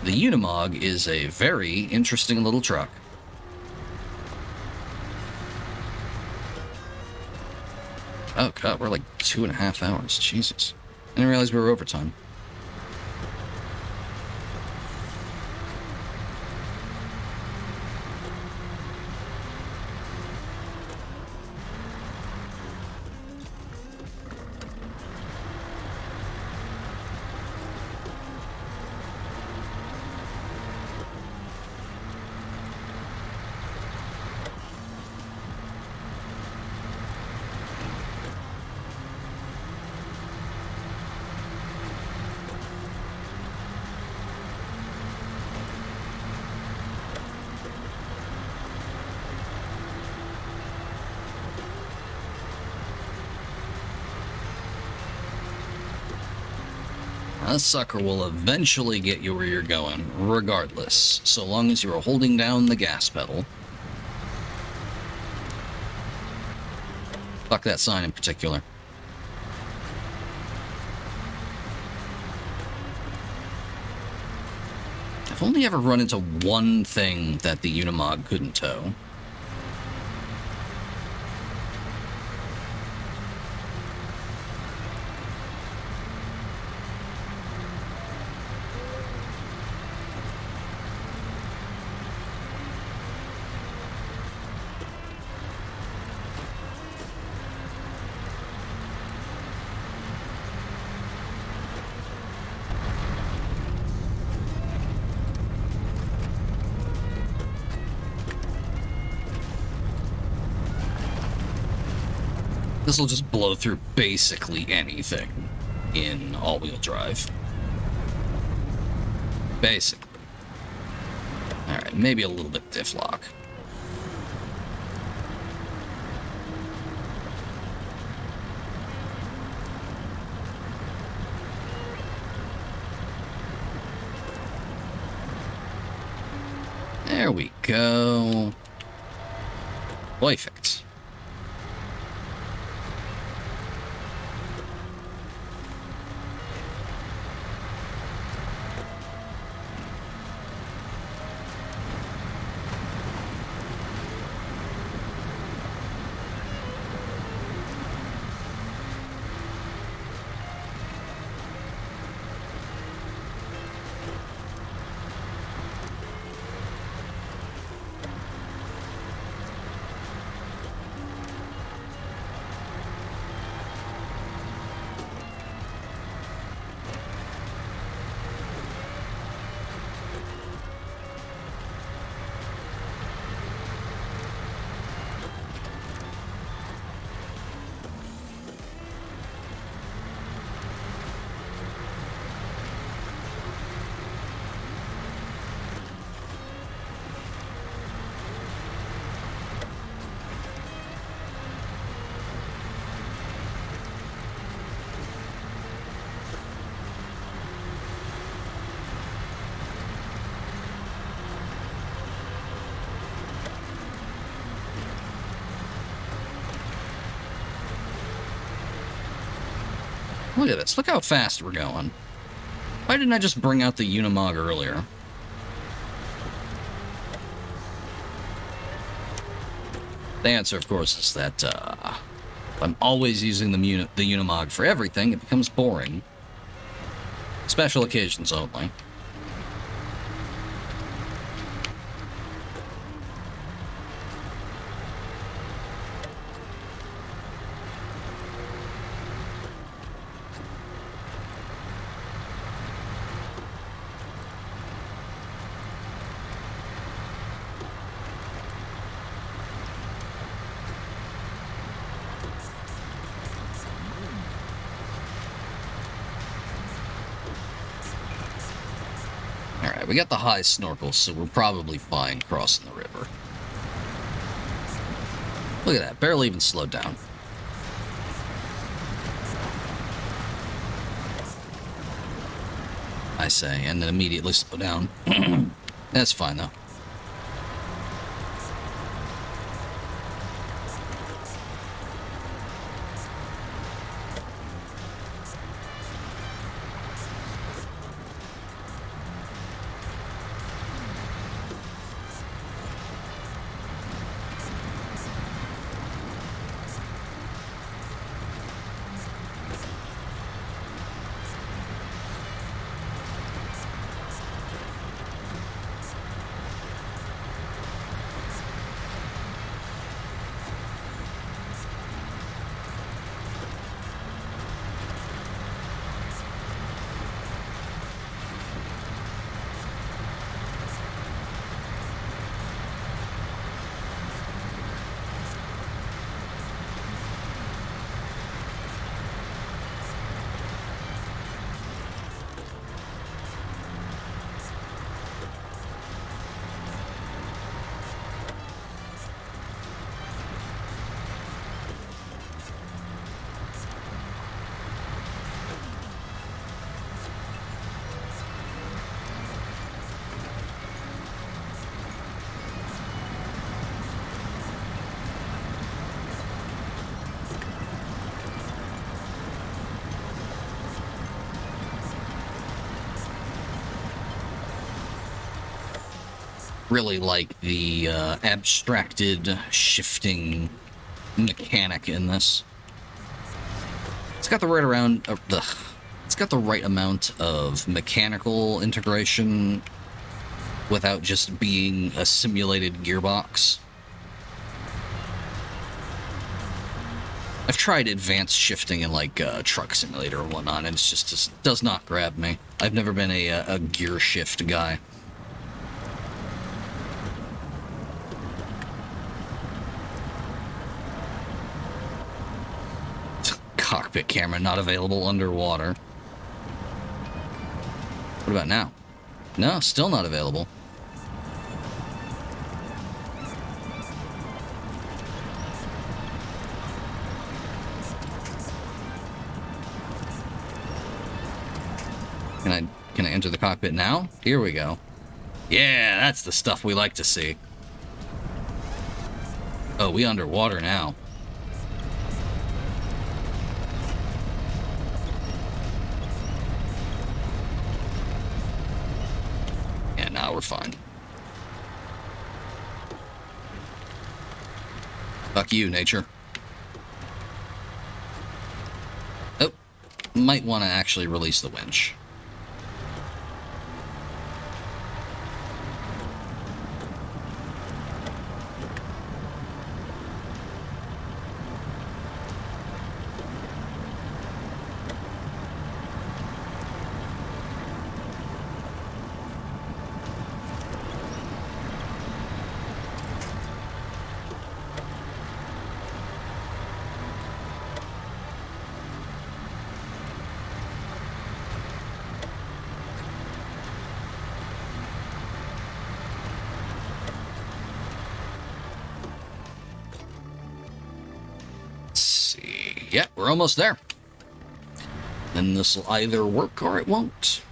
The Unimog is a very interesting little truck. Oh god, we're like 2.5 hours. Jesus. I didn't realize we were overtime. That sucker will eventually get you where you're going, regardless, so long as you are holding down the gas pedal. Fuck that sign in particular. I've only ever run into one thing that the Unimog couldn't tow. This will just blow through basically anything in all-wheel drive. Basically. Alright, maybe a little bit diff lock. There we go. Perfect. Look at this. Look how fast we're going. Why didn't I just bring out the Unimog earlier? The answer, of course, is that if I'm always using the Unimog for everything, it becomes boring. Special occasions only. Alright, we got the high snorkel, so we're probably fine crossing the river. Look at that, barely even slowed down. I say, and then immediately slow down. That's fine, though. Really like the abstracted shifting mechanic in this. It's got the right around it's got the right amount of mechanical integration without just being a simulated gearbox. I've tried advanced shifting in like Truck Simulator or whatnot, and it's just does not grab me. I've never been a gear shift guy. Cockpit camera not available underwater. What about now? No, still not available. Can I enter the cockpit now? Here we go. Yeah, that's the stuff we like to see. Oh, we underwater now. We're fine. Fuck you, nature. Oh, might want to actually release the winch. Yeah, we're almost there. Then this will either work or it won't.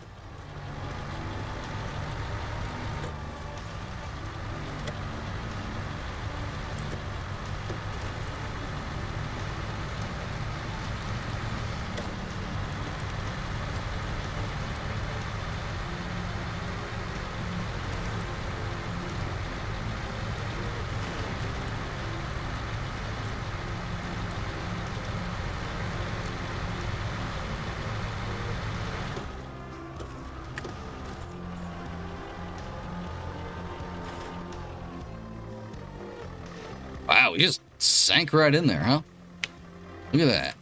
Wow, we just sank right in there, huh? Look at that.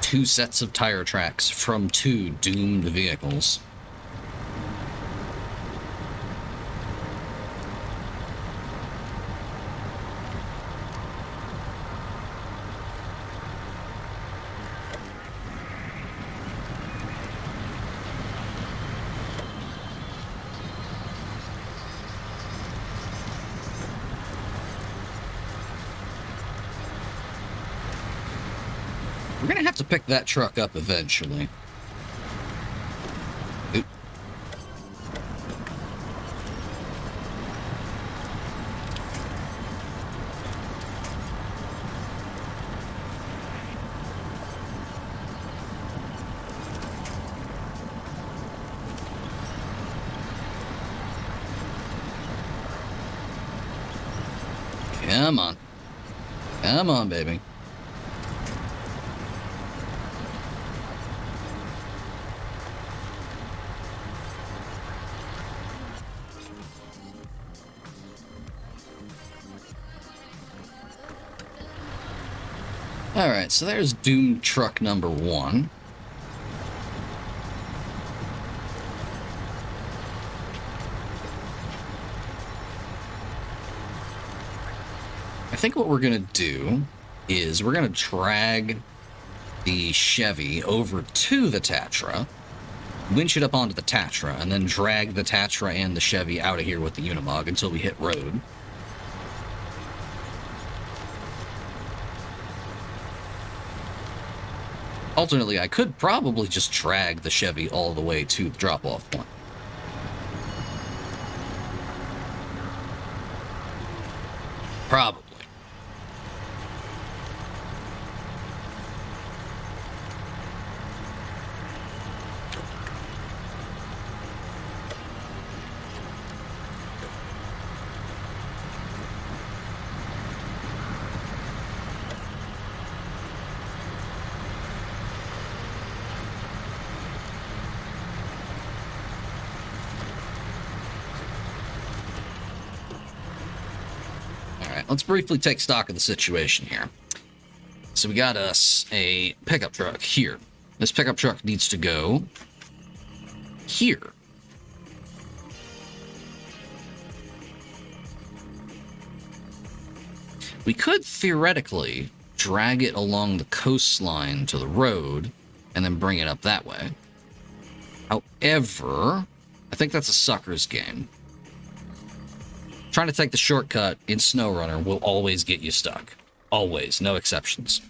2 sets of tire tracks from 2 doomed vehicles. We're gonna have to pick that truck up eventually. Oop. Come on. Come on, baby. Alright, so there's doomed truck number 1. I think what we're going to do is we're going to drag the Chevy over to the Tatra, winch it up onto the Tatra, and then drag the Tatra and the Chevy out of here with the Unimog until we hit road. Alternately, I could probably just drag the Chevy all the way to the drop-off point. Probably. Let's briefly take stock of the situation here. So we got us a pickup truck here. This pickup truck needs to go here. We could theoretically drag it along the coastline to the road and then bring it up that way. However, I think that's a sucker's game. Trying to take the shortcut in SnowRunner will always get you stuck. Always, no exceptions.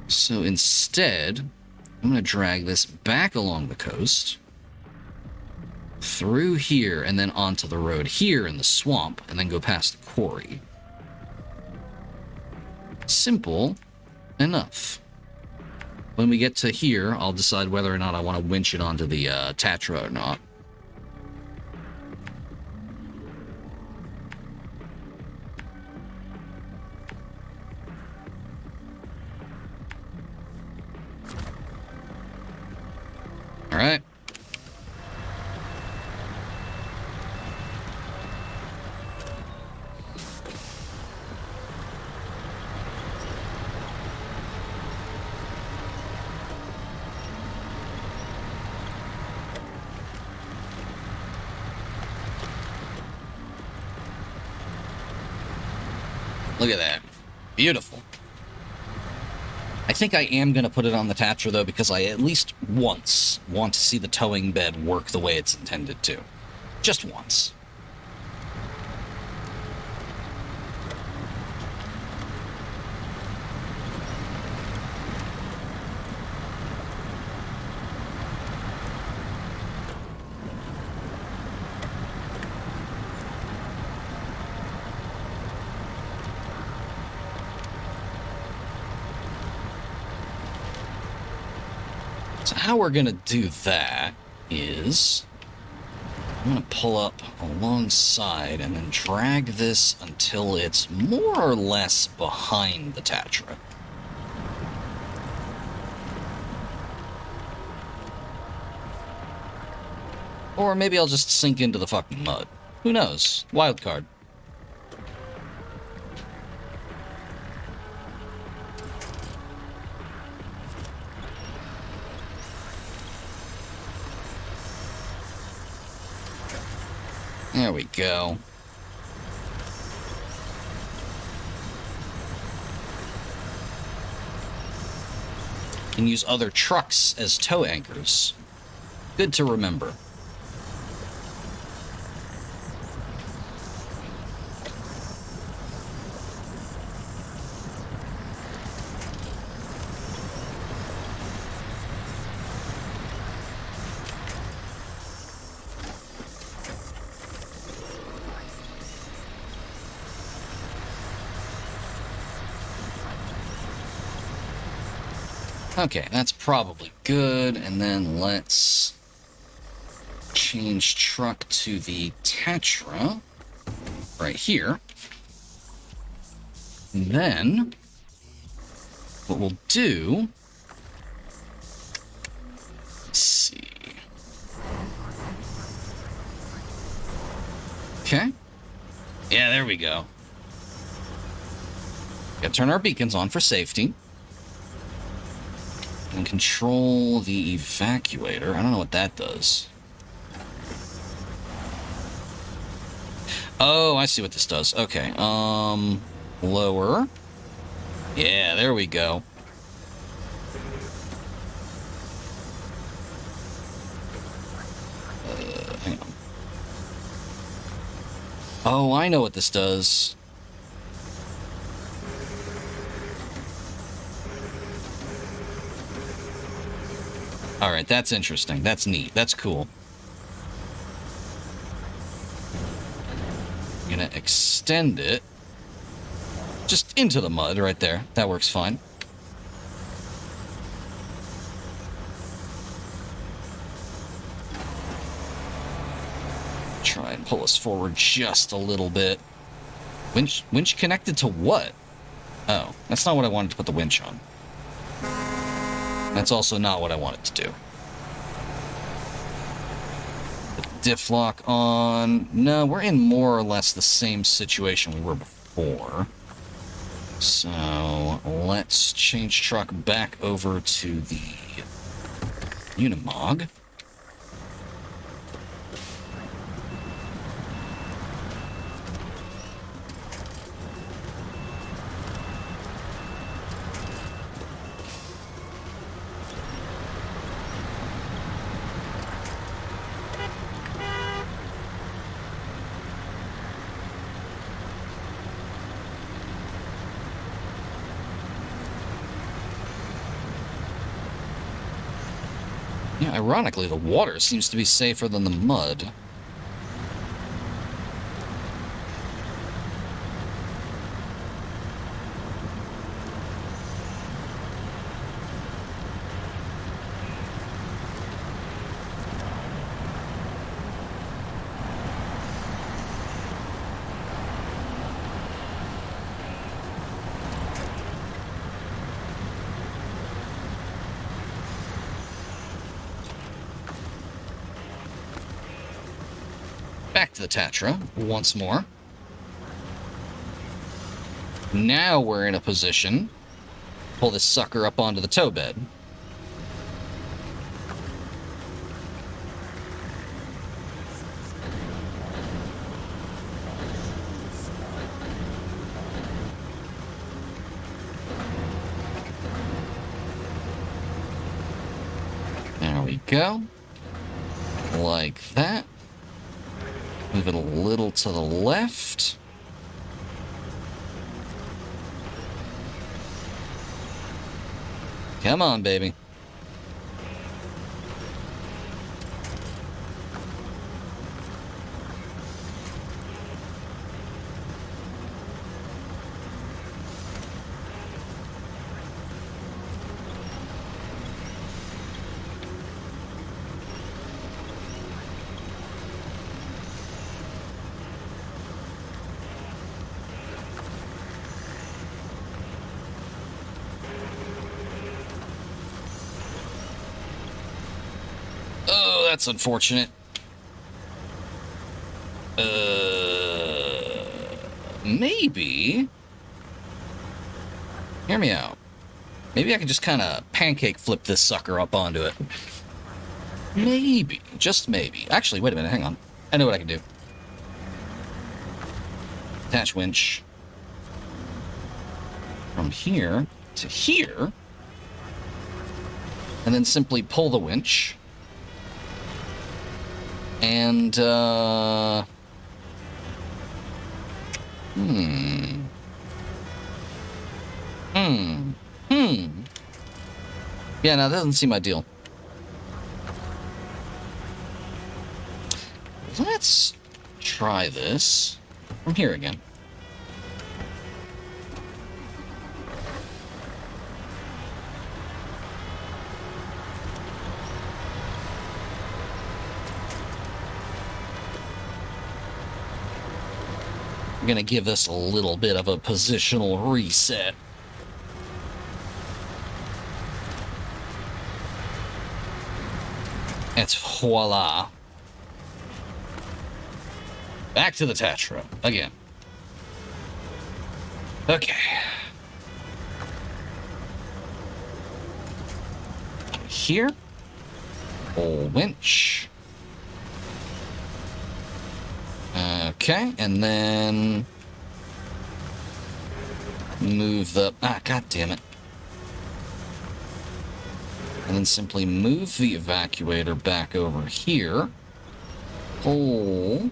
So instead, I'm going to drag this back along the coast, through here, and then onto the road here in the swamp, and then go past the quarry. Simple enough. When we get to here, I'll decide whether or not I want to winch it onto the Tatra or not. All right. Look at that. Beautiful. I think I am going to put it on the Tatra, though, because I at least once want to see the towing bed work the way it's intended to. Just once. So how we're going to do that is I'm going to pull up alongside and then drag this until it's more or less behind the Tatra. Or maybe I'll just sink into the fucking mud. Who knows? Wild card. There we go. Can use other trucks as tow anchors. Good to remember. Okay, that's probably good, and then let's change truck to the Tatra right here. And then what we'll do, let's see. Okay. Yeah, there we go. Gotta turn our beacons on for safety. And control the evacuator. I don't know what that does. Oh, I see what this does. Okay, lower. Yeah, there we go. Hang on. Oh, I know what this does. Alright, that's interesting. That's neat. That's cool. I'm gonna extend it just into the mud right there. That works fine. Try and pull us forward just a little bit. Winch connected to what? Oh, that's not what I wanted to put the winch on. That's also not what I wanted to do. Put the diff lock on. No, we're in more or less the same situation we were before. So let's change truck back over to the Unimog. Yeah, ironically, the water seems to be safer than the mud. Back to the Tatra once more. Now we're in a position to pull this sucker up onto the tow bed. There we go. Like that. Move it a little to the left. Come on, baby. Oh, that's unfortunate. Maybe... Hear me out. Maybe I can just kind of pancake flip this sucker up onto it. Maybe. Just maybe. Actually, wait a minute, hang on. I know what I can do. attach winch from here to here, and then simply pull the winch. And, Yeah, no, that doesn't seem ideal. Let's try this from here again. I'm gonna give this a little bit of a positional reset. And voila. Back to the Tatra again. Okay. Here. Pull winch. Okay, and then move the... God damn it. And then simply move the evacuator back over here. Pull.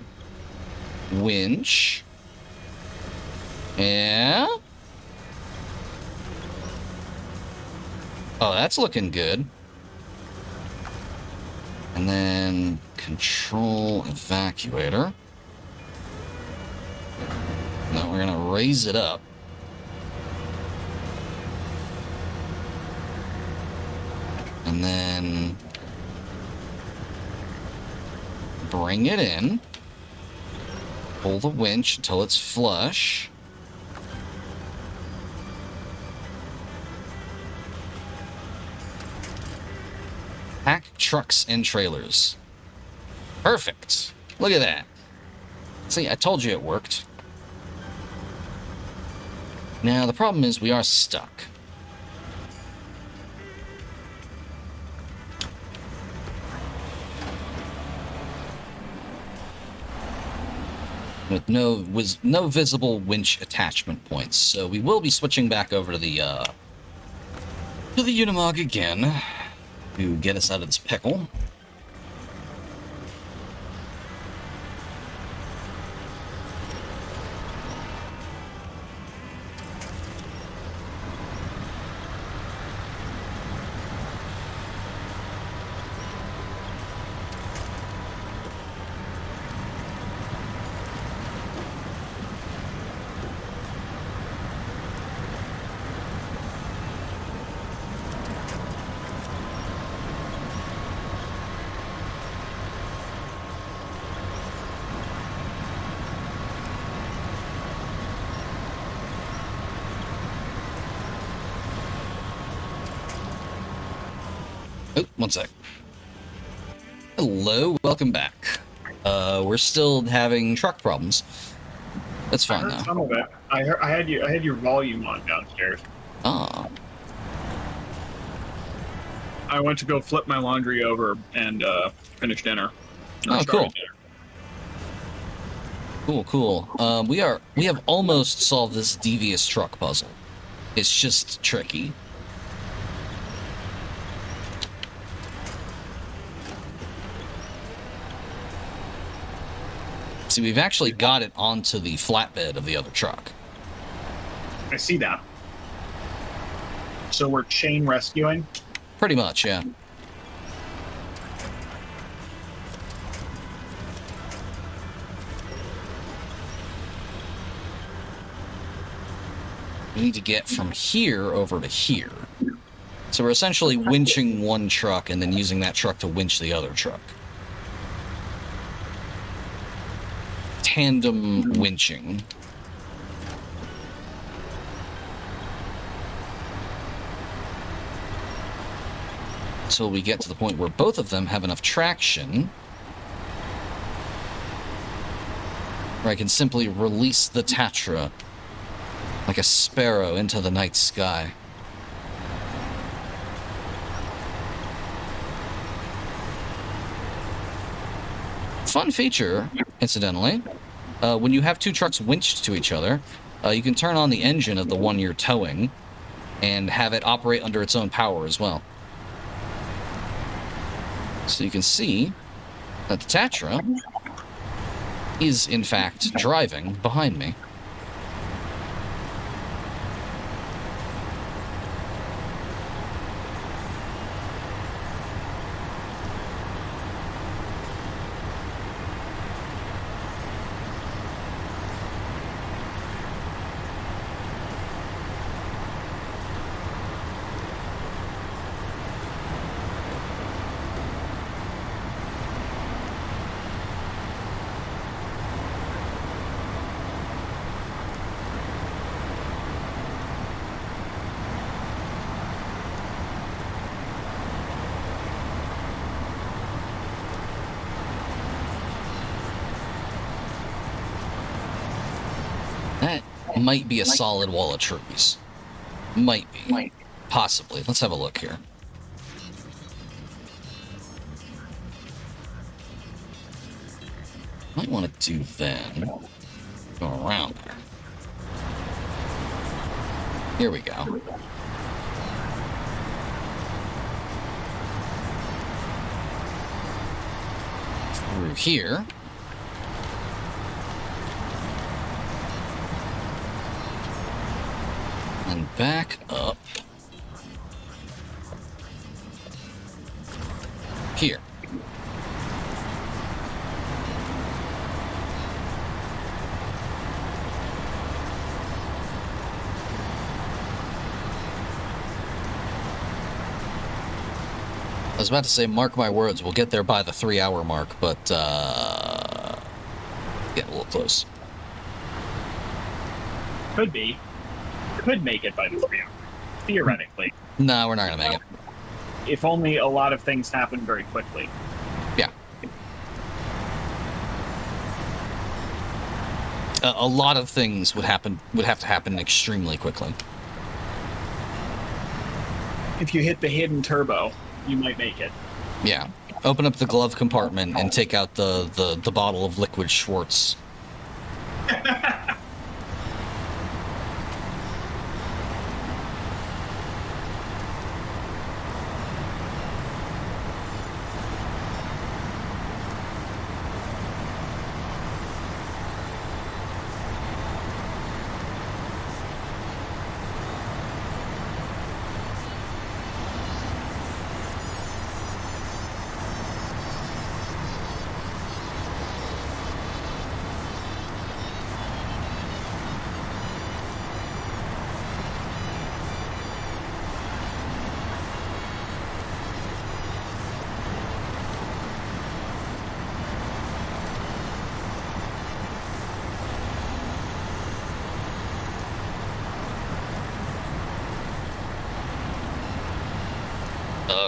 Winch. Yeah. Oh, that's looking good. And then control evacuator. No, we're gonna raise it up. And then bring it in. Pull the winch until it's flush. Pack trucks and trailers. Perfect. Look at that. See, I told you it worked. Now, the problem is we are stuck. With no visible winch attachment points, so we will be switching back over to the Unimog again to get us out of this pickle. Oh, one sec. Hello, welcome back. We're still having truck problems. That's fine I though. heard some of it. I had your volume on downstairs. Ah, I went to go flip my laundry over and finish dinner. Oh, cool. Cool. We have almost solved this devious truck puzzle. It's just tricky. See, we've actually got it onto the flatbed of the other truck. I see that. So we're chain rescuing. Pretty much, yeah. We need to get from here over to here. So we're essentially winching one truck and then using that truck to winch the other truck. Tandem winching. Until we get to the point where both of them have enough traction where I can simply release the Tatra like a sparrow into the night sky. Fun feature, incidentally. when you have two trucks winched to each other, you can turn on the engine of the one you're towing and have it operate under its own power as well. So you can see that the Tatra is, in fact, driving behind me. That might be a solid wall of trees. Might be. Possibly. Let's have a look here. Might want to do then. Go around there. Here we go. Through here. And back up. Here. I was about to say, mark my words, we'll get there by the 3-hour mark, but, getting a little close. Could be. Could make it by the 3 hours, theoretically. No, we're not gonna make it. If only a lot of things happen very quickly. Yeah. A lot of things would have to happen extremely quickly. If you hit the hidden turbo, you might make it. Yeah. Open up the glove compartment and take out the bottle of liquid Schwartz.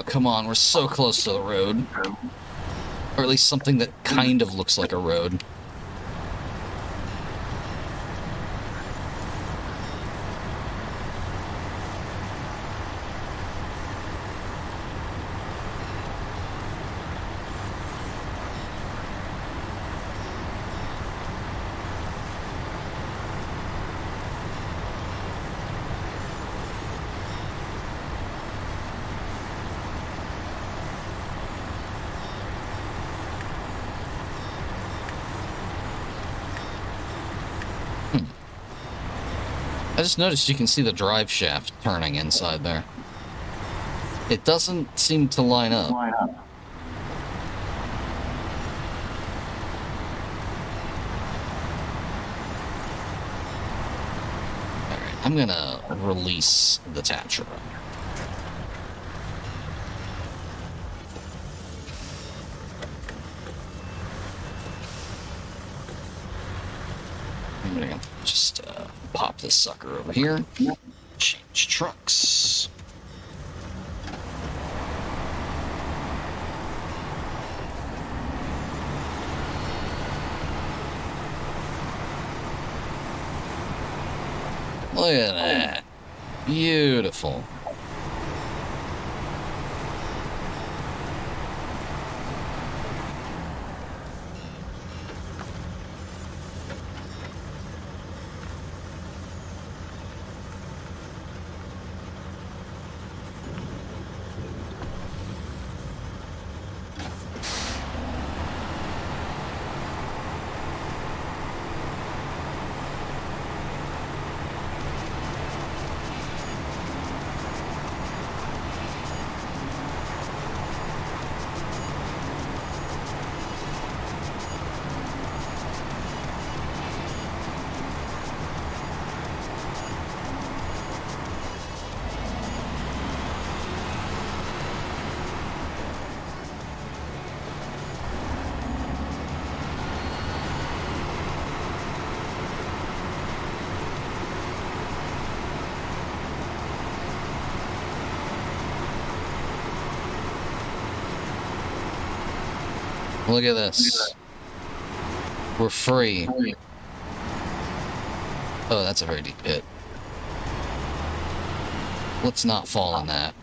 Come on, we're so close to the road. Or at least something that kind of looks like a road. I just noticed you can see the drive shaft turning inside there. It doesn't seem to line up. Alright, I'm gonna release the Tatra. I'm gonna just pop this sucker over here. Change trucks. Look at that. Beautiful. Look at this. We're free. Oh, that's a very deep pit. Let's not fall in that.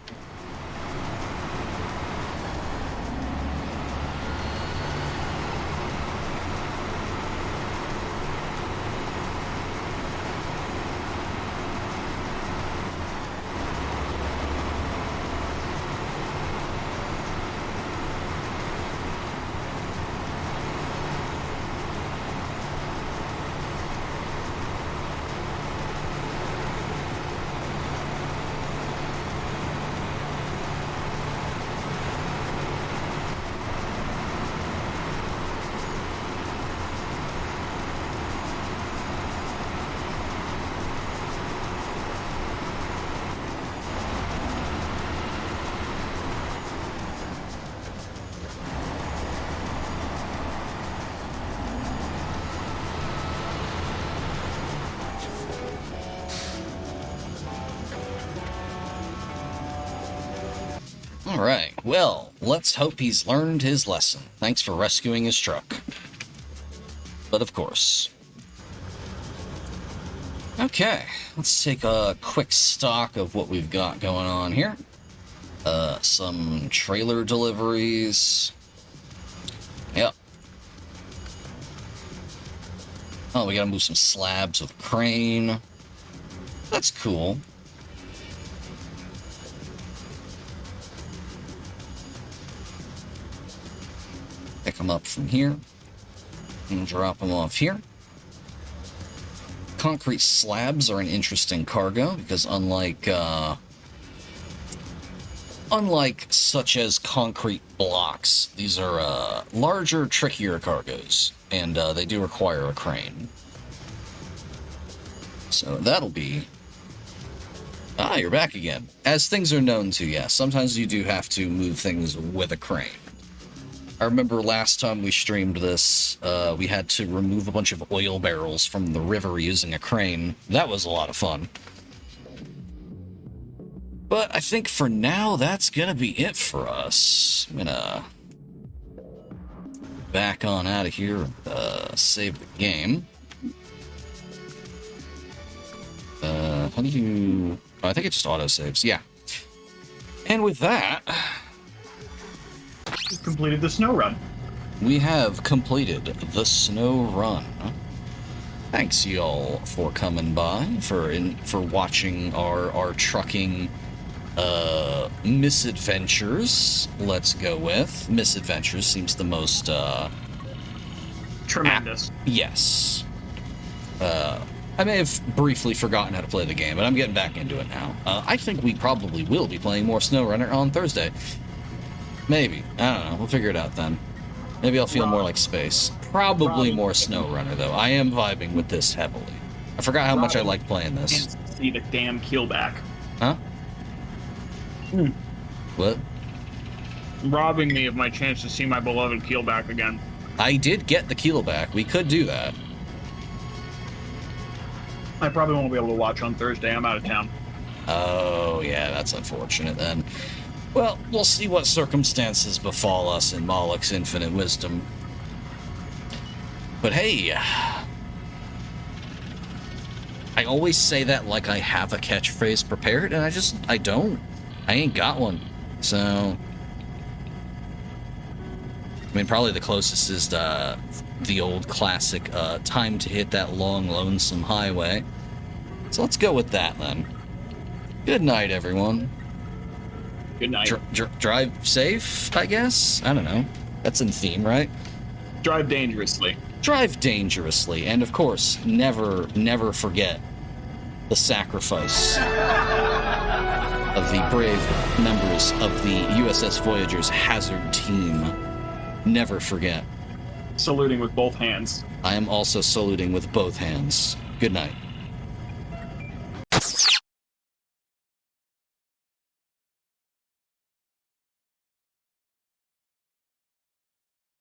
Alright, well, let's hope he's learned his lesson. Thanks for rescuing his truck. But of course. Okay, let's take a quick stock of what we've got going on here. Some trailer deliveries. Yep. Oh, we gotta move some slabs with a crane. That's cool. Pick them up from here and drop them off here. Concrete slabs are an interesting cargo because unlike such as concrete blocks, these are larger, trickier cargoes, and they do require a crane. So that'll be... Ah, you're back again. As things are known to, yes, sometimes you do have to move things with a crane. I remember last time we streamed this, we had to remove a bunch of oil barrels from the river using a crane. That was a lot of fun. But I think for now, that's gonna be it for us. I'm gonna back on out of here and save the game. How do you... Oh, I think it just auto-saves, yeah. And with that... We've completed the snow run. We have completed the snow run. Thanks y'all for coming by, for watching our trucking misadventures. Let's go with misadventures seems the most Tremendous. Yes. I may have briefly forgotten how to play the game, but I'm getting back into it now. I think we probably will be playing more SnowRunner on Thursday. Maybe. I don't know. We'll figure it out then. Maybe I'll feel more like space. Probably more SnowRunner, though. I am vibing with this heavily. I forgot how much I like playing this. Can't see the damn keelback. Huh? What? Robbing me of my chance to see my beloved keelback again. I did get the keel back. We could do that. I probably won't be able to watch on Thursday. I'm out of town. Oh, yeah, that's unfortunate then. Well, we'll see what circumstances befall us in Moloch's infinite wisdom. But hey, I always say that like I have a catchphrase prepared, and I don't. I ain't got one. So, I mean, probably the closest is the old classic, time to hit that long, lonesome highway. So let's go with that then. Good night, everyone. Good night. Drive safe, I guess? I don't know. That's in theme, right? Drive dangerously. Drive dangerously, and of course, never forget the sacrifice of the brave members of the USS Voyager's Hazard team. Never forget. Saluting with both hands. I am also saluting with both hands. Good night.